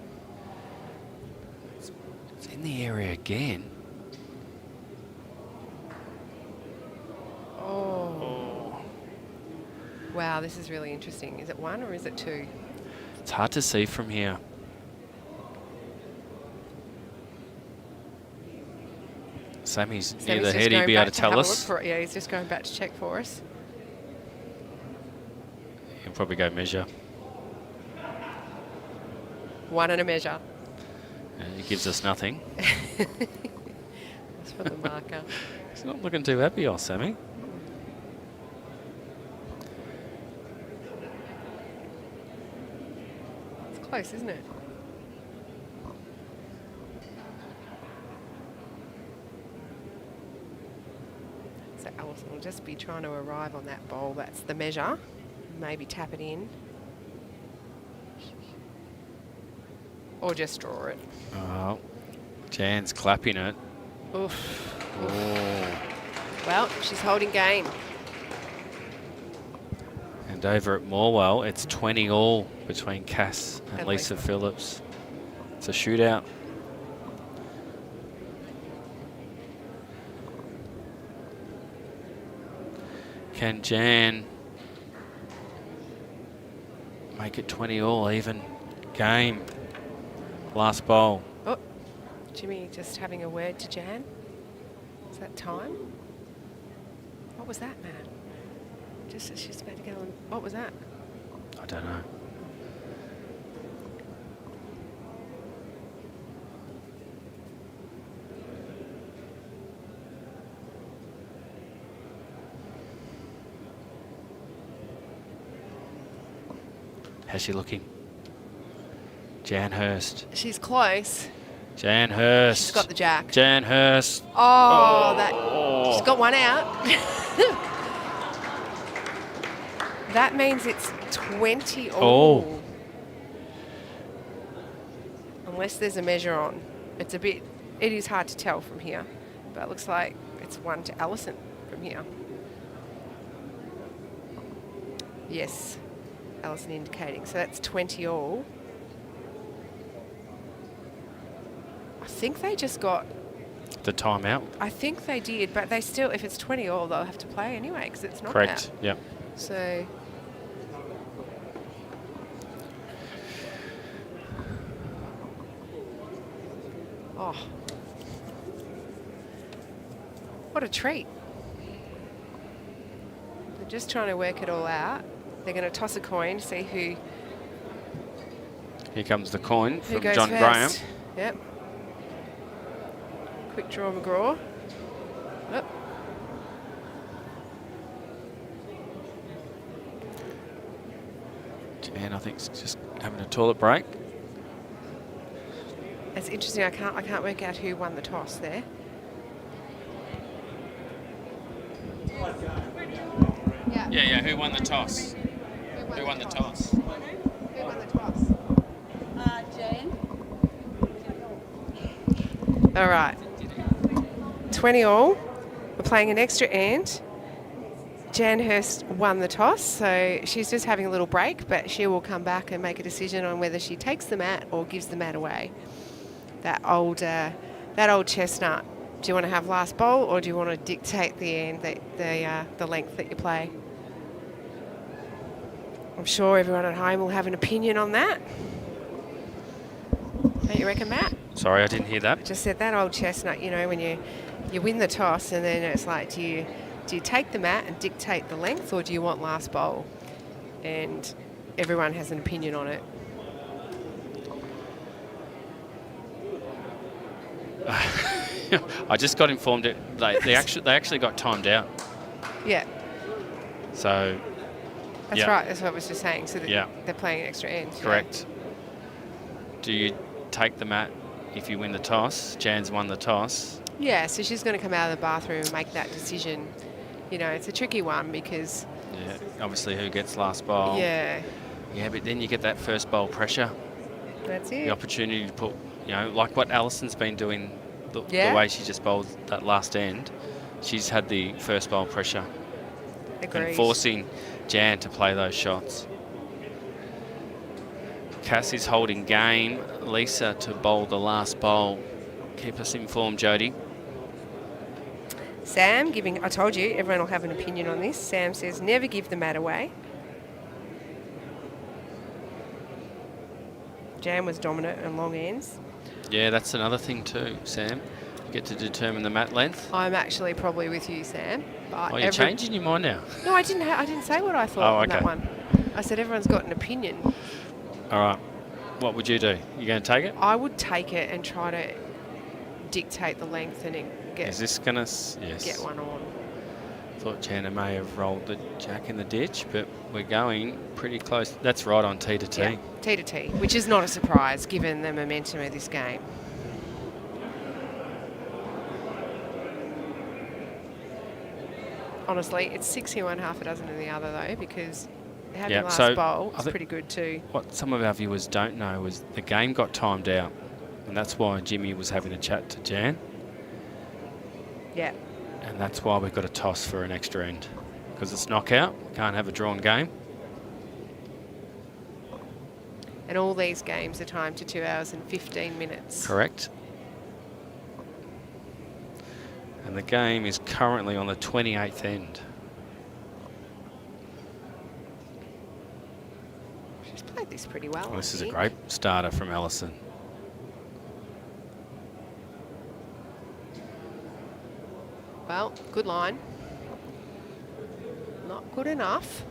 It's in the area again. Oh. Wow, this is really interesting. Is it 1 or is it 2? It's hard to see from here. Sammy's near Sammy's the just head, he'd going be able back to have tell a look us. for it. Yeah, he's just going back to check for us. He'll probably go measure. 1 and a measure. And he gives us nothing. That's for the marker. He's not looking too happy, old Sammy. It's close, isn't it? So Alison will just be trying to arrive on that bowl. That's the measure. Maybe tap it in. Or just draw it. Oh, Jan's clapping it. Oof. Oh. Well, she's holding game. And over at Morwell, it's 20 all between Cass and And Lisa Lisa. Phillips. It's a shootout. Can Jan make it 20 all, even game? Last bowl. Oh, Jimmy just having a word to Jan. Is that time? What was that, Matt? Just as she's about to go on. What was that? I don't know. How's she looking? Jan Hurst. She's close. Jan Hurst. She's got the jack. Jan Hurst. She's got one out. That means it's 20 all. Unless there's a measure on. It is hard to tell from here, but it looks like it's 1 to ALISON from here. Yes, ALISON indicating. So that's 20 all. I think they just got The timeout. I think they did, but they still, if it's 20 all, they'll have to play anyway because it's not Correct. out. Yep. So what a treat. They're just trying to work it all out. They're going to toss a coin, see who Here comes the coin from goes John first. Graham. Yep. Quick draw McGraw. Yep. Jan, I think, is just having a toilet break. It's interesting. I can't work out who won the toss there. Yeah. Who won the toss? Who won the toss? Who won the toss? Jane. All right. 20 all. We're playing an extra end. Jan Hurst won the toss, so she's just having a little break, but she will come back and make a decision on whether she takes the mat or gives the mat away. That old chestnut. Do you want to have last bowl, or do you want to dictate the end, the length that you play? I'm sure everyone at home will have an opinion on that. Don't you reckon, Matt? Sorry, I didn't hear that. Just said that old chestnut, you know, when you win the toss and then it's like, do you take the mat and dictate the length, or do you want last bowl? And everyone has an opinion on it. I just got informed that they actually got timed out. Yeah, So that's yeah. right. That's what I was just saying. So Yeah. they're playing an extra end. Correct. Do you take the mat if you win the toss? Jan's won the toss. Yeah, so she's going to come out of the bathroom and make that decision. You know, it's a tricky one because... Yeah, obviously who gets last bowl. Yeah, Yeah, but then you get that first bowl pressure. that's The it. opportunity to put, you know, like what Alison's been doing, the way she just bowled that last end. She's had the first bowl pressure. Agreed. And forcing Jan to play those shots. Cass is holding game. Lisa to bowl the last bowl. Keep us informed, Jodie. Sam giving... I told you, everyone will have an opinion on this. Sam says, never give the mat away. Jan was dominant and long ends. Yeah, that's another thing too, Sam. You get to determine the mat length. I'm actually probably with you, Sam. But Oh, you're changing your mind now. No, I didn't say what I thought on that okay. one. I said everyone's got an opinion. All right. What would you do? You going to take it? I would take it and try to dictate the length and Is this going to... Yes. get one on. Thought Jana may have rolled the jack in the ditch, but we're going pretty close. That's right on T to T. Yeah, T to T, which is not a surprise given the momentum of this game. Honestly, it's 61, half a dozen in the other though, because having last bowl is pretty good too. What some of our viewers don't know is the game got timed out, and that's why Jimmy was having a chat to Jan, Yeah. and that's why we've got a toss for an extra end, because it's knockout. We can't have a drawn game. And all these games are timed to 2 hours and 15 minutes. Correct. And the game is currently on the 28th end. She's played this pretty well. Well, this I is a think. great starter from Alison. Well, good line. Not good enough.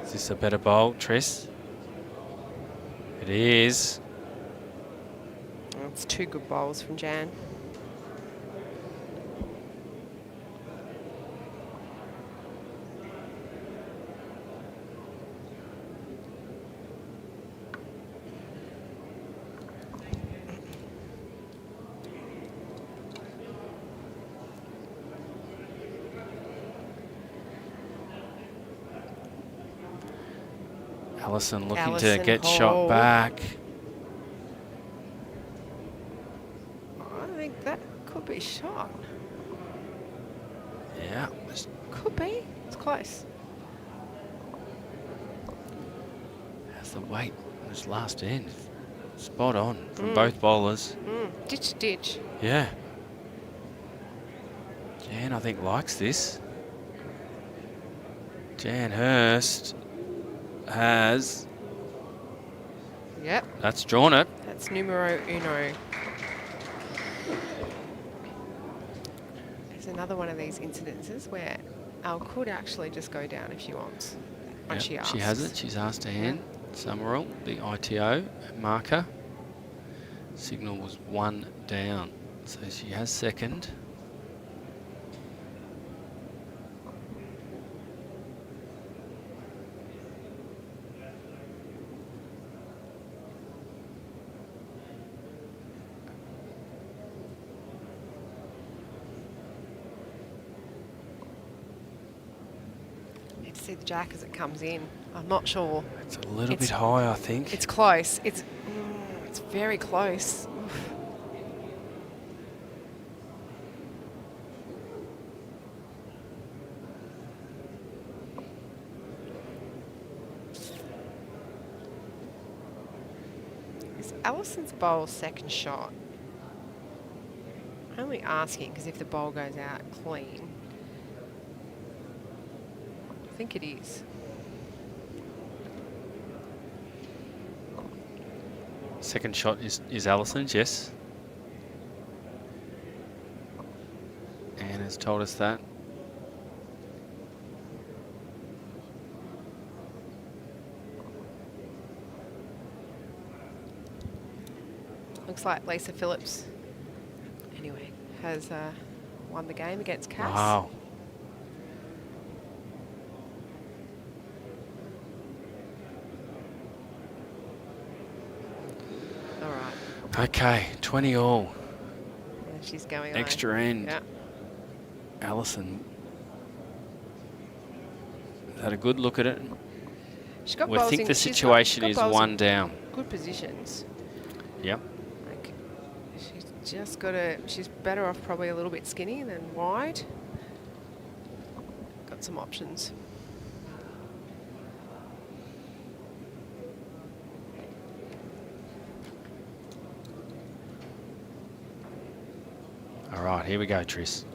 Is this a better bowl, Triss? It is. That's 2 good bowls from Jan. Alison looking Alison to get Hall. shot back. I think that could be shot. Yeah. Could be. It's close. How's the weight on this last end? Spot on from both bowlers. Ditch to ditch. Yeah. Jan, I think, likes this. Jan Hurst has... Yep. That's drawn it. That's numero uno. There's another one of these incidences where Al could actually just go down if she wants. When Yep, she asks. she has it. She's asked to hand. Summerall, the ITO marker. Signal was 1 down. So she has second. See the jack as it comes in. I'm not sure. It's a little bit high, I think. It's close. It's very close. Oof. Is Alison's bowl second shot? I'm only asking because if the bowl goes out clean, I think it is. Second shot is Alison's, yes. Anne has told us that. Looks like Lisa Phillips, anyway, has won the game against Cass. Wow. All right. Okay, 20 all. Yeah, she's going Extra end. Yeah. Alison had a good look at it. She's got We bowls think in- the she's got- situation got is bowls in 1 down. Good positions. Yep. Like, she's just got to. She's better off probably a little bit skinny than wide. Got some options. All right, here we go, Tris.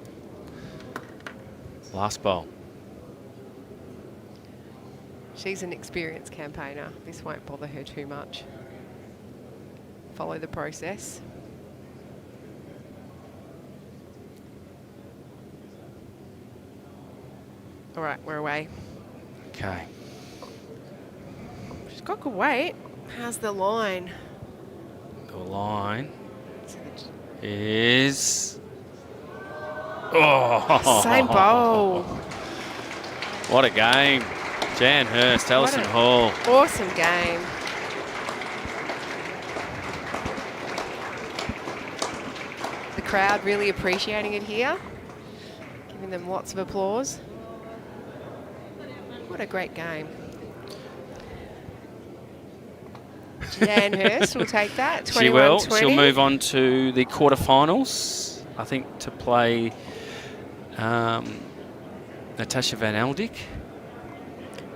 Last bowl. She's an experienced campaigner. This won't bother her too much. Follow the process. All right, we're away. Okay. She's got good weight. How's the line? The line is... Oh! Same bowl. What a game. Jan Hurst, Alison Hall. Awesome game. The crowd really appreciating it here. Giving them lots of applause. What a great game. Jan Hurst will take that. She will. 21-20. She'll move on to the quarterfinals, I think, to play Natasha Van Eldik.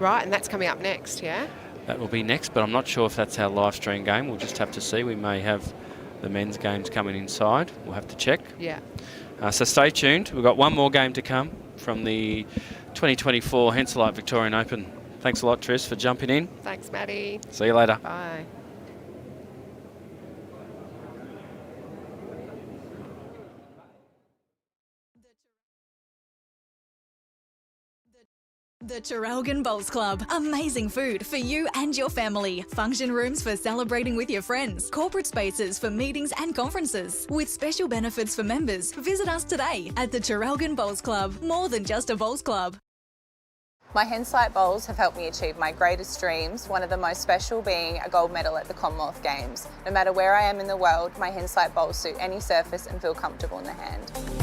Right, and that's coming up next, yeah? That will be next, but I'm not sure if that's our live stream game. We'll just have to see. We may have the men's games coming inside. We'll have to check. Yeah. So stay tuned. We've got one more game to come from the 2024 Henselite Victorian Open. Thanks a lot, Tris, for jumping in. Thanks, Maddie. See you later. Bye. The Traralgon Bowls Club. Amazing food for you and your family. Function rooms for celebrating with your friends. Corporate spaces for meetings and conferences. With special benefits for members, visit us today at the Traralgon Bowls Club. More than just a bowls club. My Hensight bowls have helped me achieve my greatest dreams, one of the most special being a gold medal at the Commonwealth Games. No matter where I am in the world, my Hensight bowls suit any surface and feel comfortable in the hand.